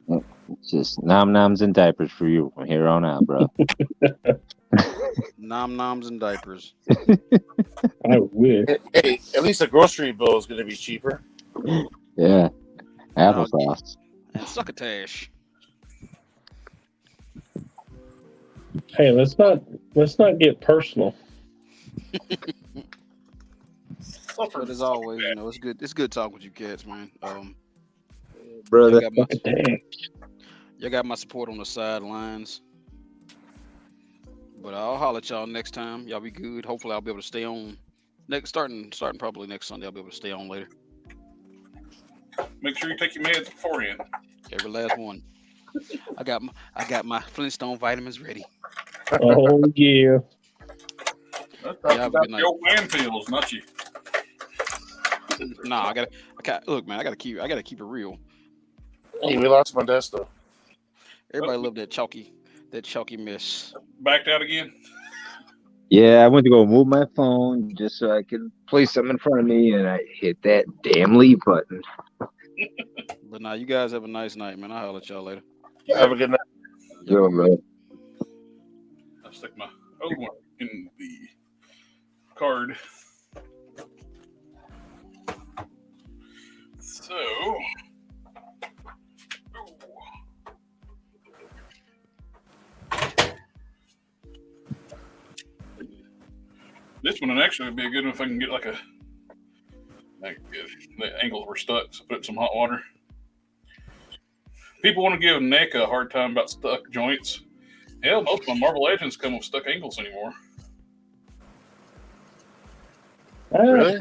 It's just nom-noms and diapers for you from here on out, bro. Nom-noms and diapers. I wish. Hey, at least the grocery bill is going to be cheaper. Yeah, applesauce. And succotash. Hey, let's not get personal. But as always, you know, it's good. It's good talk with you cats, man. Brother. Y'all got my support on the sidelines. But I'll holler at y'all next time. Y'all be good. Hopefully I'll be able to stay on starting probably next Sunday. I'll be able to stay on later. Make sure you take your meds beforehand. Every last one. I got my Flintstone vitamins ready. Oh yeah. That's about the old man pills, not you. Nah, look, man. I gotta keep it real. Hey, we lost Modesto. Everybody loved that chalky mess. Backed out again. Yeah, I went to go move my phone just so I could place something in front of me, and I hit that damn leave button. But now you guys have a nice night, man. I'll holler at y'all later. Have a good night. Yo, man. I stick my old one in the card. So, this one would actually be a good one if I can get like the angles were stuck, so put some hot water. People want to give Nick a hard time about stuck joints. Hell, most of my Marvel Legends come with stuck angles anymore. Really?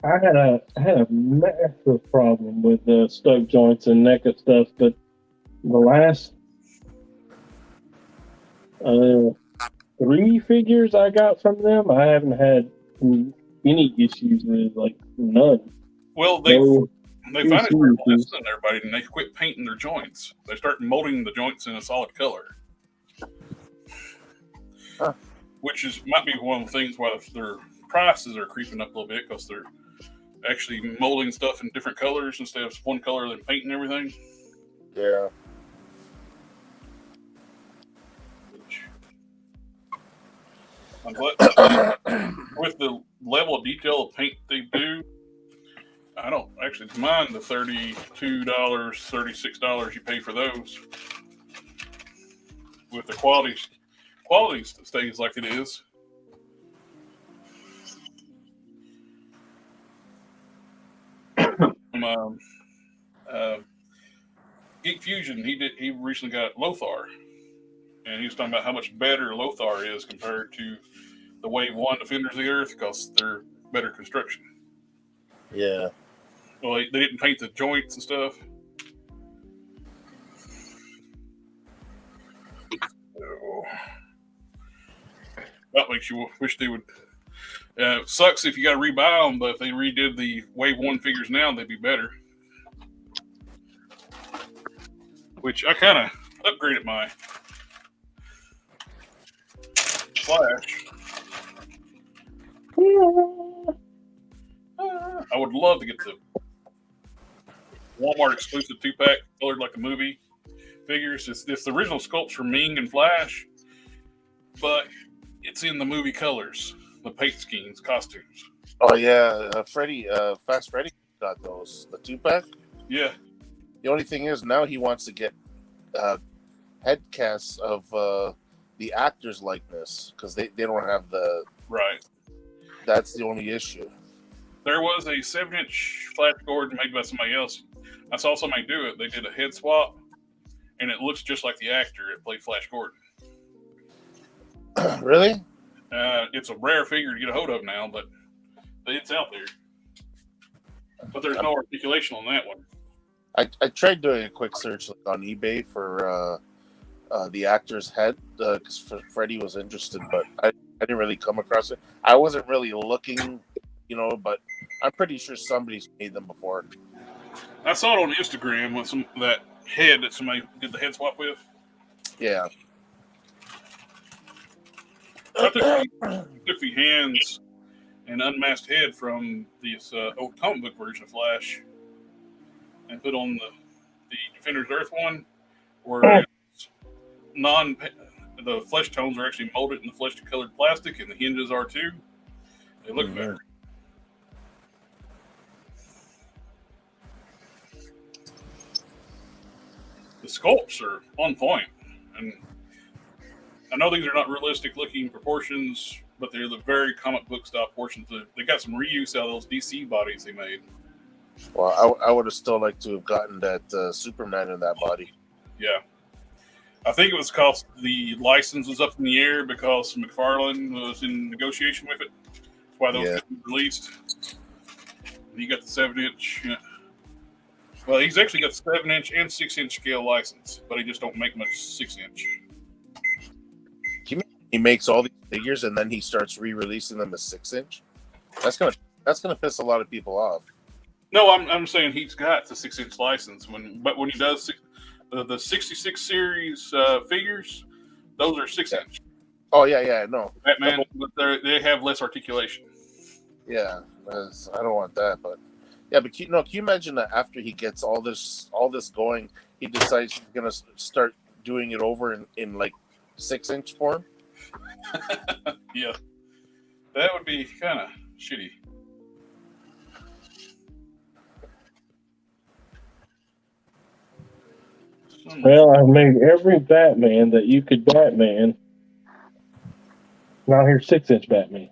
I had a massive problem with stuck joints and NECA stuff, but the last 3 figures I got from them, I haven't had any issues with, like, none. Well, they finally started issues. listening to everybody, and they quit painting their joints. They start molding the joints in a solid color, which might be one of the things why their prices are creeping up a little bit, because they're actually molding stuff in different colors instead of one color than painting everything. Yeah. I'm glad with the level of detail of paint they do. I don't actually mind the $32, $36 you pay for those. With the quality stays like it is. Geek Fusion, he recently got Lothar, and he was talking about how much better Lothar is compared to the Wave 1 Defenders of the Earth, because they're better construction. Yeah. Well, they didn't paint the joints and stuff. So, that makes you wish they would. Sucks if you got to rebuy them, but if they redid the Wave 1 figures now, they'd be better. Which I kind of upgraded my Flash. I would love to get the Walmart exclusive 2-pack colored like a movie figures. It's the original sculpts from Ming and Flash, but it's in the movie colors, the paint schemes, costumes. Oh yeah, Fast Freddy got those, the 2-pack. Yeah. The only thing is now he wants to get head casts of the actors' likeness, because they don't have the Right. That's the only issue. There was a 7-inch Flash Gordon made by somebody else. I saw somebody do it. They did a head swap, and it looks just like the actor that played Flash Gordon. Really? It's a rare figure to get a hold of now, but it's out there. But there's no articulation on that one. I tried doing a quick search on eBay for the actor's head, because Freddie was interested, but I didn't really come across it. I wasn't really looking, but I'm pretty sure somebody's made them before. I saw it on Instagram with that head that somebody did the head swap with. Yeah. I took the hands and unmasked head from this old comic book version of Flash and put on the Defenders Earth one, where the flesh tones are actually molded in the flesh colored plastic, and the hinges are too. They look better. The sculpts are on point, and I know these are not realistic looking proportions, but they're the very comic book style portions. They got some reuse out of those DC bodies they made. Well, I would have still liked to have gotten that Superman in that body. Yeah. I think it was because the license was up in the air because McFarlane was in negotiation with it. That's why those couldn't be released. And he got the 7-inch. Well, he's actually got the 7-inch and 6-inch scale license, but he just don't make much 6-inch. He makes all these figures and then he starts re-releasing them as 6-inch. That's gonna piss a lot of people off. No, I'm saying he's got the 6-inch license. But when he does the 66 series figures, those are 6-inch Oh yeah, no, Batman, but they have less articulation. yeah, I don't want that, but yeah, but can you imagine that after he gets all this going, he decides he's gonna start doing it over in like 6-inch form? Yeah, that would be kind of shitty. Well, I've made every Batman that you could Batman. Now here's 6-inch Batman.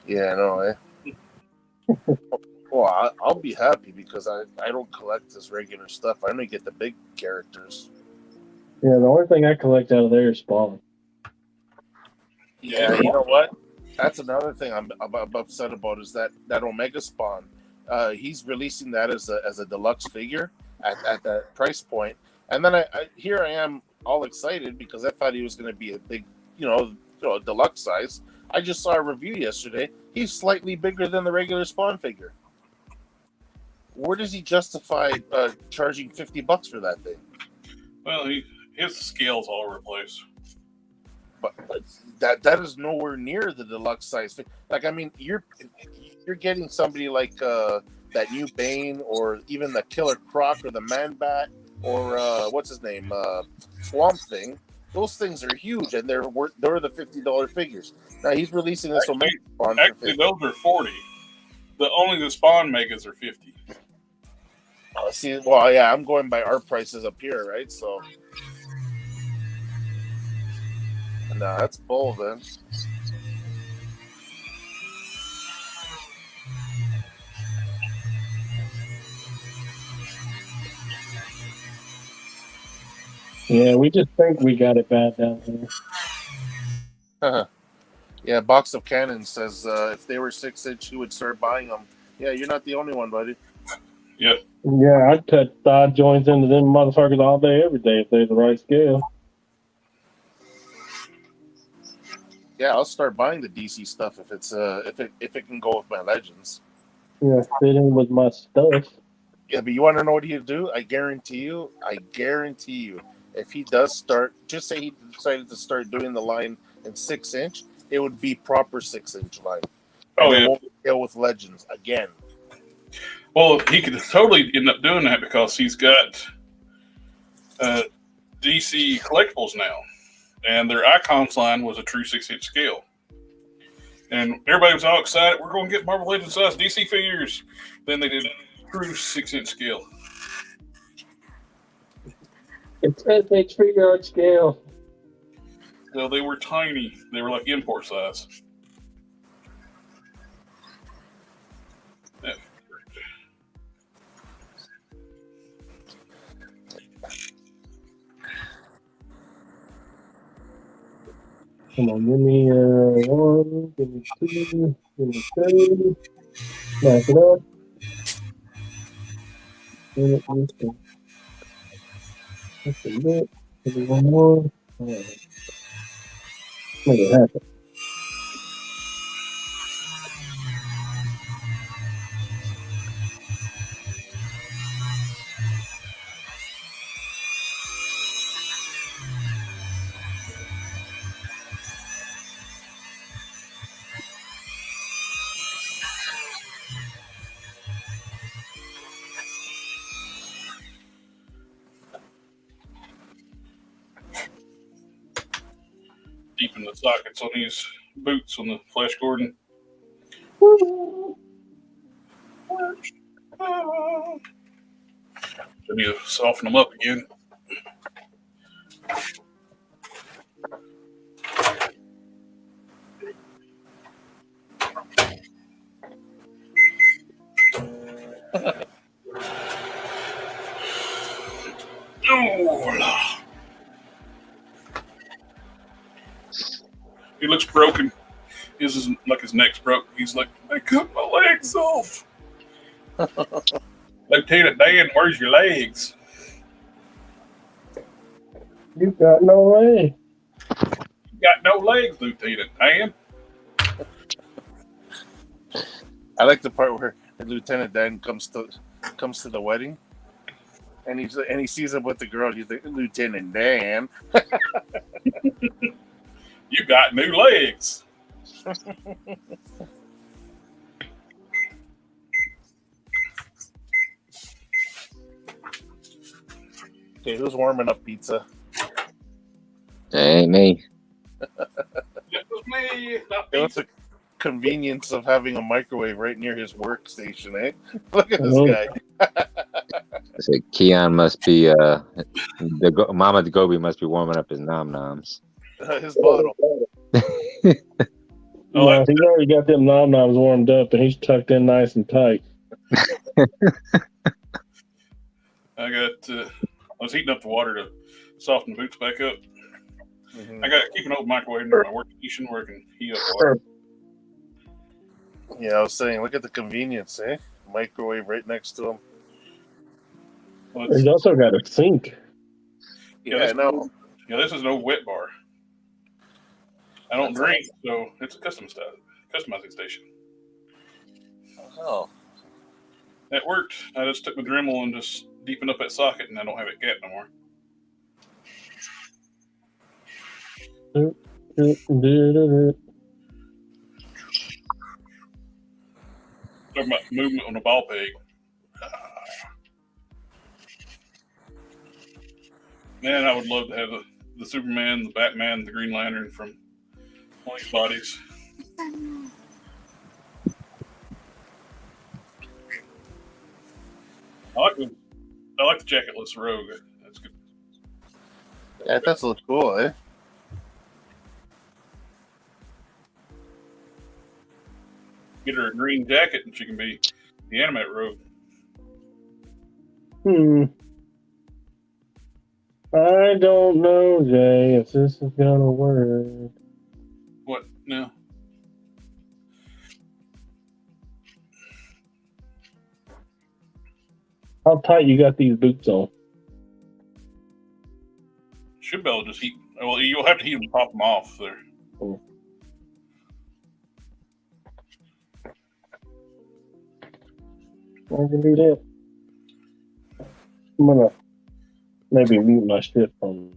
Yeah, no, Well, I'll be happy because I don't collect this regular stuff. I only get the big characters. Yeah, the only thing I collect out of there is Spawn. Yeah, you know what? That's another thing I'm upset about is that Omega Spawn. He's releasing that as a deluxe figure at that price point, and then here I am all excited because I thought he was going to be a big, deluxe size. I just saw a review yesterday. He's slightly bigger than the regular Spawn figure. Where does he justify charging $50 for that thing? Well, his scale's all over the place. But that is nowhere near the deluxe size. Like, I mean, you're getting somebody like that new Bane, or even the Killer Croc, or the Man Bat, or what's his name, Swamp Thing. Those things are huge, and they're the $50 figures. Now he's releasing this Omega Spawn. Actually, those are 40. Only the Spawn Megas are 50. See, well, yeah, I'm going by our prices up here, right? So, no, that's bull then. Yeah, we just think we got it bad down here. Yeah, Box of Cannon says if they were 6-inch, he would start buying them. Yeah, you're not the only one, buddy. Yep. Yeah, I'd cut thigh joints into them motherfuckers all day, every day if they're the right scale. Yeah, I'll start buying the DC stuff if it's if it can go with my Legends. Yeah, fit in with my stuff. Yeah, but you want to know what he'll do? I guarantee you, if he does start, just say he decided to start doing the line in 6-inch, it would be proper 6-inch line. And it won't deal with Legends again. Well, he could totally end up doing that because he's got DC collectibles now, and their Icons line was a true 6-inch scale. And everybody was all excited. We're going to get Marvel Legends size DC figures. Then they did true 6-inch scale. It's 8-inch figure art scale. So they were tiny. They were like import size. Yeah. Come on, give me 1, give me 2, give me 3. Smash it up. That's a bit. Give me one more. All right. Make it happen. Deep in the sockets on these boots on the Flash Gordon. I need to soften them up again. He looks broken. His neck's broke. He's like, I cut my legs off. Lieutenant Dan, where's your legs? You got no way. You got no legs, Lieutenant Dan. I like the part where Lieutenant Dan comes to the wedding, And he sees him with the girl. He's like, Lieutenant Dan. You got new legs. Okay, who's warming up pizza? Ain't me. It was me. Not What's pizza. the convenience of having a microwave right near his workstation, eh? Look at this Oh. guy. I said Keon must be Mama DaGobi must be warming up his nom noms. His bottle. No, he's already got them nom noms warmed up, and he's tucked in nice and tight. I was heating up the water to soften the boots back up. Mhm. I got to keep an open microwave near my workstation where I can heat up water. Yeah, I was saying, look at the convenience, eh? Microwave right next to him. Well, He's also got a sink. Yeah, I know. Yeah, this is an old wet bar. I don't That's drink, so it's a customizing station. Oh, That worked. I just took my Dremel and just deepened up that socket, and I don't have it gap no more. Talking about movement on a ball peg. Man, I would love to have the Superman, the Batman, the Green Lantern from all these bodies. I like the jacketless Rogue. That's good. yeah, that looks cool, eh? Get her a green jacket, and she can be the animate Rogue. I don't know, Jay, if this is gonna work. What? No. How tight you got these boots on? Should be able to just heat. Well, you'll have to heat them and pop them off there. Oh. I can do that. I'm gonna maybe mute my shit from.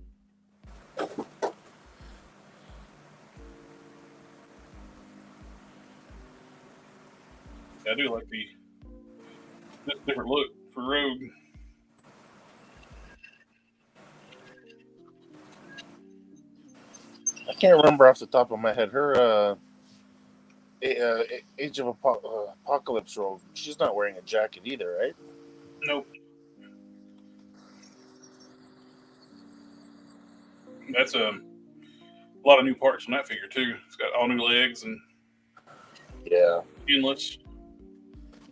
I do like this different look for Rogue. I can't remember off the top of my head. Her Age of Apocalypse Rogue, she's not wearing a jacket either, right? Nope. That's a lot of new parts on that figure too. It's got all new legs and Yeah. inlets.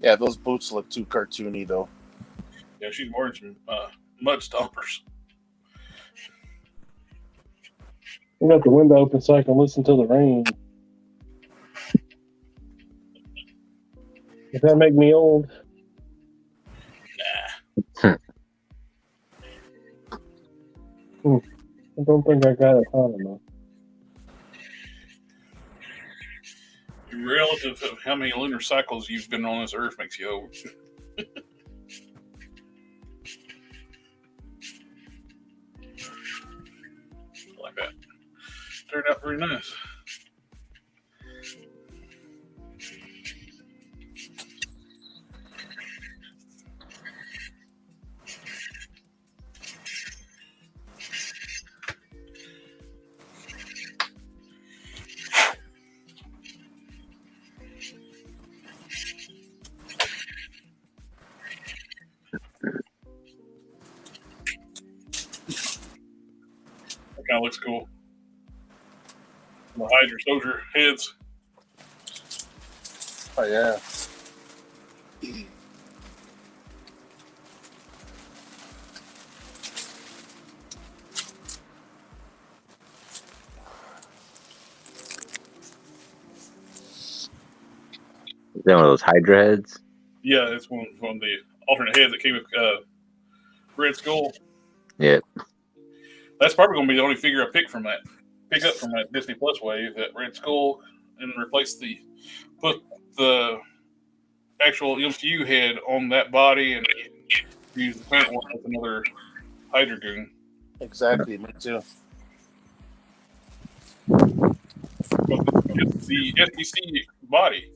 Yeah, those boots look too cartoony, though. Yeah, she's wearing some mud stompers. I got the window open so I can listen to the rain. Does that make me old? Nah. I don't think I got it hot enough. Relative of how many lunar cycles you've been on this Earth makes you old. Like that. Turned out pretty nice. That kind of looks cool. The Hydra soldier heads. Oh, yeah. Is that one of those Hydra heads? Yeah, it's one from the alternate heads that came with Red Skull. Yeah. That's probably going to be the only figure I pick up from that Disney Plus wave, that Red Skull, and put the actual MCU head on that body and use the paint one with another hydrogen. Exactly, me too. It's the SDC body.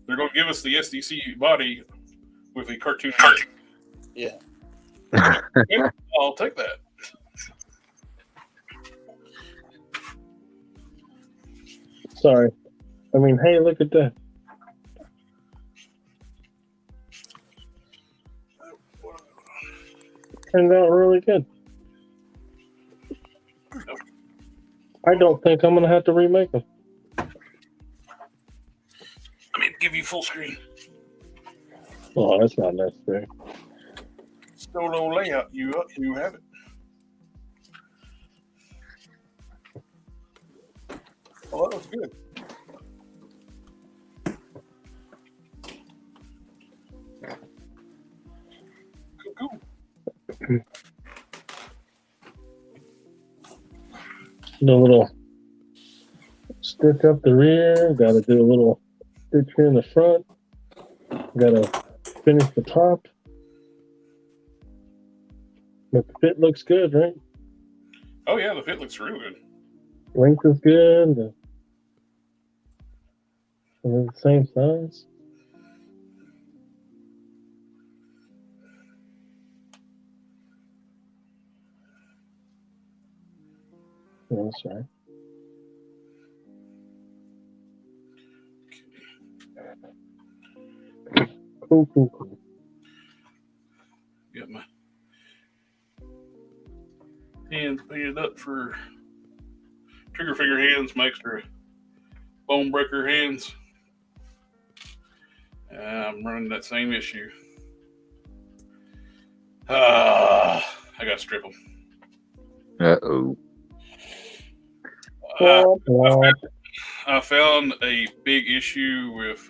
They're going to give us the SDC body with a cartoon head. Yeah. Yeah, I'll take that. Sorry. I mean, hey, look at that. Turned out really good. I don't think I'm going to have to remake them. Let me give you full screen. Oh, that's not necessary. Solo layout. You have it. Oh, that was good. Cool. Do a little stitch up the rear. Got to do a little stitch here in the front. Got to finish the top. But the fit looks good, right? Oh yeah, the fit looks real good. Length is good. They're the same size. Oh, that's right. Cool. Got my hands painted up for trigger finger hands, my extra bone breaker hands. I'm running that same issue. I got to strip them. Uh-oh. I found a big issue with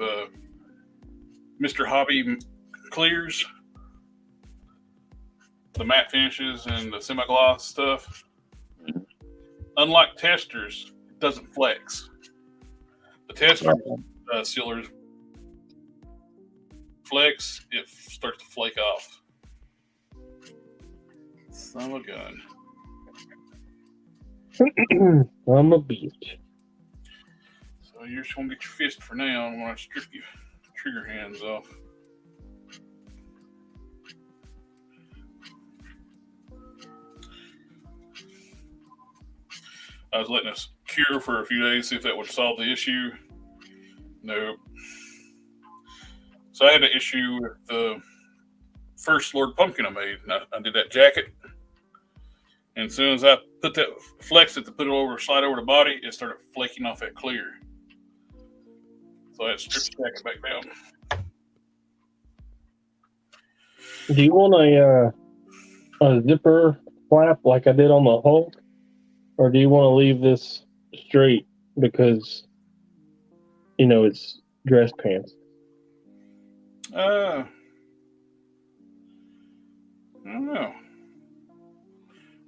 Mr. Hobby clears, the matte finishes and the semi-gloss stuff. Unlike testers, it doesn't flex. The tester sealers flex, it starts to flake off. Son of a gun. I'm a beach. So you're just going to get your fist for now. I'm going to strip your trigger hands off. I was letting us cure for a few days, see if that would solve the issue. Nope. So I had an issue with the first Lord Pumpkin I made. I did that jacket. And as soon as I put that, flexed it to put it over, slide over the body, it started flaking off that clear. So I had to strip the jacket back down. Do you want a zipper flap like I did on the Hulk? Or do you want to leave this straight because, you know, it's dress pants? I don't know.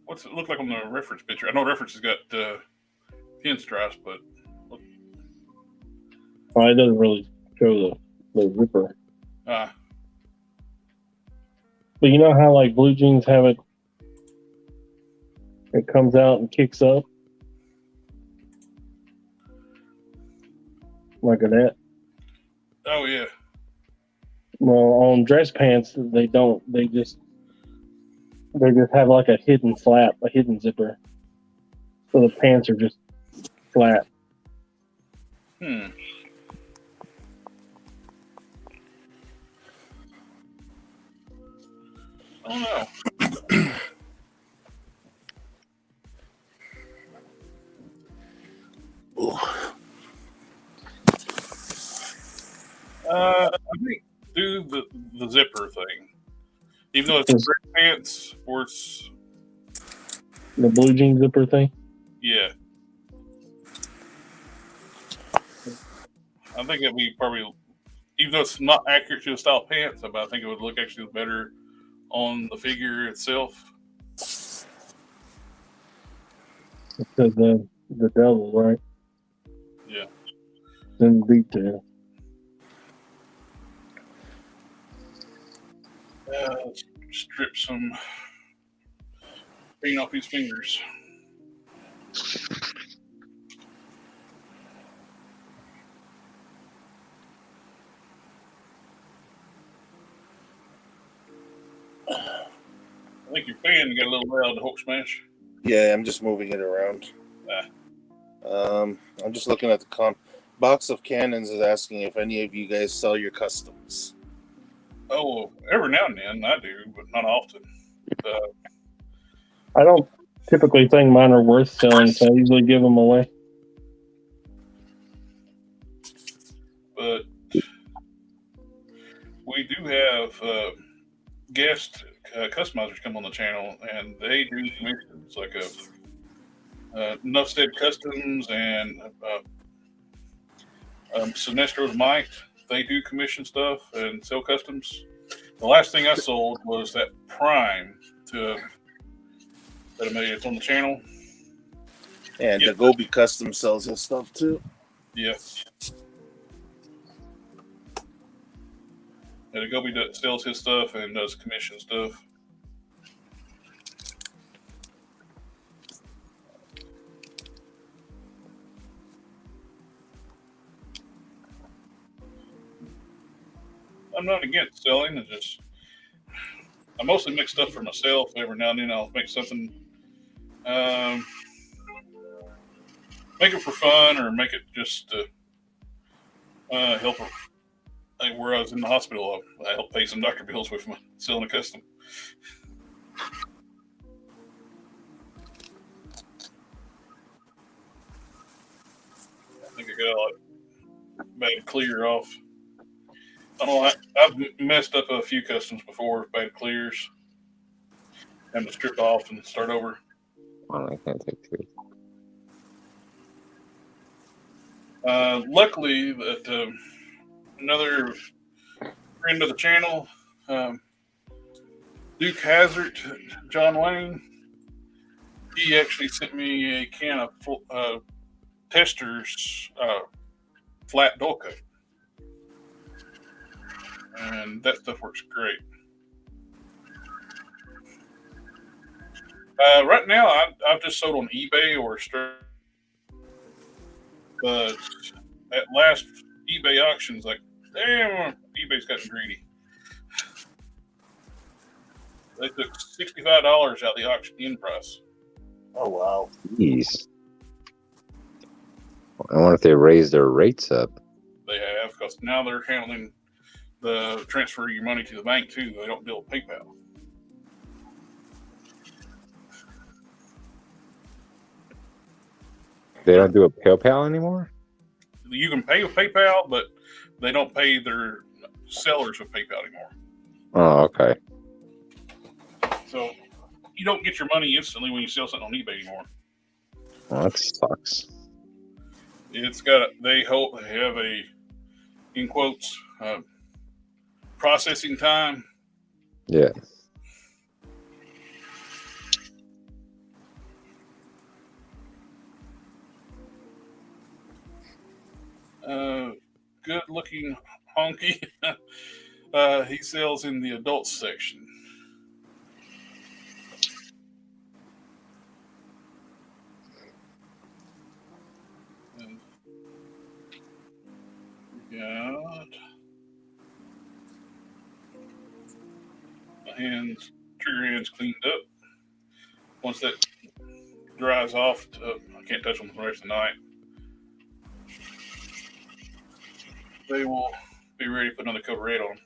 What's it look like on the reference picture? I know reference has got pinstripes, but Well, it doesn't really show the zipper. But you know how like blue jeans have it? It comes out and kicks up like that. Oh yeah. Well, on dress pants, they don't. They just have like a hidden flap, a hidden zipper. So the pants are just flat. I don't know. I think do the zipper thing. Even though it's dress pants or it's the blue jean zipper thing. Yeah. I think it'd be probably, even though it's not accurate to the style of pants, but I think it would look actually better on the figure itself. Because the devil, right? Yeah. In detail. Strip some paint off his fingers. I think your fan got a little loud, Hulk Smash. Yeah, I'm just moving it around. I'm just looking at the box of cannons is asking if any of you guys sell your customs. Oh, every now and then I do, but not often. I don't typically think mine are worth selling, so I usually give them away. But we do have guest customizers come on the channel, and they do commissions like Nuffstead Customs and Sinestro's Might. They do commission stuff and sell customs. The last thing I sold was that Prime that I made. It's on the channel. And DaGobiCustoms sells his stuff too. Yeah. DaGobi sells his stuff and does commission stuff. I'm not against selling. I mostly make stuff for myself. Every now and then I'll make something, make it for fun or make it just to help. Like where I was in the hospital, I helped pay some doctor bills with my selling a custom. I think I got like bad clear off. I don't know, I've messed up a few customs before with bad clears. Having to strip off and start over. Well, I can't take three. Luckily, that another friend of the channel, Duke Hazard, John Wayne, he actually sent me a can of Testers flat dull coat. And that stuff works great. Right now, I've just sold on eBay or but at last eBay auctions, like, damn, eBay's gotten greedy. They took $65 out of the auction in price. Oh wow! Jeez. I wonder if they raised their rates up. They have, because now they're handling the transfer your money to the bank too. They don't deal with PayPal. They don't do a PayPal anymore? You can pay with PayPal, but they don't pay their sellers with PayPal anymore. Oh, okay. So you don't get your money instantly when you sell something on eBay anymore. Well, that sucks. It's got they have a, in quotes, processing time. Yeah. Good looking honky. He sells in the adults section. And we got my hands, trigger hands cleaned up. Once that dries off, I can't touch them for the rest of the night. They will be ready to put another coat of red on.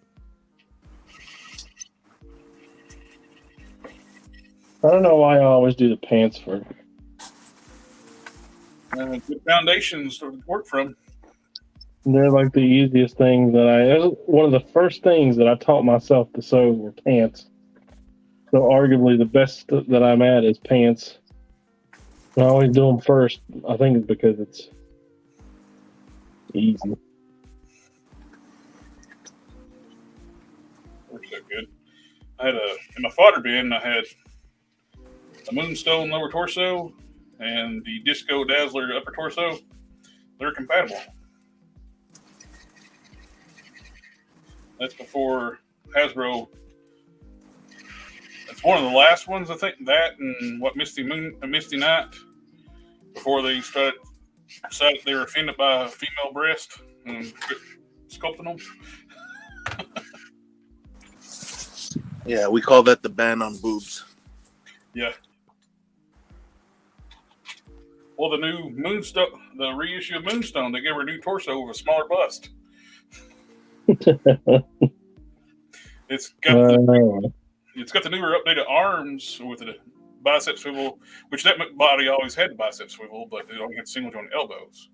I don't know why I always do the pants first. Good foundations to work from. They're like the easiest thing one of the first things that I taught myself to sew were pants. So arguably the best that I'm at is pants. I always do them first. I think it's because it's easy. Works so good. I had in my fodder bin, I had a Moonstone lower torso and the Disco Dazzler upper torso. They're compatible. That's before Hasbro It's one of the last ones, I think. That and what Misty Night, before they decided they were offended by a female breast and quit sculpting them. Yeah, we call that the ban on boobs. Yeah. Well, the new Moonstone, the reissue of Moonstone, they gave her a new torso with a smaller bust. It's got the newer updated arms with the bicep swivel, which that body always had the bicep swivel, but it only had single joint elbows.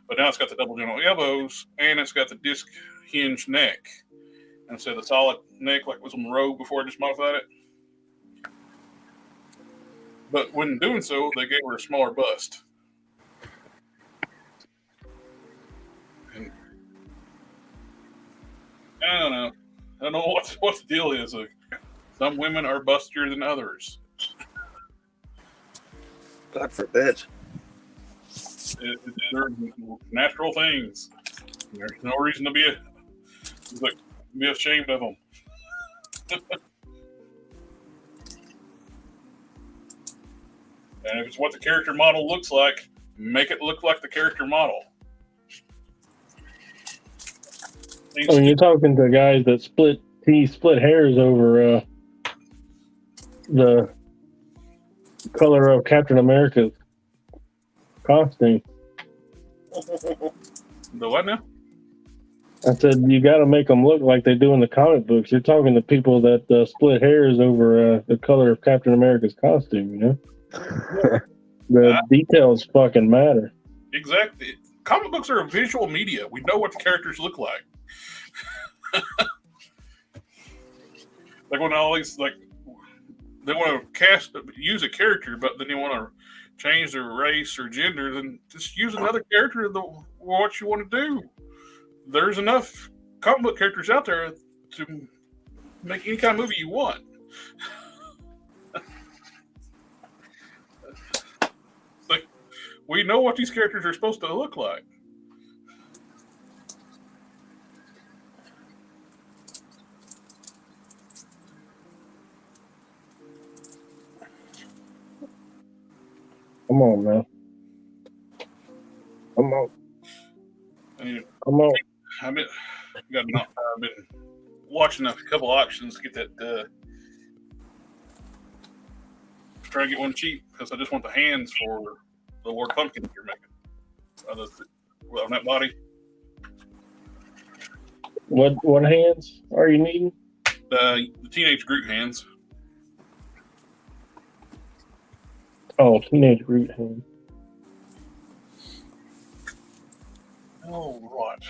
But now it's got the double joint elbows, and it's got the disc hinge neck instead of the solid neck like it was on the Rogue before I just modified it. But when doing so, they gave her a smaller bust. And I don't know. I don't know what the deal is. Some women are bustier than others. God forbid. They're natural things. There's no reason to be ashamed of them. And if it's what the character model looks like, make it look like the character model. When you're talking to guys that split hairs over the color of Captain America's costume. The what now? I said you got to make them look like they do in the comic books. You're talking to people that split hairs over the color of Captain America's costume. You know, the details fucking matter. Exactly. Comic books are a visual media. We know what the characters look like. Like when all these they want to use a character, but then you want to change their race or gender, then just use another character what you want to do. There's enough comic book characters out there to make any kind of movie you want. Like, we know what these characters are supposed to look like. Come on, man. Come on. Come on. I've been watching a couple auctions to get that. Trying to get one cheap because I just want the hands for the Lord Pumpkin that you're making. On that body. What hands are you needing? The Teenage Groot hands. Oh, Teenage Groot hand. Oh, right.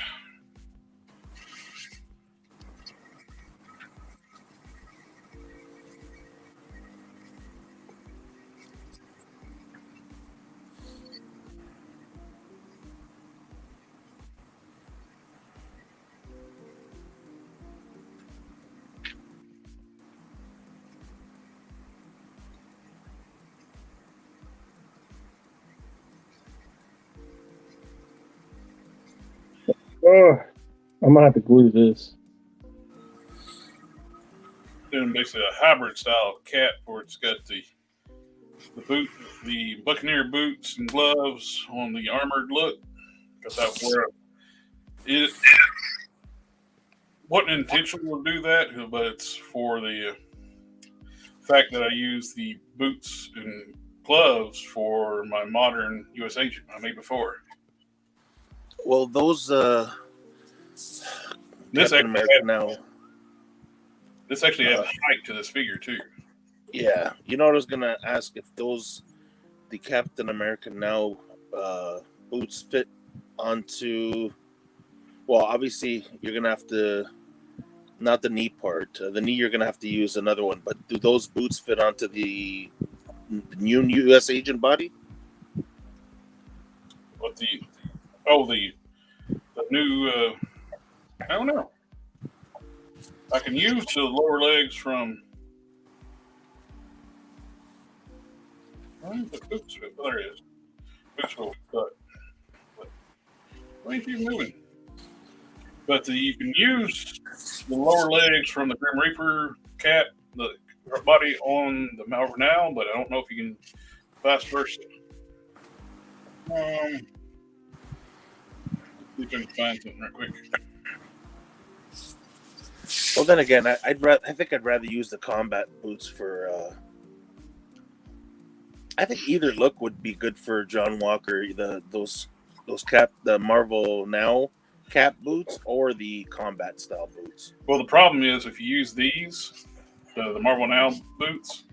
Oh, I'm gonna have to glue this. Doing basically a hybrid style cap where it's got the Buccaneer boots and gloves on the armored look. Because I wear it. Wasn't intentional to do that, but it's for the fact that I use the boots and gloves for my modern U.S. agent I made before. Well, those This Captain America now. This actually adds height to this figure too. Yeah, you know what I was gonna ask, if the Captain America now boots fit onto. Well, obviously you're gonna have to, not the knee part. The knee you're gonna have to use another one. But do those boots fit onto the new U.S. agent body? What the new I don't know. I can use the lower legs from the boots. There it is. Boots will cut. Why ain't you moving? But you can use the lower legs from the Grim Reaper cap, the body on the Marvel now, but I don't know if you can vice versa. See if I can find something right quick. Well, then again, I think I'd rather use the combat boots for. I think either look would be good for John Walker. Those the Marvel Now cap boots or the combat style boots. Well, the problem is if you use these, the Marvel Now boots,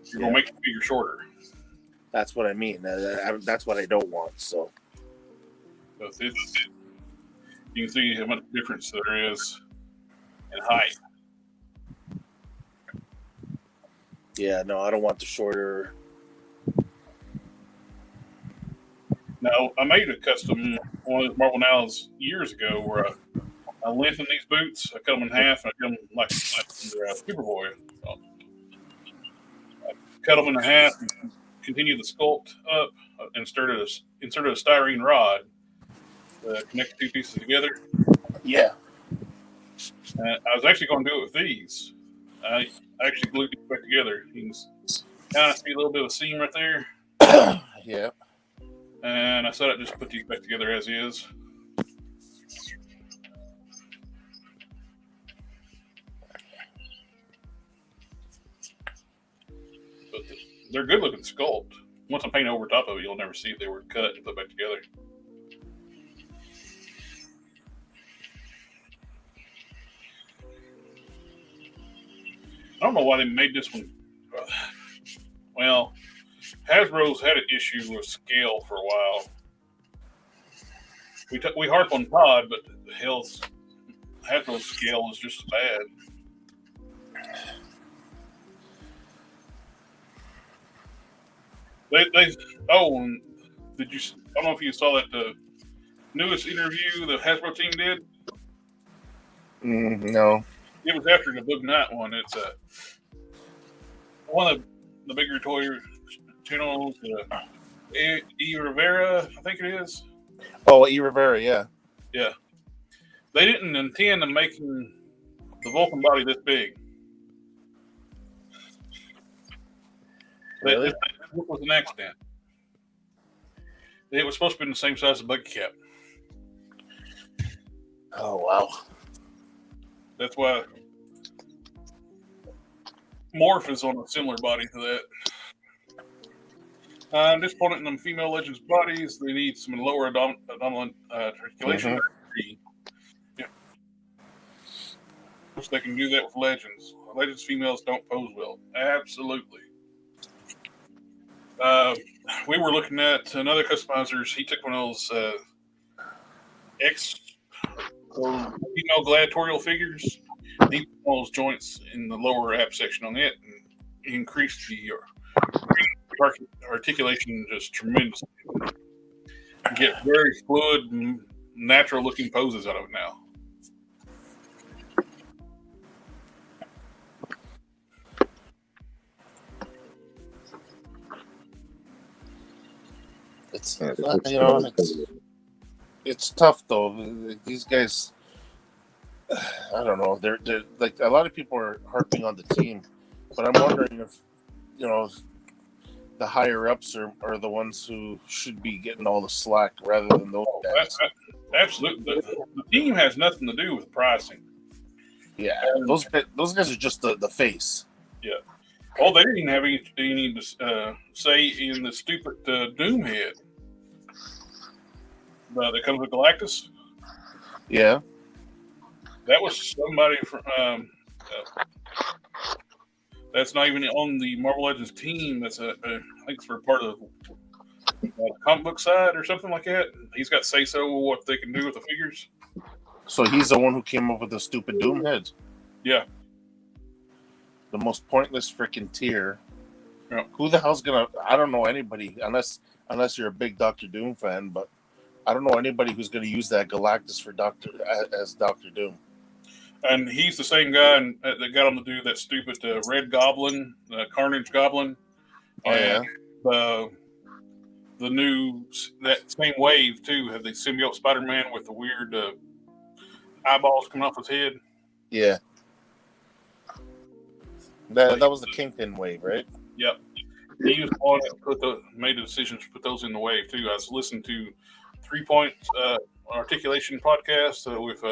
you're gonna make the figure shorter. That's what I mean. That's what I don't want. So you can see how much difference there is in height. yeah, no, I don't want the shorter. Now, I made a custom one of Marvel Now's years ago where I lengthened these boots. I cut them in half and I cut them like Superboy. So I cut them in half and continued the sculpt up and inserted a styrene rod to connect the two pieces together. Yeah. I was actually going to do it with these. I actually glued these back together. You can kind of see a little bit of a seam right there. Yeah. And I said I just put these back together as is. But they're good looking sculpt. Once I paint over top of it, you'll never see if they were cut and put back together. I don't know why they made this one. Well, Hasbro's had an issue with scale for a while. We harp on Todd, but the hell's Hasbro's scale is just bad. And did you? I don't know if you saw that the newest interview the Hasbro team did. No. It was after the Book Night one. It's one of the bigger toy channels. E. Rivera, I think it is. Oh, E. Rivera, yeah. Yeah. They didn't intend on making the Vulcan body this big. Really? It was an accident. It was supposed to be the same size as Buggy Cap. Oh, wow. That's why Morph is on a similar body to that. I'm disappointed in them female Legends bodies. They need some lower abdominal articulation. Yeah. Wish they can do that with Legends. Legends females don't pose well. Absolutely. We were looking at another customizers. He took one of those female gladiatorial figures. He put all those joints in the lower ab section on it and increased the articulation just tremendously. You get very fluid and natural looking poses out of it now. It's it's tough though. These guys, I don't know. They're like a lot of people are harping on the team, but I'm wondering if the higher ups are the ones who should be getting all the slack rather than those guys. Absolutely, the team has nothing to do with pricing. Yeah, those guys are just the face. Yeah. Oh, they didn't even have anything to say in the stupid Doom head that comes with Galactus. Yeah. That was somebody from. That's not even on the Marvel Legends team. That's I think it's for part of the comic book side or something like that. He's got say so what they can do with the figures. So he's the one who came up with the stupid Doom heads. Yeah. The most pointless freaking tier. Yeah. Who the hell's gonna? I don't know anybody unless you're a big Doctor Doom fan, but I don't know anybody who's gonna use that Galactus for as Doctor Doom. And he's the same guy that got him to do that stupid Red Goblin, Carnage Goblin. Oh yeah. The new that same wave too have the symbiote Spider-Man with the weird eyeballs coming off his head. Yeah. That was the Kingpin wave, right? Yep. He was the one that made the decisions to put those in the wave too. I was listening to 3 Point Articulation podcast with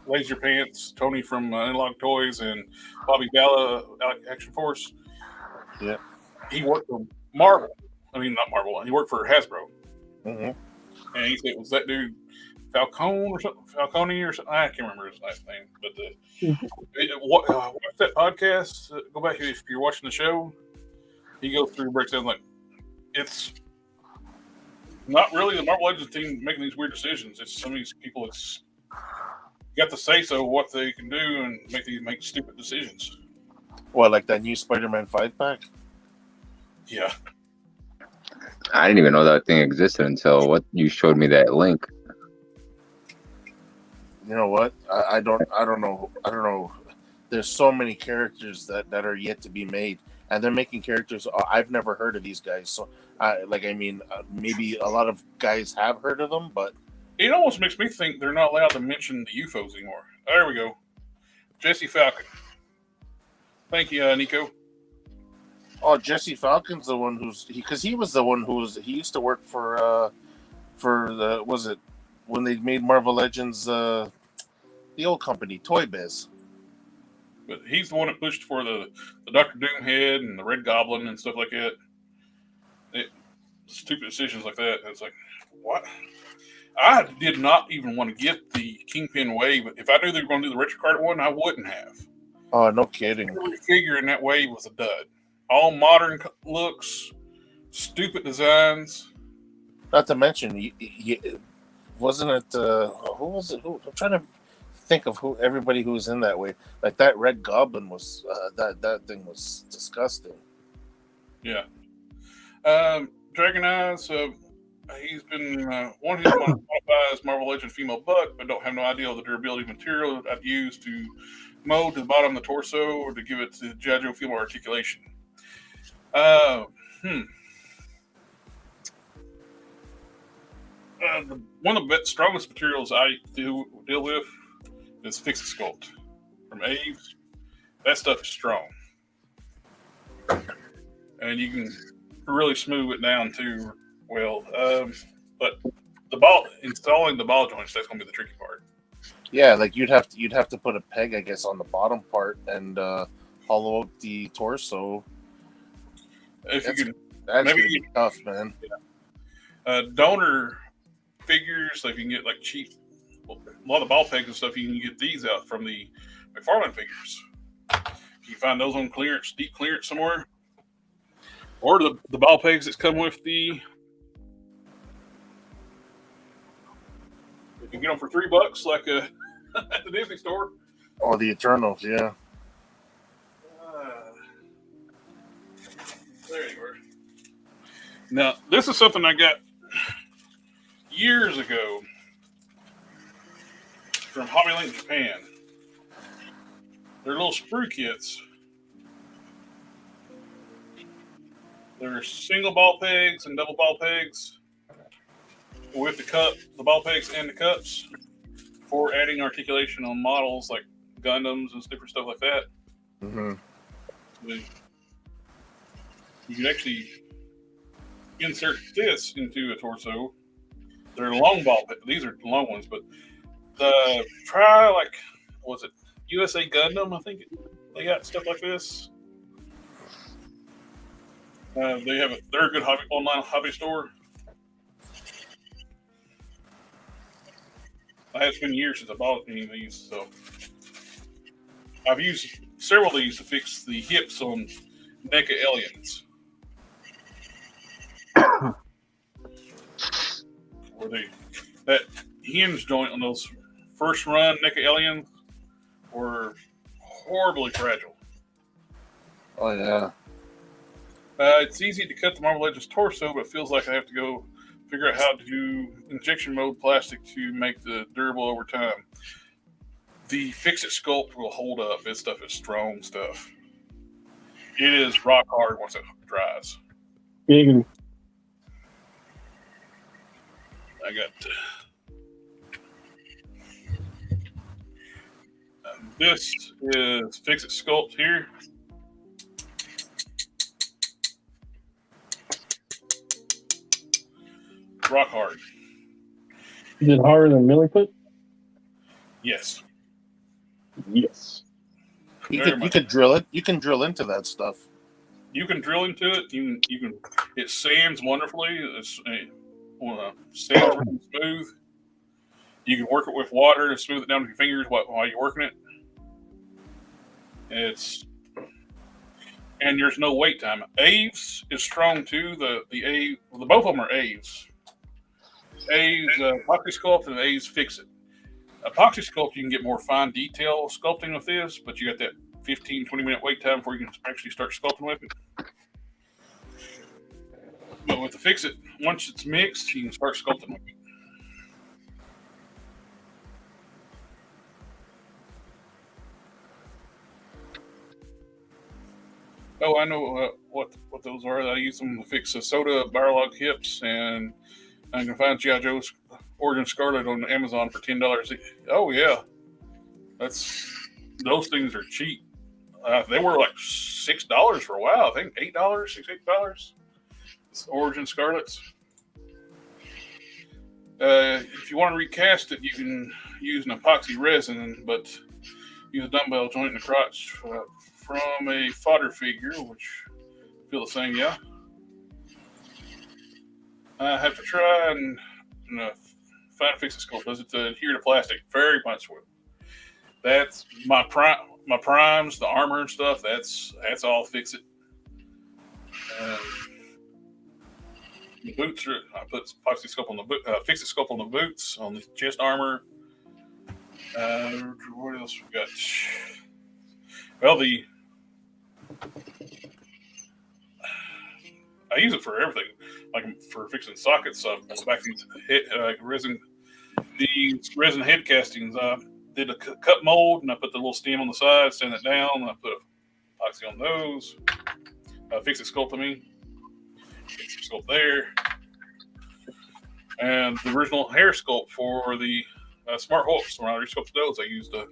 Laser Pants, Tony from Analog Toys, and Bobby Balla, Action Force. Yeah. He worked for Marvel. I mean, not Marvel. He worked for Hasbro. Mm-hmm. And he said, was that dude Falcone or something? Falcone or something? I can't remember his last name. But watch that podcast. Go back if you're watching the show. He goes through, breaks down like it's not really the Marvel Legends team making these weird decisions. It's some of these people that's got to say so what they can do and make stupid decisions. What, like that new Spider-Man 5-pack? Yeah. I didn't even know that thing existed until what you showed me that link. You know what? I don't know. There's so many characters that are yet to be made, and they're making characters I've never heard of these guys. So maybe a lot of guys have heard of them, but it almost makes me think they're not allowed to mention the UFOs anymore. There we go. Jesse Falcon. Thank you, Nico. Oh, Jesse Falcon's the one he was the one he used to work for when they made Marvel Legends, the old company, Toy Biz. But he's the one that pushed for the Doctor Doom head and the Red Goblin and stuff like that. Stupid decisions like that. It's like, what? I did not even want to get the Kingpin wave, but if I knew they were going to do the Richard Carter one, I wouldn't have. Oh, no kidding. Every figure in that wave was a dud. All modern looks, stupid designs. Not to mention, wasn't it? Who was it? I'm trying to think of everybody who was in that way. Like that Red Goblin was that thing was disgusting. Yeah. Dragon Eyes. He's been wanting to modify as Marvel Legend female buck, but don't have no idea of the durability of material I'd use to mold to the bottom of the torso or to give it to G.I. Joe female articulation. One of the strongest materials I deal with is Fix It Sculpt from Aves. That stuff is strong, and you can really smooth it down too well. But installing the ball joints, that's going to be the tricky part. Yeah, like you'd have to put a peg, I guess, on the bottom part and hollow out the torso. If you can, that's maybe gonna be tough, man. Yeah. Donor figures, so if you can get like cheap, a lot of ball pegs and stuff, you can get these out from the McFarlane figures. You can find those on clearance, deep clearance somewhere, or the ball pegs that come with the. You can get them for $3, like at the Disney store. Oh, the Eternals, yeah. There you are. Now, this is something I got years ago from Hobby Link Japan. They're little sprue kits. They're single ball pegs and double ball pegs with the ball pegs and the cups for adding articulation on models like Gundams and different stuff like that. Mm-hmm. You can actually insert this into a torso. They're long ball. These are long ones, but try like, what was it, USA Gundam? I think they got stuff like this. They're a good online hobby store. It's been years since I bought any of these, so I've used several of these to fix the hips on NECA aliens. That hinge joint on those first run NECA aliens were horribly fragile. Oh yeah. It's easy to cut the Marvel Legends torso, but it feels like I have to go figure out how to do injection mold plastic to make the durable over time. The Fix It Sculpt will hold up. This stuff is strong stuff. It is rock hard once it dries. Big. I got This is Fix It Sculpt here. Rock hard. Is it harder than Millie Put? Yes. Yes. You Very can much. drill it. You can drill into that stuff. You can drill into it. You can. It sands wonderfully. It's sands really smooth. You can work it with water to smooth it down with your fingers while you're working it. And there's no wait time. Aves is strong too. The both of them are Aves. Aves Epoxy Sculpt and Aves Fix It. Epoxy Sculpt, you can get more fine detail sculpting with this, but you got that 15-20 minute wait time before you can actually start sculpting with it. But with the Fix It, once it's mixed, you can start sculpting with it. Oh, I know what those are. I use them to fix soda barrel log hips, and I can find G.I. Joe's Origin Scarlet on Amazon for $10. Oh yeah, those things are cheap. They were like $6 for a while. I think $8, $6-8. Origin Scarlets. If you want to recast it, you can use an epoxy resin, but use a dumbbell joint in the crotch from a fodder figure, which feel the same, yeah. I have to try and find a Fix It Sculpt. Does it adhere to plastic? Very much will. That's my primes, the armor and stuff. That's all Fix It. The boots are. I put Epoxy Sculpt on the boot. Fix It Sculpt on the boots, on the chest armor. What else we got? Well, I use it for everything, like for fixing sockets. Back these resin head castings. I did a cut mold, and I put the little stem on the side, sand it down, and I put epoxy on those. Fix It Sculpt, Fix It Sculpt there, and the original hair sculpt for the Smart Hulks. When I resculpted those, I used a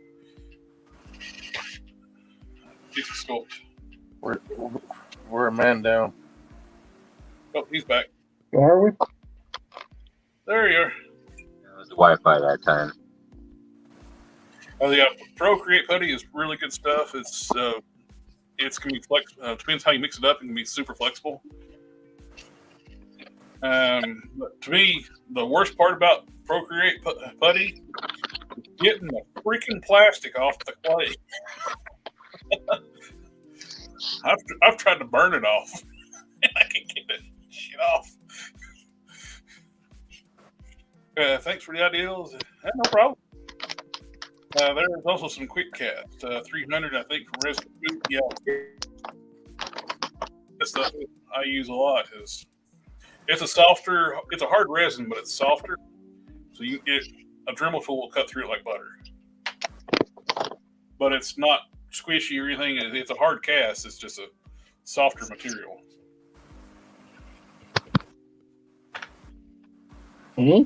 Fix It Sculpt. We're a man down. Oh, he's back. Are we? There you are. It was the Wi-Fi that time. The Procreate putty is really good stuff. It's can be depends how you mix it up. It can be super flexible. But to me, the worst part about Procreate putty is getting the freaking plastic off the clay. I've tried to burn it off, and I can't get that shit off. Thanks for the ideas. No problem. There's also some Quick Cast, 300, I think, from Resin Boot. Yeah, this stuff I use a lot. It's a hard resin, but it's softer. So a Dremel tool will cut through it like butter. But it's not squishy or anything. It's a hard cast. It's just a softer material. Mm-hmm.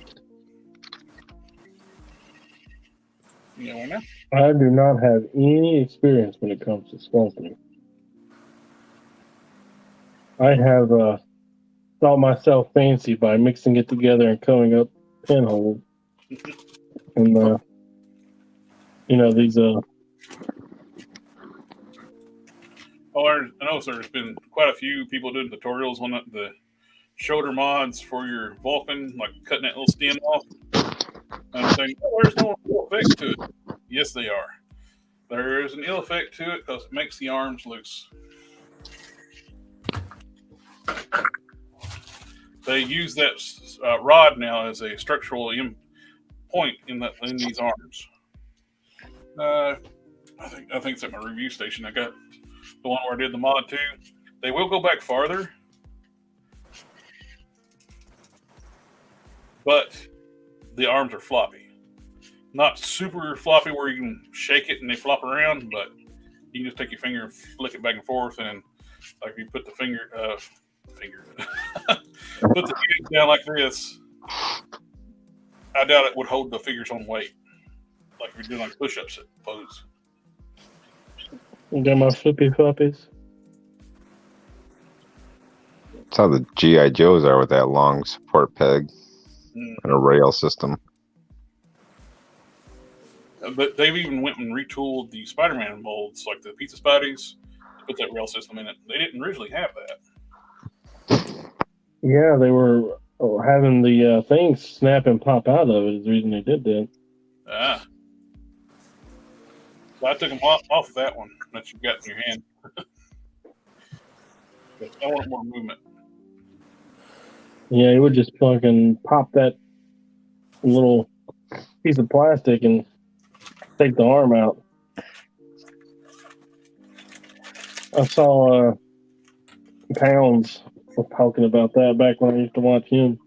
You know what I mean? I do not have any experience when it comes to sculpting. I have thought myself fancy by mixing it together and cutting up pinholes. And, these... Oh, I know there's been quite a few people doing tutorials on the shoulder mods for your Vulcan, like cutting that little stem off. And I'm saying, there's no ill effect to it. Yes, they are. There is an ill effect to it because it makes the arms loose. They use that rod now as a structural point in these arms. I think it's at my review station. I got the one where I did the mod too. They will go back farther, but the arms are floppy. Not super floppy where you can shake it and they flop around, but you can just take your finger and flick it back and forth, and like you put the finger put the fingers down like this. I doubt it would hold the figure's own weight, like if you're doing like push-ups pose. You got my flippy floppies. That's how the GI Joes are with that long support peg Mm. and a rail system. But they've even went and retooled the Spider-Man molds, like the Pizza Spideys, to put that rail system in it. They didn't originally have that. Yeah, they were having the thing snap and pop out of it is the reason they did that. Ah. So I took them off that one that you've got in your hand. But I want more movement. Yeah, you would just fucking pop that little piece of plastic and take the arm out. I saw Pounds was talking about that back when I used to watch him.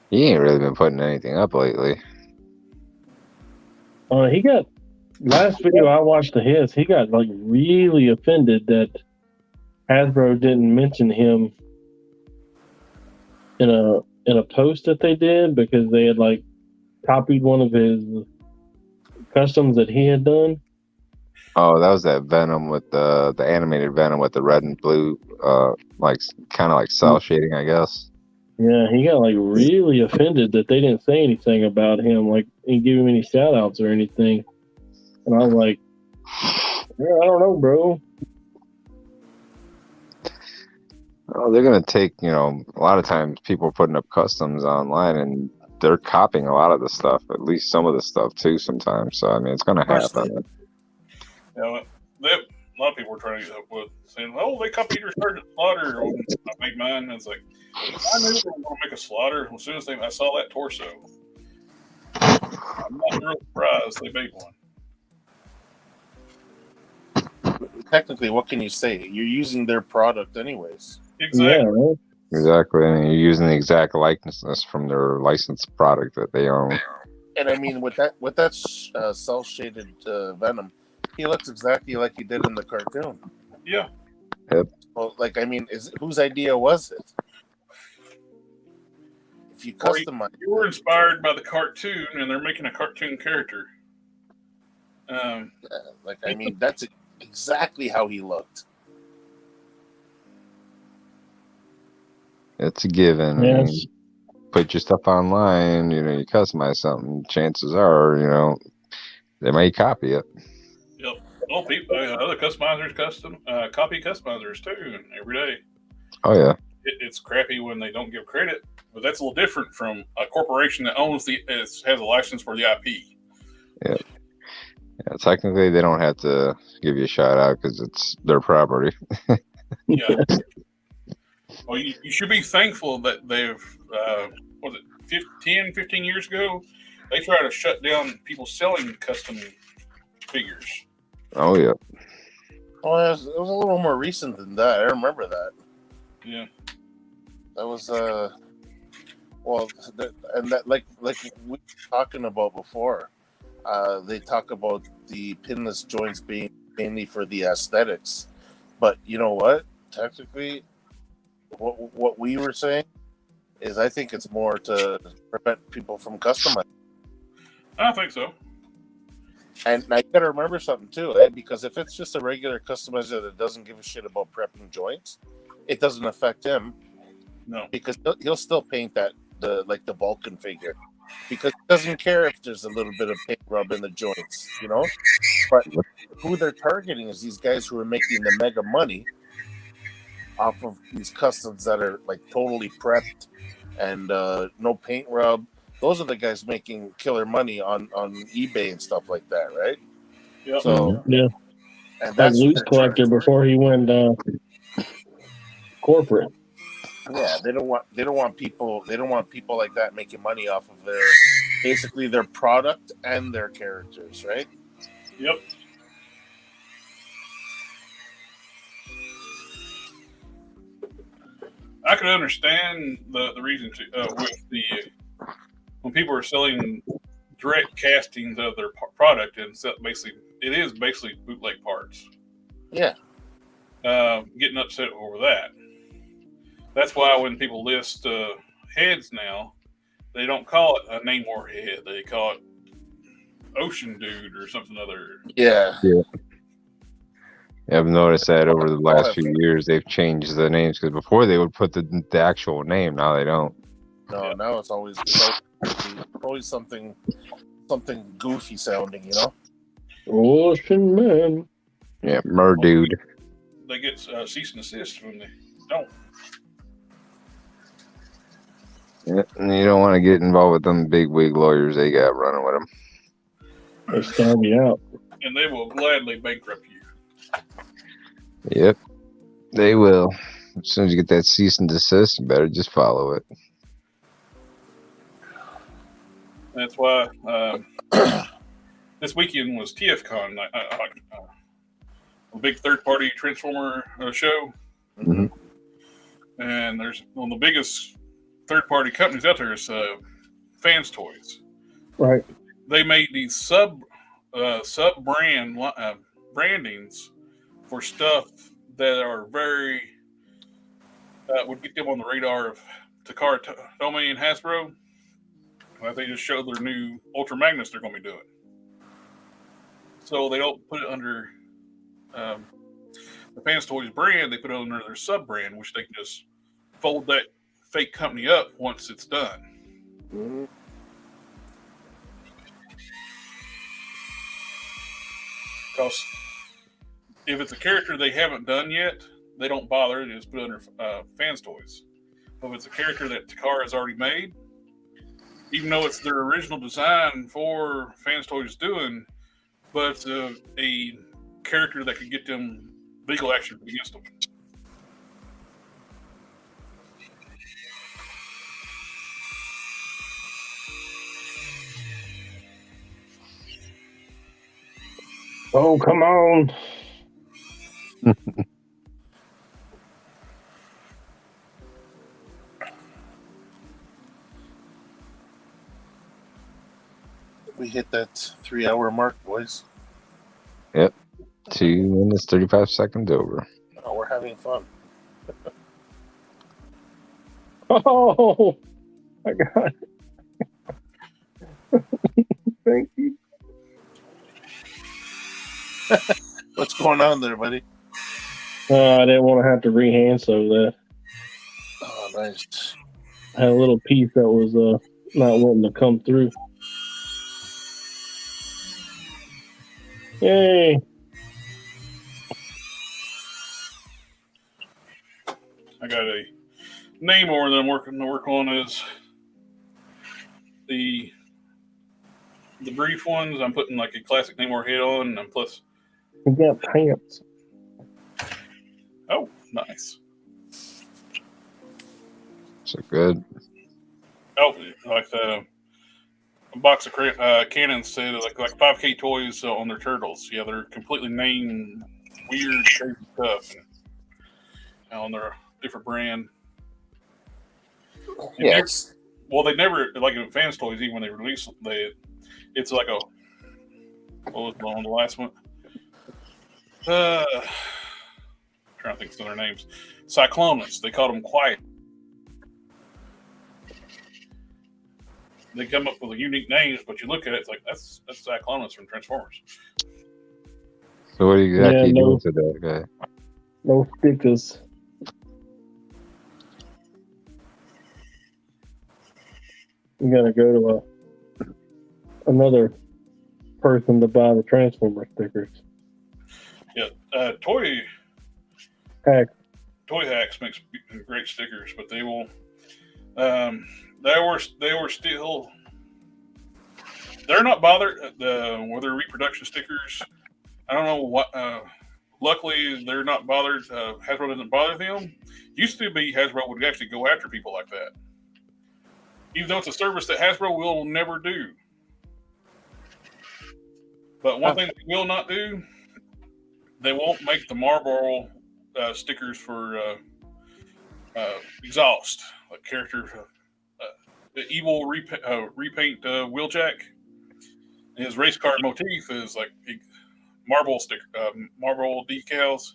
He ain't really been putting anything up lately. He got last video I watched of his. He got like really offended that Hasbro didn't mention him in a post that they did because they had like copied one of his customs that he had done. Oh, that was that Venom with the animated Venom with the red and blue, like kind of like cell shading, I guess. Yeah, he got like really offended that they didn't say anything about him, like didn't give him any shout outs or anything. And I was like, yeah, I don't know, bro. Oh, they're gonna take, a lot of times people are putting up customs online and they're copying a lot of the stuff, at least some of the stuff too sometimes. So I mean, it's gonna happen. A lot of people were trying to get up with saying, "Oh, they copied your Sergeant Slaughter." When I made mine, and it's like I knew they were going to make a Slaughter. As soon as I saw that torso, I'm not real surprised they made one. Technically, what can you say? You're using their product anyways. Exactly. Yeah, right? Exactly. And you're using the exact likeness from their licensed product that they own. And I mean, with that cell shaded Venom, he looks exactly like he did in the cartoon. Yeah. Yep. Well, like, I mean, whose idea was it? If you customize, you were inspired by the cartoon, and they're making a cartoon character. like, I mean, that's exactly how he looked. It's a given. Yes. I mean, put your stuff online, you customize something, chances are, they may copy it. Yep. Well, people, other customizers copy customizers too every day. Oh yeah. It's crappy when they don't give credit, but that's a little different from a corporation that owns has a license for the IP. Yeah. Technically, they don't have to give you a shout out because it's their property. Yeah. Well, you should be thankful that they've, 15 years ago, they tried to shut down people selling custom figures. Oh, yeah. Well, it was a little more recent than that. I remember that. Yeah. That was, like we were talking about before, they talk about the pinless joints being mainly for the aesthetics. But you know what? Technically, what we were saying is I think it's more to prevent people from customizing. I think so. And I got to remember something too, eh? Because if it's just a regular customizer that doesn't give a shit about prepping joints, it doesn't affect him. No, because he'll still paint the Vulcan figure, because he doesn't care if there's a little bit of paint rub in the joints, But who they're targeting is these guys who are making the mega money off of these customs that are like totally prepped and no paint rub. Those are the guys making killer money on eBay and stuff like that, right? Yep. So yeah, and like that's Loose Collector before he went corporate. Yeah, they don't want people like that making money off of their product and their characters, right? Yep. I could understand the reason with when people are selling direct castings of their product and it is basically bootleg parts. Yeah. Getting upset over that. That's why when people list heads now, they don't call it a Namor head. They call it Ocean Dude or something other. Yeah. I've noticed that over the I'll last have- few years they've changed the names because before they would put the actual name. Now they don't. No, Yeah. now it's always something goofy sounding, you know. Ocean Man. Yeah, Merdude. They get cease and desist when they don't. Yeah, and you don't want to get involved with them big wig lawyers they got running with them. They stab you out. And they will gladly bankrupt you. Yep, they will. As soon as you get that cease and desist, you better just follow it. That's why this weekend was TFCon, a big third-party Transformer show. Mhm. And there's one of the biggest third-party companies out there is Fans Toys. Right. They made these sub brand brandings for stuff that are very would get them on the radar of Takara Tomy and Hasbro. Like they just showed their new Ultra Magnus they're going to be doing. So they don't put it under the Fans Toys brand. They put it under their sub brand, which they can just fold that fake company up once it's done. Mm-hmm. Because if it's a character they haven't done yet, they don't bother. They just put it under Fans Toys. But if it's a character that Takara has already made, even though it's their original design for Fans Toys doing, but it's a character that could get them legal action against them. Oh, come on. We hit that 3-hour mark, boys. 2 minutes, 35 seconds over. Oh, we're having fun. Oh, I got it. Thank you. What's going on there, buddy? I didn't want to have to rehand so that Oh, nice. I had a little piece that was not wanting to come through. Yay. I got a Namor that I'm working to work on is the brief ones. I'm putting like a classic Namor head on, and plus, We got pants. oh, nice. So good. Oh, like a box of cannons said like 5K toys on their turtles. Yeah, they're completely named weird, crazy stuff, and on their different brand. Yes. Well, they never like in Fans Toys. Even when they release it's like a what was on the last one? Trying to think of some of their names. Cyclonus. They called them Quiet. They come up with unique names, but you look at it, it's like that's Cyclonus from Transformers. So what are you exactly no. doing to that guy? No stickers. You gotta go to another person to buy the Transformer stickers. Yeah, Toy Heck, Hacks makes great stickers, but they will. They were still. They're not bothered with their reproduction stickers. I don't know what. Luckily, they're not bothered. Hasbro doesn't bother them. Used to be Hasbro would actually go after people like that, even though it's a service that Hasbro will never do. But one thing they will not do, they won't make the Marlboro stickers for Exhaust, like character. The evil repaint Wheeljack. His race car motif is like marble decals.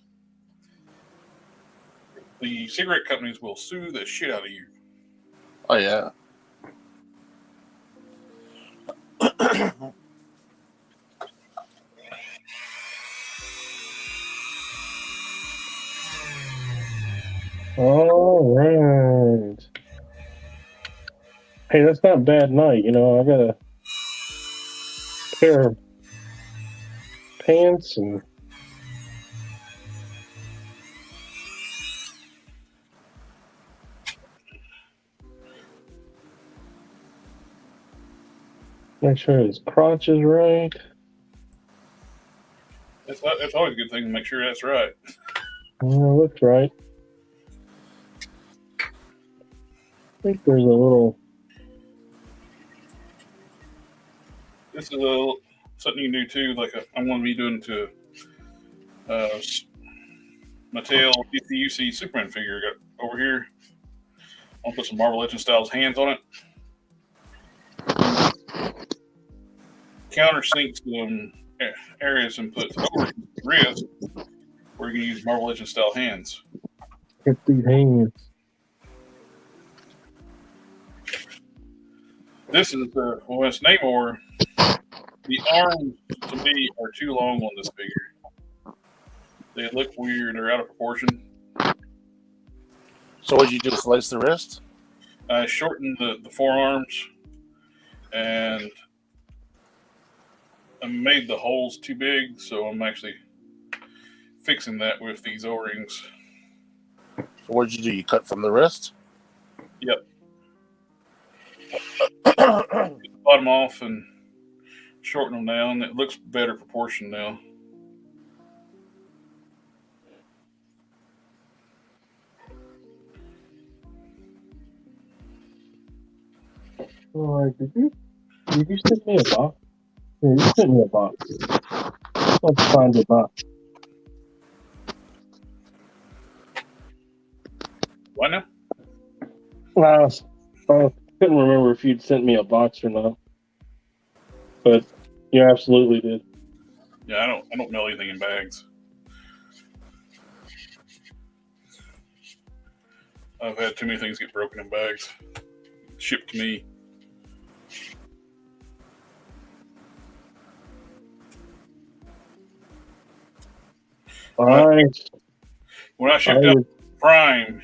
The cigarette companies will sue the shit out of you. Oh, yeah. All right. Hey, that's not a bad night. You know, I got a pair of pants and make sure his crotch is right. That's always a good thing to make sure that's right. Looks right. I think there's a little. This is something you can do too. Like I'm going to be doing to Mattel DCUC Superman figure I got over here. I'll put some Marvel Legends Styles hands on it. Countersink some areas and put over wrist where you can use Marvel Legends style hands. Get these hands. This is well, it's Namor. The arms to me are too long on this figure. They look weird. They're out of proportion. So what'd you do? Slice the wrist? I shortened the forearms and I made the holes too big, so I'm actually fixing that with these O-rings. So what'd you do? You cut from the wrist? Yep. Get the bottom off and shorten them down. It looks better proportion now. All right, did you send me a box? Yeah, you sent me a box. Let's find a box. Why now? I couldn't remember if you'd sent me a box or not, but you absolutely did. Yeah, I don't mail anything in bags. I've had too many things get broken in bags, shipped to me. All right. When I shipped out Prime,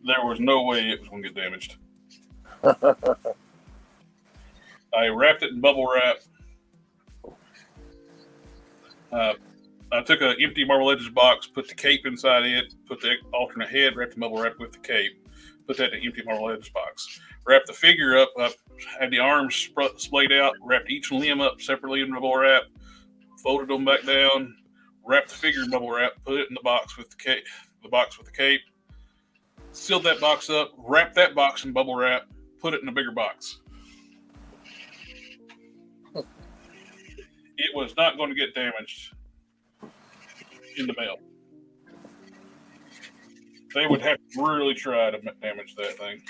there was no way it was going to get damaged. I wrapped it in bubble wrap. I took an empty Marvel Legends box, put the cape inside it, put the alternate head, wrapped the bubble wrap with the cape, put that in the empty Marvel Legends box. Wrapped the figure up, had the arms splayed out, wrapped each limb up separately in bubble wrap, folded them back down, wrapped the figure in bubble wrap, put it in the box with the cape, sealed that box up, wrapped that box in bubble wrap, put it in a bigger box. It was not going to get damaged in the mail. They would have to really try to damage that thing.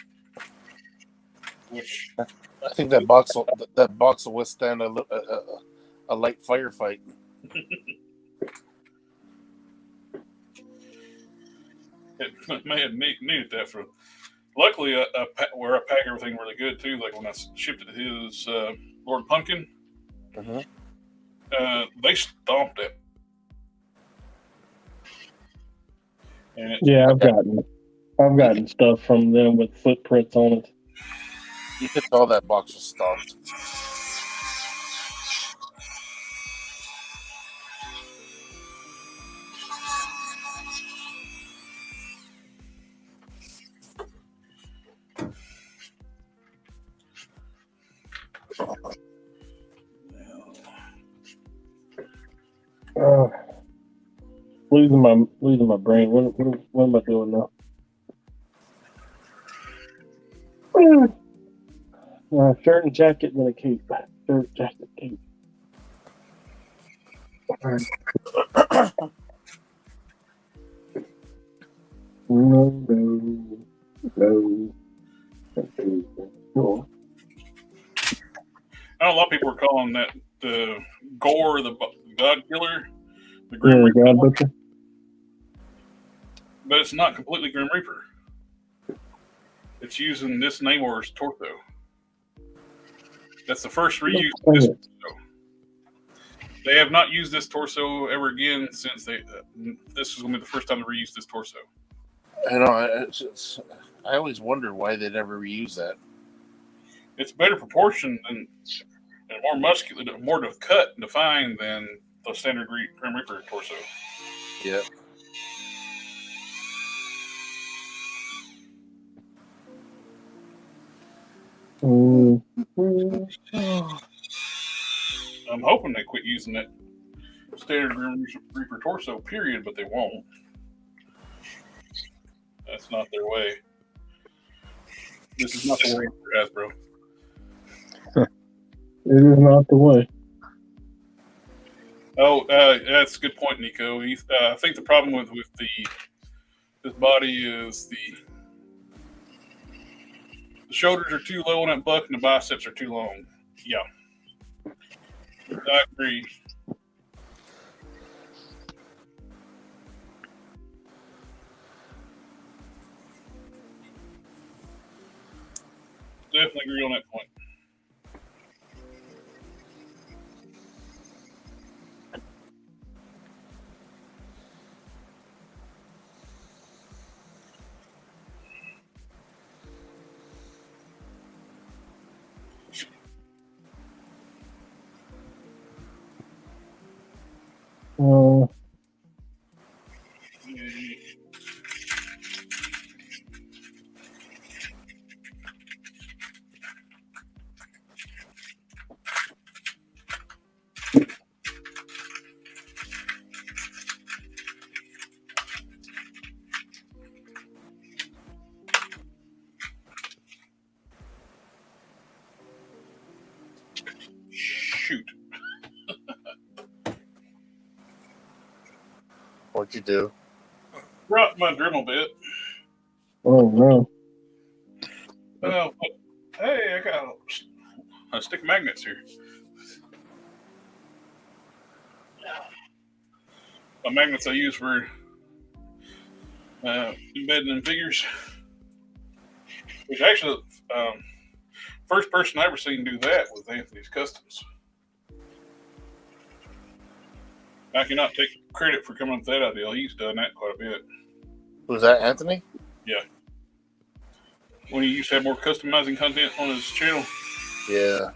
Which I think that box will withstand a light firefight. it may have needed that for. Luckily, where I pack everything really good too. Like when I shipped it to his Lord Pumpkin, they stomped it. Yeah, I've gotten stuff from them with footprints on it. You could tell that box was stomped. Losing my brain. What am I doing now? Shirt and jacket, and then a cape. Shirt, jacket, cape. No. I know a lot of people were calling that the Gore, the God Killer, the Grim Reaper. God Butcher. But it's not completely Grim Reaper. It's using this Namor's torso. That's the first reuse of this torso. They have not used this torso ever again since this is going to be the first time they reused this torso. I know. I always wonder why they never reuse that. It's better proportion and more muscular, more to cut and define than the standard Grim Reaper torso. Yeah. I'm hoping they quit using that standard Grim Reaper torso, period, but they won't. That's not their way. This is not the way for Hasbro. It is not the way. Oh, that's a good point, Nico. I think the problem with this body is the shoulders are too low on that buck and the biceps are too long. Yeah, I agree. Definitely agree on that point. Shoot. What'd you do? Dropped my Dremel bit. Oh no. But, hey, I got a stick of magnets here. The magnets I use for embedding in figures. Which actually, first person I ever seen do that was Anthony's Customs. I cannot take credit for coming up with that idea. He's done that quite a bit. Was that Anthony? Yeah. When he used to have more customizing content on his channel. Yeah.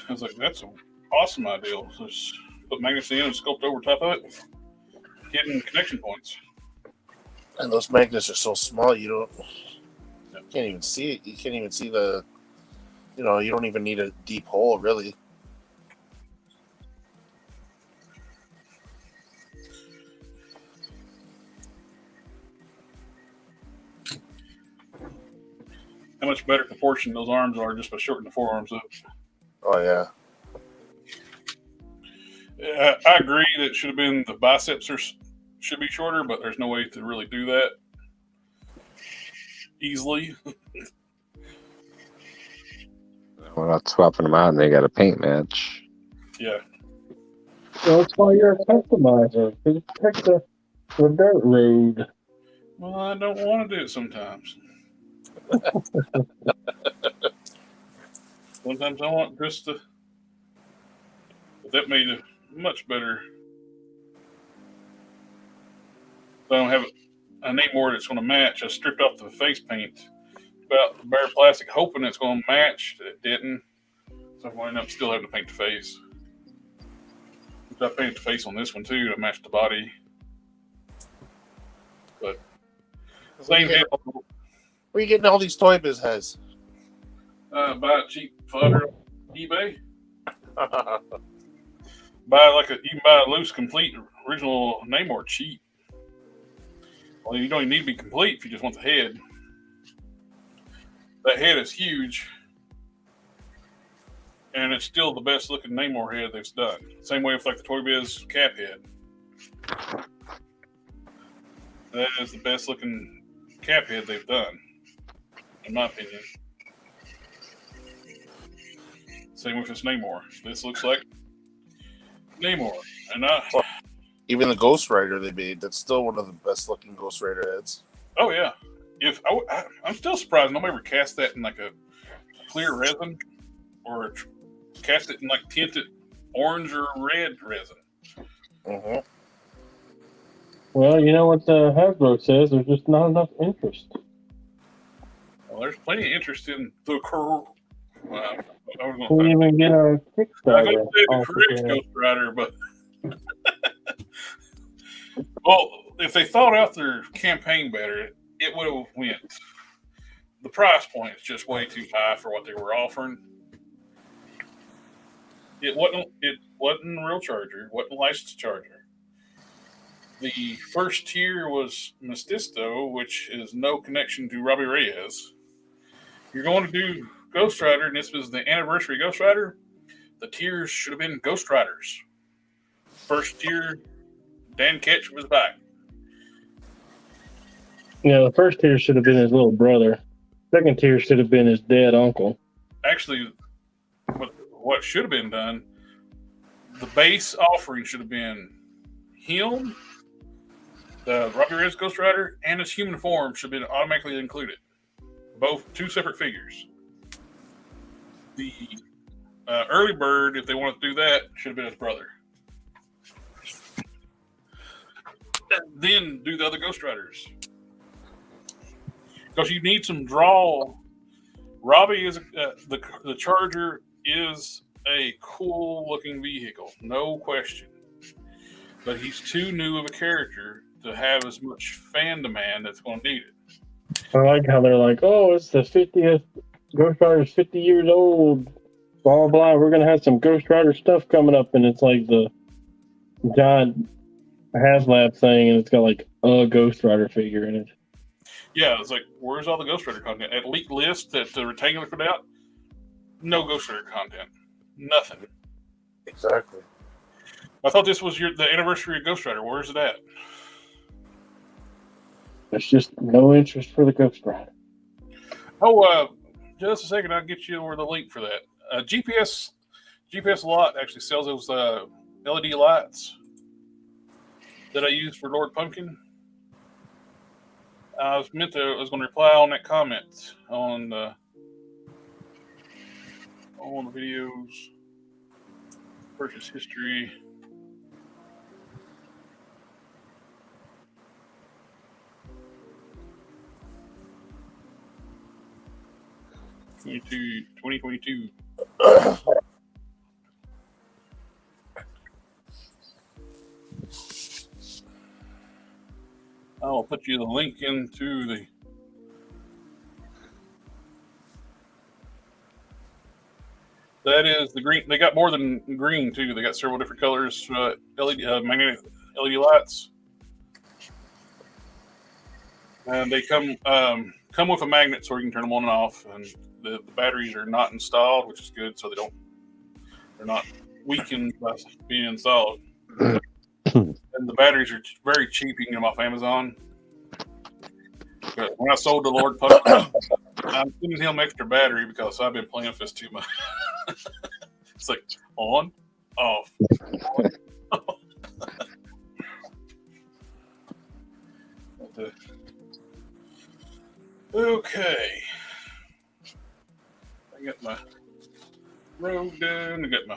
I was like, that's an awesome idea. Just put magnets in and sculpt over top of it. Hidden connection points. And those magnets are so small, you can't even see it. You can't even see the, you don't even need a deep hole, really. How much better proportion those arms are just by shortening the forearms up. Oh, yeah. I agree that it should have been the biceps should be shorter, but there's no way to really do that easily. We're not swapping them out and they got a paint match. Yeah. Well, that's why you're a customizer. You pick the dirt road. Well, I don't want to do it sometimes. Sometimes I want just to. But that made it much better. So I don't have a Namor that's going to match. I stripped off the face paint about the bare plastic, hoping it's going to match. It didn't. So I'm going to end up still having to paint the face. I painted the face on this one too to match the body. But same head. Where are you getting all these toy biz has? Buy it cheap fodder on eBay. You can buy a loose, complete, original Namor cheap. Well, you don't even need to be complete if you just want the head. That head is huge, and it's still the best looking Namor head they've done. Same way with like the Toy Biz cap head. That is the best looking cap head they've done, in my opinion. Same with this Namor. This looks like Namor, and Even the Ghost Rider they made, that's still one of the best looking Ghost Rider heads. oh yeah. I'm still surprised nobody ever cast that in like a clear resin or cast it in like tinted orange or red resin. Uh-huh. Well, you know what Hasbro says? There's just not enough interest. Well, there's plenty of interest in the Can't even get a I'm Kickstarter. going to say the correct Ghost Rider, but well, if they thought out their campaign better, it would have went. The price point is just way too high for what they were offering. It wasn't a real charger. It wasn't a licensed charger. The first tier was Mestizo, which is no connection to Robbie Reyes. You're going to do Ghost Rider, and this was the anniversary Ghost Rider. The tiers should have been Ghost Riders. First tier, Dan Ketch was back. Yeah, the first tier should have been his little brother. Second tier should have been his dead uncle. Actually, what should have been done, the base offering should have been him, the Robbie Reyes Ghost Rider, and his human form should have been automatically included. Both two separate figures. The early bird, if they wanted to do that, should have been his brother. And then do the other Ghost Riders. Because you need some draw. Robbie is the Charger is a cool looking vehicle, no question. But he's too new of a character to have as much fan demand that's going to need it. I like how they're like, oh, it's the 50th, Ghost Rider's 50 years old, blah, blah, blah. We're going to have some Ghost Rider stuff coming up. And it's like the giant HasLab thing, and it's got like a Ghost Rider figure in it. Yeah, it's like, where's all the Ghost Rider content? At Leak List that the Rectangular put out, no Ghost Rider content. Nothing. Exactly. I thought this was the anniversary of Ghost Rider. Where's it at? There's just no interest for the Ghost Rider. Oh, just a second. I'll get you over the link for that. GPS Lot actually sells those LED lights that I use for Lord Pumpkin. I was going to reply on that comment on the videos, purchase history. '22, 2022. I'll put you the link into the. That is the green. They got more than green too. They got several different colors. LED magnetic LED lights, and they come with a magnet so you can turn them on and off. And the batteries are not installed, which is good. So they're not weakened by being installed. And the batteries are very cheap. You can get them off Amazon. But when I sold the Lord Pumpkin, I'm giving him extra battery because I've been playing with this too much. It's like on, off. On, off. Okay. I got my robe done. I got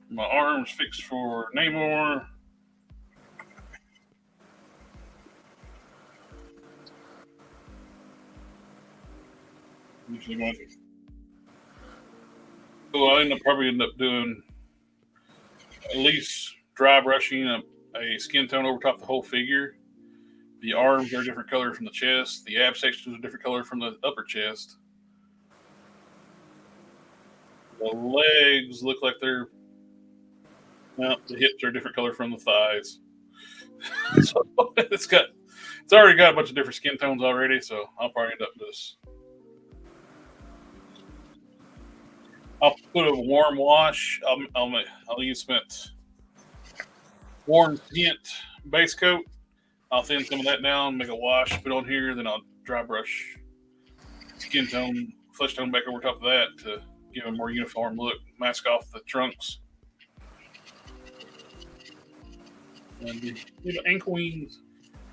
my arms fixed for Namor. Usually one. So I probably end up doing at least dry brushing a skin tone over top of the whole figure. The arms are a different color from the chest. The ab section is a different color from the upper chest. The legs look like the hips are a different color from the thighs. So it's already got a bunch of different skin tones already, so I'll probably end up just. I'll put a warm wash. I'll use warm tint base coat. I'll thin some of that down, make a wash, put on here, then I'll dry brush skin tone, flesh tone back over top of that to give a more uniform look, mask off the trunks. And the ankle wings.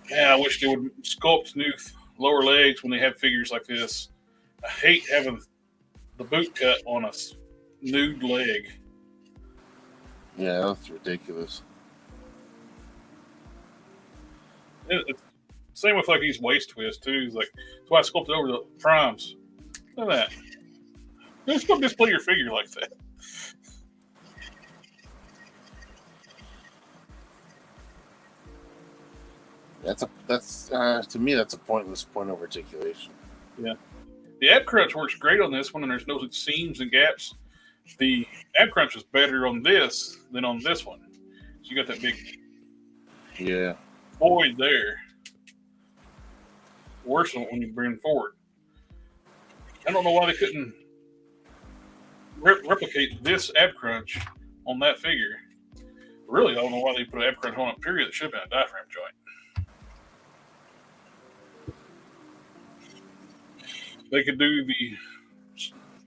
Yeah, I wish they would sculpt new lower legs when they have figures like this. I hate having the boot cut on a nude leg. Yeah, that's ridiculous. It's same with like these waist twists too. It's like that's why I sculpted over the primes. Look at that. Just don't display your figure like that. That's to me that's a pointless point of articulation. Yeah. The ab crunch works great on this one, and there's no seams and gaps. The ab crunch is better on this than on this one. So you got that big void there. Worse when you bring forward. I don't know why they couldn't replicate this ab crunch on that figure. Really, I don't know why they put an ab crunch on a period that should have been a diaphragm joint. They could do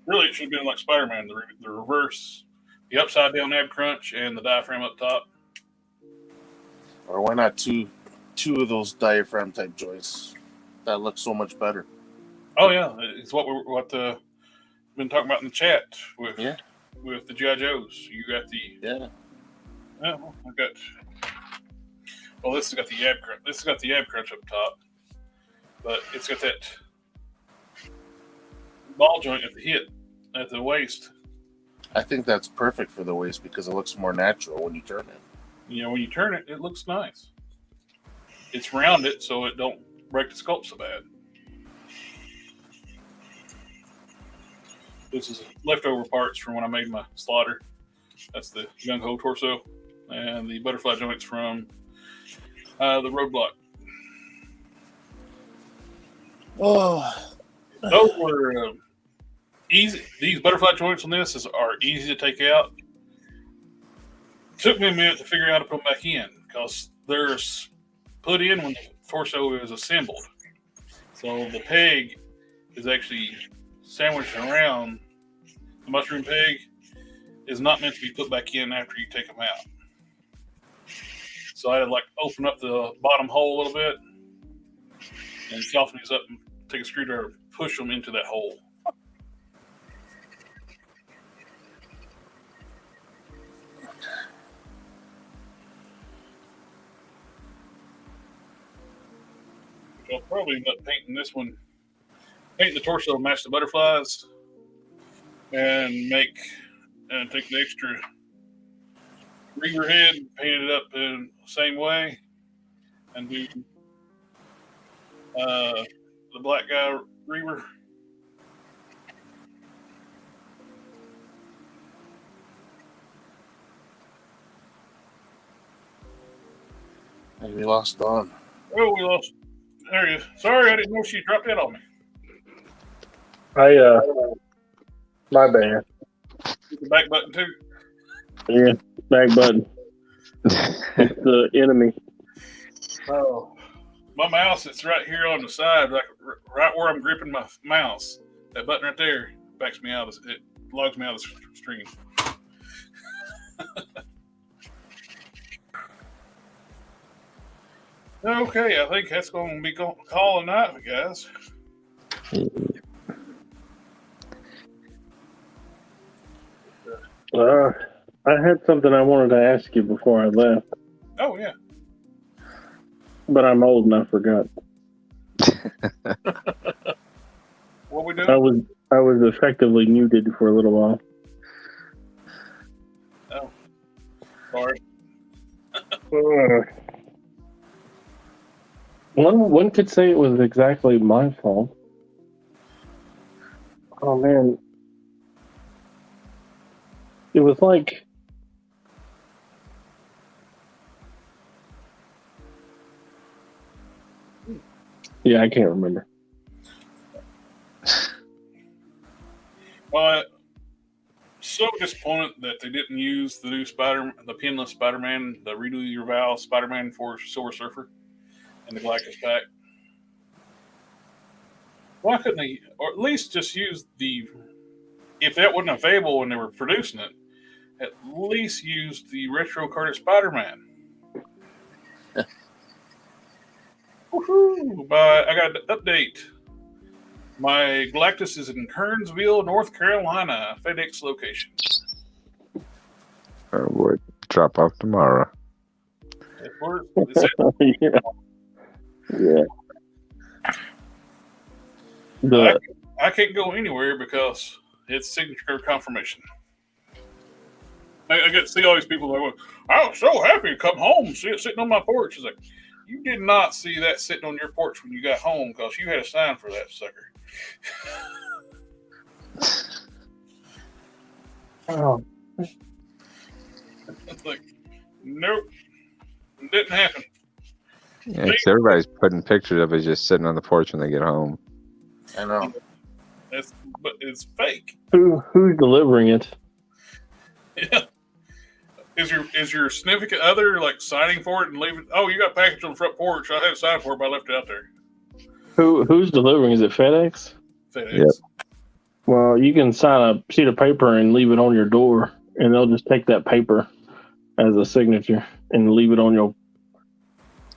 really it should have been like Spider-Man, the reverse, the upside down ab crunch and the diaphragm up top. Or why not two of those diaphragm type joints? That looks so much better. Oh yeah, it's what been talking about in the chat with the G.I. Joes. You got the this has got the ab crunch. This has got the ab crunch up top, but it's got that ball joint at the hip, at the waist. I think that's perfect for the waist because it looks more natural when you turn it. You know, when you turn it, it looks nice. It's rounded so it don't break the sculpt so bad. This is leftover parts from when I made my slaughter. That's the gung ho torso and the butterfly joints from the roadblock. Oh, those were easy. These butterfly joints on this are easy to take out. Took me a minute to figure out how to put them back in because they're put in when the torso is assembled. So the peg is actually sandwiched around. The mushroom peg is not meant to be put back in after you take them out. So I had to like open up the bottom hole a little bit and soften these up and take a screwdriver, push them into that hole. I'll probably end up painting this one, paint the torso, match the butterflies, and take the extra reaver head, paint it up in the same way, and do the black guy reaver. And we lost Dawn. Oh, we lost. There he is. Sorry, I didn't know she dropped in on me. My bad. Hit the back button too. Yeah, back button. It's the enemy. Oh, my mouse is right here on the side, like right where I'm gripping my mouse. That button right there backs me out. It logs me out of the stream. Okay, I think that's going to be call a night, guys. I had something I wanted to ask you before I left, Oh yeah. but I'm old and I forgot. What we doing? I was effectively muted for a little while. Oh, sorry. One could say it was exactly my fault. Oh man, it was like I can't remember. Well, so disappointed that they didn't use the new the pinless Spider-Man, the redo your Val Spider-Man for Silver Surfer and the Galactus pack. Why couldn't they, or at least just use if that wasn't available when they were producing it, at least use the retro carded Spider-Man. Woohoo! But I got an update. My Galactus is in Kernsville, North Carolina, FedEx location. Oh boy, drop off tomorrow. Is it? Yeah. The I can't go anywhere because it's signature confirmation. I get to see all these people that go, I was so happy to come home, see it sitting on my porch. It's like, you did not see that sitting on your porch when you got home because you had a sign for that sucker. oh, It's like, nope, it didn't happen. Yeah, 'cause everybody's putting pictures of it just sitting on the porch when they get home. I know. But it's fake. who's delivering it? Yeah. Is your significant other like signing for it and leaving? Oh, you got a package on the front porch. I had a sign for it, but I left it out there. Who's delivering? Is it FedEx? FedEx. Yep. Well, you can sign a sheet of paper and leave it on your door, and they'll just take that paper as a signature and leave it on your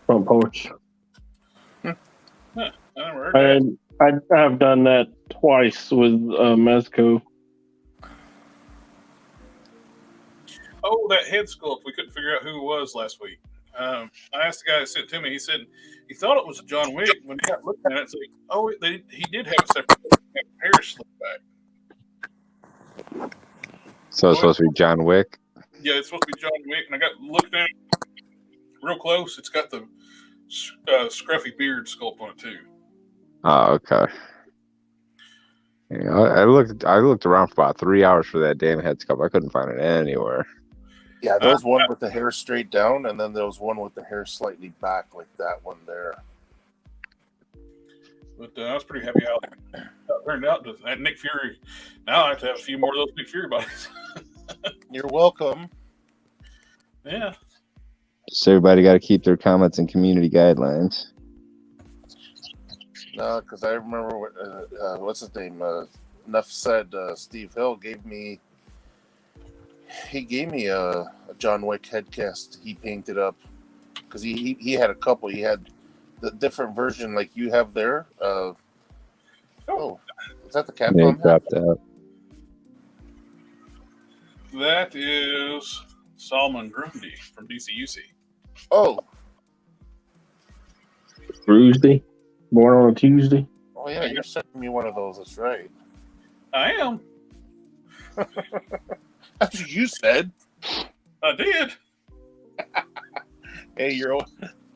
front porch. Huh, I never heard that. I've done that twice with Mezco. Oh, that head sculpt. We couldn't figure out who it was last week. I asked the guy that sent it to me. He said he thought it was John Wick. When he got looking at it, he did have a separate hair slip back. So it's supposed to be John Wick. Yeah, it's supposed to be John Wick. And I got looking at it real close. It's got the scruffy beard sculpt on it too. Oh, okay. Yeah, I looked around for about 3 hours for that damn head sculpt. I couldn't find it anywhere. Yeah, there was one with the hair straight down, and then there was one with the hair slightly back, like that one there. But I was pretty happy how it turned out. That Nick Fury. Now I have to have a few more of those Nick Fury bodies. You're welcome. Yeah. So everybody got to keep their comments and community guidelines. No, because I remember what's his name? Enough said. Steve Hill gave me. He gave me a John Wick head cast. He painted up because he had a couple. He had the different version like you have there. Oh, is that the They Capcom? dropped out. That is Salman Grundy from DCUC. Oh, Tuesday, born on a Tuesday. oh yeah, you're sending me one of those. That's right. I am. That's what you said. I did. Hey,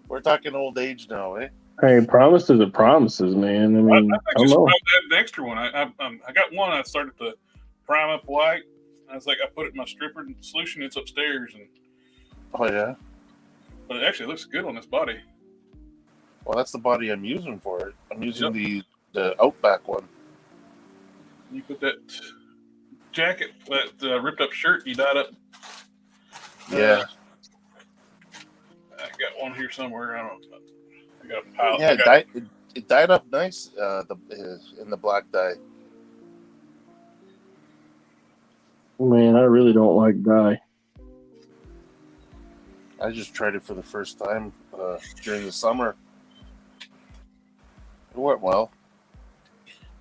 we're talking old age now, eh? Hey, promises are promises, man. I mean, I I don't know. had an extra one. I got one. I started to prime up white. I was like, I put it in my stripper solution. It's upstairs, Oh yeah. but it actually looks good on this body. Well, that's the body I'm using for it. I'm using the Outback one. You put that jacket, that ripped up shirt, you dyed up. Yeah. I got one here somewhere. I don't know. I got a pile. Yeah, it dyed up nice. In the black dye. Man, I really don't like dye. I just tried it for the first time during the summer. It went well.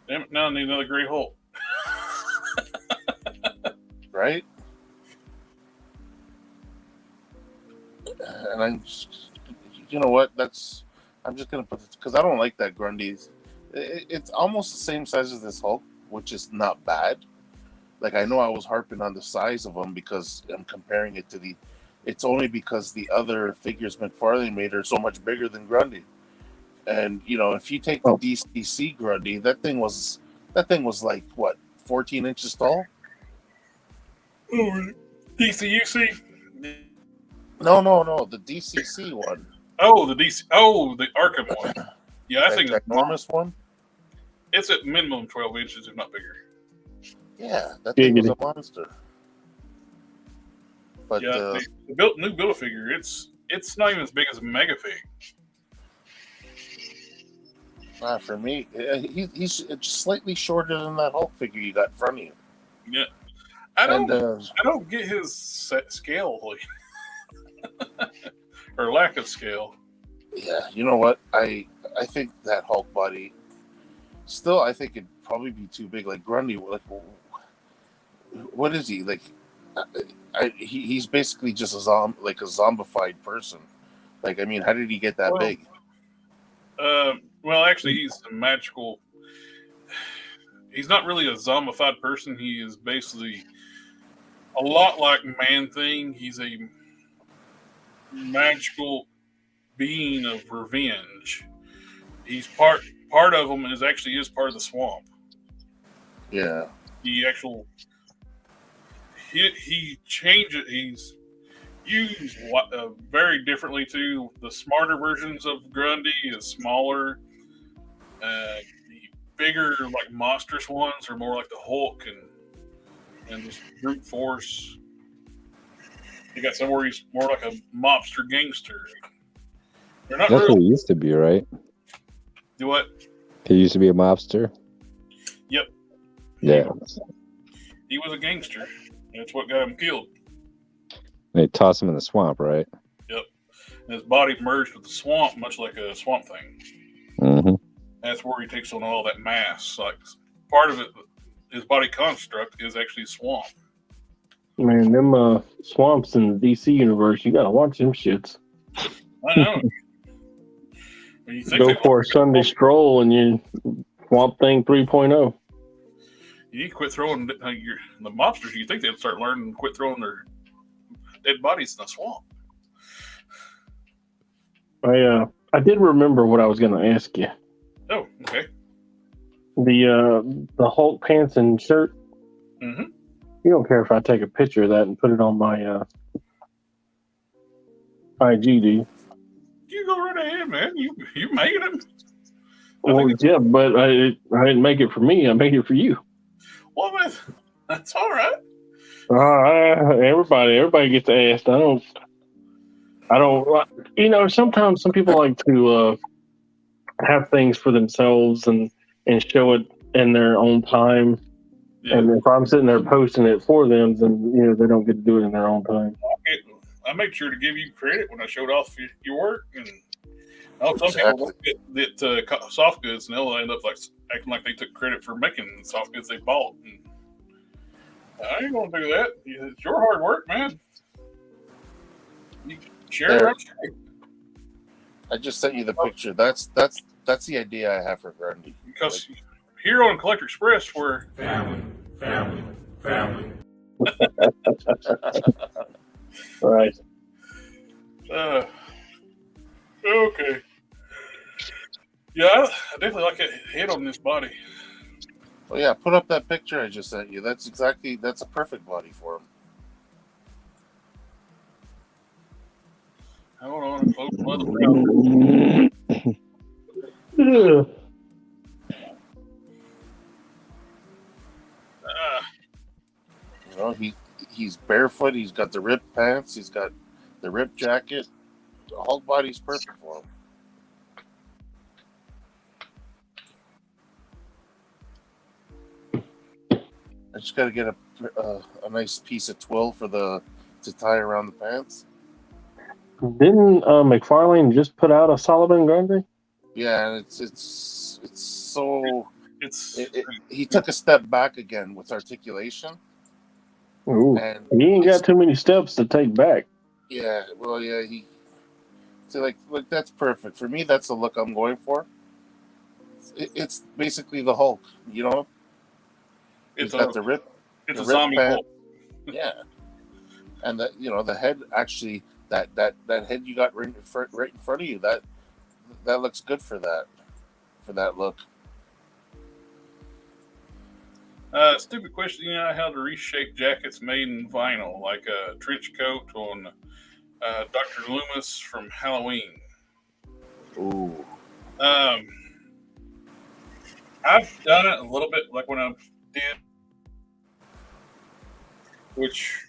Damn it! Now I need another gray Hulk. Right? And you know what? I'm just gonna put it because I don't like that Grundy's. It's almost the same size as this Hulk, which is not bad. Like I know I was harping on the size of them because I'm comparing it to the. It's only because the other figures McFarlane made are so much bigger than Grundy. And you know, if you take the DCC Grundy, that thing was like what, 14 inches tall? Oh, DCUC. No, the DCC one. Oh, the DC. Oh, the Arkham one. Yeah, I think that enormous one. it's at minimum 12 inches, if not bigger. Yeah, that thing was a monster. But yeah, the new Build-A-Figure, it's not even as big as a Mega Fig. For me, he's slightly shorter than that Hulk figure you got in front of you. Yeah, I don't get his scale, or lack of scale. Yeah, you know what? I think that Hulk body, Still, I think it'd probably be too big. Like Grundy, like what is he like? He's basically just a zombified person. Like, I mean, how did he get that big? Well, actually, he's a magical. He's not really a zombified person. He is basically a lot like Man-Thing. He's a magical being of revenge. He's part of him is part of the swamp. Yeah. He changes. He's used very differently too. The smarter versions of Grundy is smaller. The bigger, like monstrous ones, are more like the Hulk and this brute force. You got somewhere he's more like a mobster gangster. They're not That's really. what he used to be, right? Do what? He used to be a mobster. Yep. Yeah. He was a gangster. That's what got him killed. They tossed him in the swamp, right? Yep. And his body merged with the swamp, much like a swamp thing. Mm-hmm. That's where he takes on all that mass. Like part of it, his body construct is actually swamp. Man, them swamps in the DC universe, you gotta watch them shits. I know. When you think Go for a Sunday stroll and you Swamp Thing 3.0. You need to quit throwing the mobsters. You think they'd start learning to quit throwing their dead bodies in the swamp. I did remember what I was going to ask you. Oh, okay. The Hulk pants and shirt. Mm-hmm. You don't care if I take a picture of that and put it on my IG, do you? You go right ahead, man. You made them. Well, yeah, but I didn't make it for me. I made it for you. Well, man, that's all right. Everybody gets asked. I don't. You know, sometimes some people like to have things for themselves and show it in their own time. Yeah. And if I'm sitting there posting it for them, then they don't get to do it in their own time. I make sure to give you credit when I showed off your work, and some people get soft goods, and they'll end up like acting like they took credit for making the soft goods they bought. And I ain't gonna do that. It's your hard work, man. You share it. I just sent you the picture. That's the idea I have for Grundy. Because here on Collector Express, we're family. Right. Okay. Yeah, I definitely like a head on this body. Well, yeah, put up that picture I just sent you. That's a perfect body for him. Hold on, close the He's barefoot. He's got the ripped pants. He's got the ripped jacket. The whole body's perfect for him. I just got to get a nice piece of twill to tie around the pants. Didn't McFarlane just put out a Solomon Grundy? Yeah, and he took a step back again with articulation. Ooh, and he ain't got too many steps to take back. Yeah, well, yeah, like that's perfect for me. That's the look I'm going for. It's basically the Hulk, It's got the rip. It's a zombie Hulk. Yeah, and the head actually that head you got right in front of you that looks good for that look. Stupid question. You know how to reshape jackets made in vinyl, like a trench coat on Dr. Loomis from Halloween. Ooh. I've done it a little bit, like when I did, which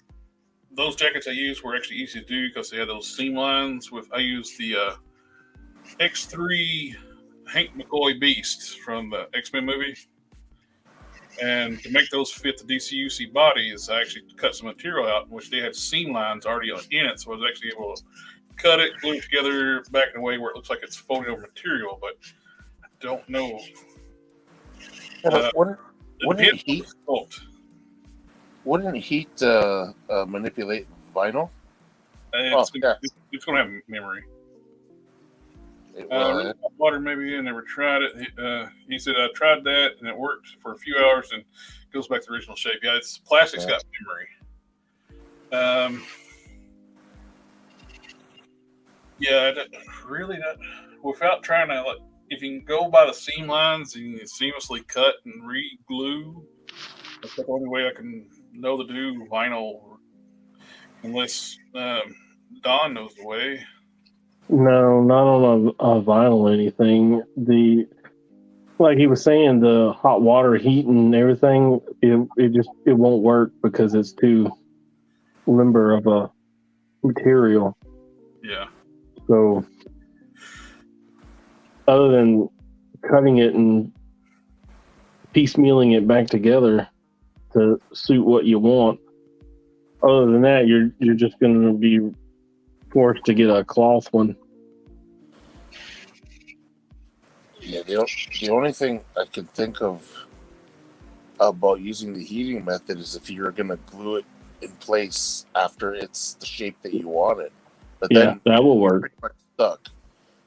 those jackets I used were actually easy to do because they had those seam lines. I used the X3 Hank McCoy Beast from the X-Men movie. And to make those fit the DCUC bodies, I actually cut some material out, which they had seam lines already in it. So I was actually able to cut it, glue it together back in a way where it looks like it's folded over material. But I don't know Wouldn't depends on heat the sculpt. manipulate vinyl? It's, Yeah. it's going to have memory. It will. Really hot water, maybe I never tried it. He said I tried that and it worked for a few hours and goes back to the original shape. Yeah, it's plastic's got memory. Without trying to, like, if you can go by the seam lines and you can seamlessly cut and re-glue, that's the only way I can know to do vinyl, unless Don knows the way. No, not on a vinyl or anything. Like he was saying, the hot water heat and everything, it won't work because it's too limber of a material. Yeah. So other than cutting it and piecemealing it back together to suit what you want, other than that, you're just going to be forced to get a cloth one. Yeah, the only thing I can think of about using the heating method is if you're going to glue it in place after it's the shape that you want it. But then that will you're work. pretty much stuck.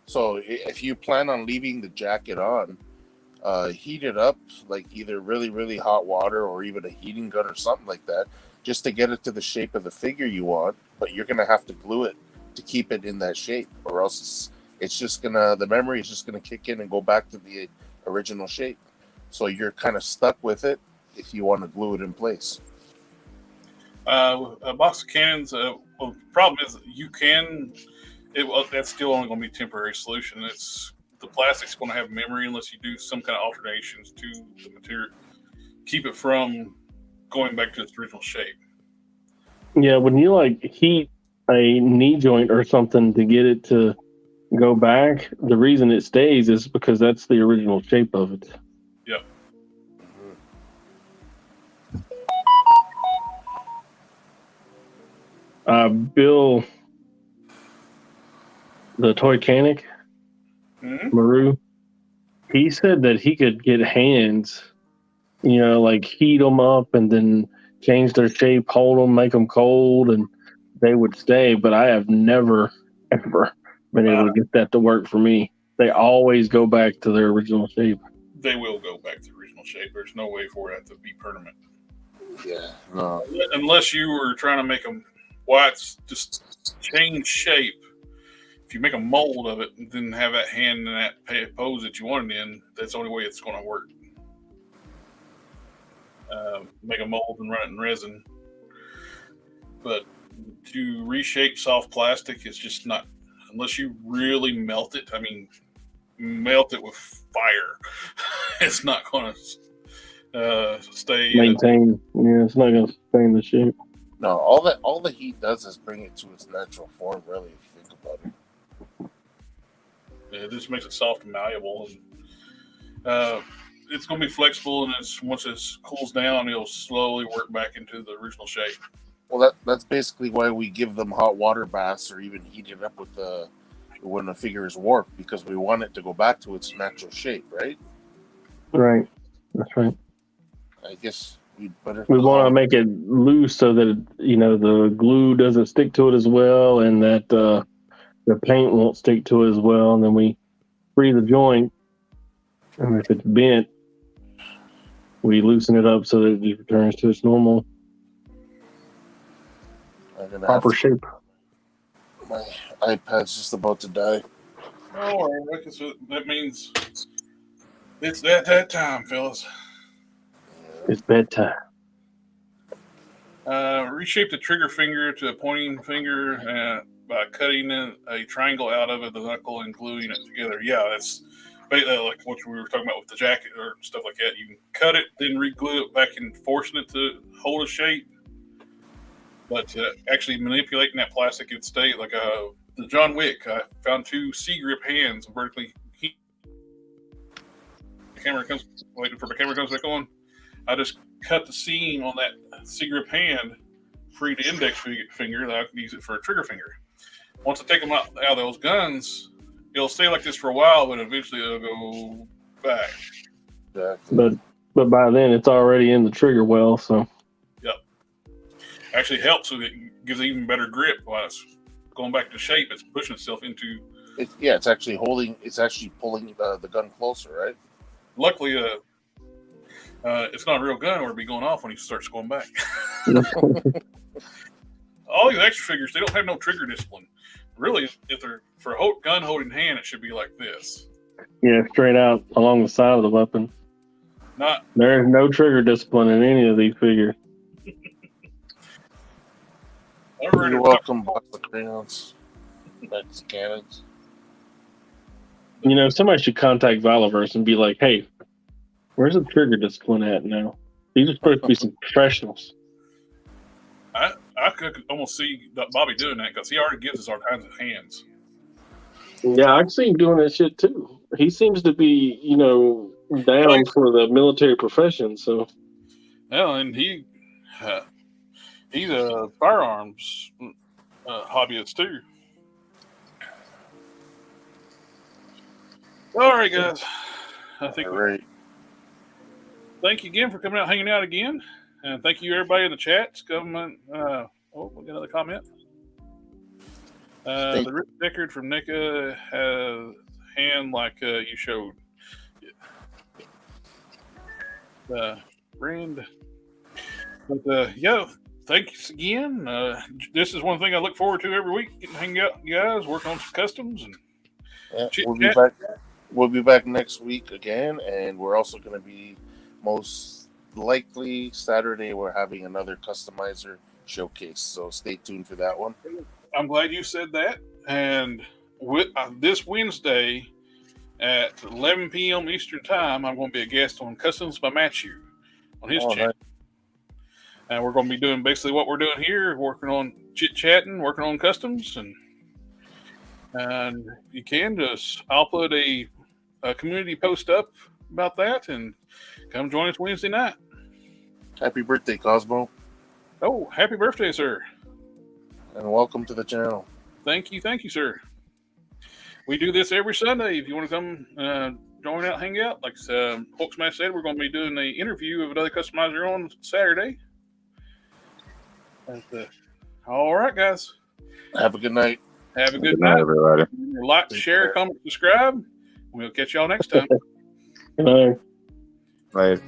So if you plan on leaving the jacket on, heat it up, like either really, really hot water or even a heating gun or something like that, just to get it to the shape of the figure you want. But you're going to have to glue it to keep it in that shape, or else it's just the memory is just gonna kick in and go back to the original shape. So you're kind of stuck with it if you want to glue it in place. A box of cannons. The problem is you can. That's still only going to be a temporary solution. The plastic's going to have memory unless you do some kind of alterations to the material, keep it from going back to its original shape. Yeah, when you like heat a knee joint or something to get it to go back, the reason it stays is because that's the original shape of it. Yep. Bill, the toy canic, Maru, he said that he could get hands, like heat them up and then change their shape, hold them, make them cold, and they would stay. But I have never, ever been able to get that to work for me. They always go back to their original shape. They will go back to the original shape. There's no way for that to be permanent. Yeah, no. Unless you were trying to make them, it's just change shape. If you make a mold of it and then have that hand in that pose that you want it in, that's the only way it's going to work. Make a mold and run it in resin. But to reshape soft plastic, it's just not, unless you really melt it. I mean, melt it with fire. It's not going to stay. Maintain. It's not going to stay in the shape. No, all the heat does is bring it to its natural form, really, if you think about it. It just makes it soft and malleable. And, it's going to be flexible, and once it cools down, it'll slowly work back into the original shape. Well, that's basically why we give them hot water baths or even heat it up with when the figure is warped, because we want it to go back to its natural shape, right? Right. That's right. I guess we want to make it loose so that the glue doesn't stick to it as well, and that the paint won't stick to it as well. And then we free the joint, and if it's bent, we loosen it up so that it returns to its normal proper shape. My iPad's just about to die. Oh, that means it's that time, fellas. It's bedtime. Reshape the trigger finger to a pointing finger by cutting a triangle out of it, the knuckle, and gluing it together. Yeah, that's like what we were talking about with the jacket or stuff like that. You can cut it, then re-glue it back and forcing it to hold a shape. But actually manipulating that plastic, it'd stay like the John Wick. I found 2 C-grip hands vertically. Waiting for the camera comes back on. I just cut the seam on that C-grip hand, free the index finger, that I can use it for a trigger finger. Once I take them out of those guns, it'll stay like this for a while, but eventually it'll go back. But But by then, it's already in the trigger well. So Actually helps so that it gives it even better grip while it's going back to shape. It's pushing itself into. It's actually holding. It's actually pulling the gun closer, right? Luckily, it's not a real gun, or it'd be going off when he starts going back. All these action figures, they don't have no trigger discipline. Really, if they're for a gun holding hand, it should be like this. yeah, straight out along the side of the weapon. Not There is no trigger discipline in any of these figures. You're welcome, box of crayons. That's cannons. You know, somebody should contact Valiverse and be like, "Hey, where's the trigger discipline at now? These are supposed to be some professionals." I could almost see Bobby doing that because he already gives us all kinds of hands. Yeah, I've seen him doing that shit too. He seems to be, you know, down for the military profession. So, Well, and he's a firearms hobbyist too. All right, guys. I think Right. Thank you again for coming out, hanging out again, and thank you everybody in the chat. Coming. We got another comment. The written record from NECA has hand like you showed. Brand. But yeah, thanks again. This is one thing I look forward to every week. Getting to hang out, you guys, working on some customs and We'll be back. We'll be back next week again, and we're also going to be most likely Saturday. We're having another customizer showcase, so stay tuned for that one. I'm glad you said that. And with, this Wednesday at 11 p.m. Eastern Time, I'm going to be a guest on Customs by Matthew on his channel. Nice. And we're going to be doing basically what we're doing here, working on chit-chatting, working on customs. And you can just, I'll put a community post up about that and come join us Wednesday night. Happy birthday, Cosmo. Oh, happy birthday, sir. And welcome to the channel. Thank you, sir. We do this every Sunday. If you want to come join out, hang out. Like Hulk Smash said, we're going to be doing an interview of another customizer on Saturday. All right, guys. Have a good night. Have a good night, everybody. Like, share, comment, subscribe. We'll catch y'all next time. Good night. Bye.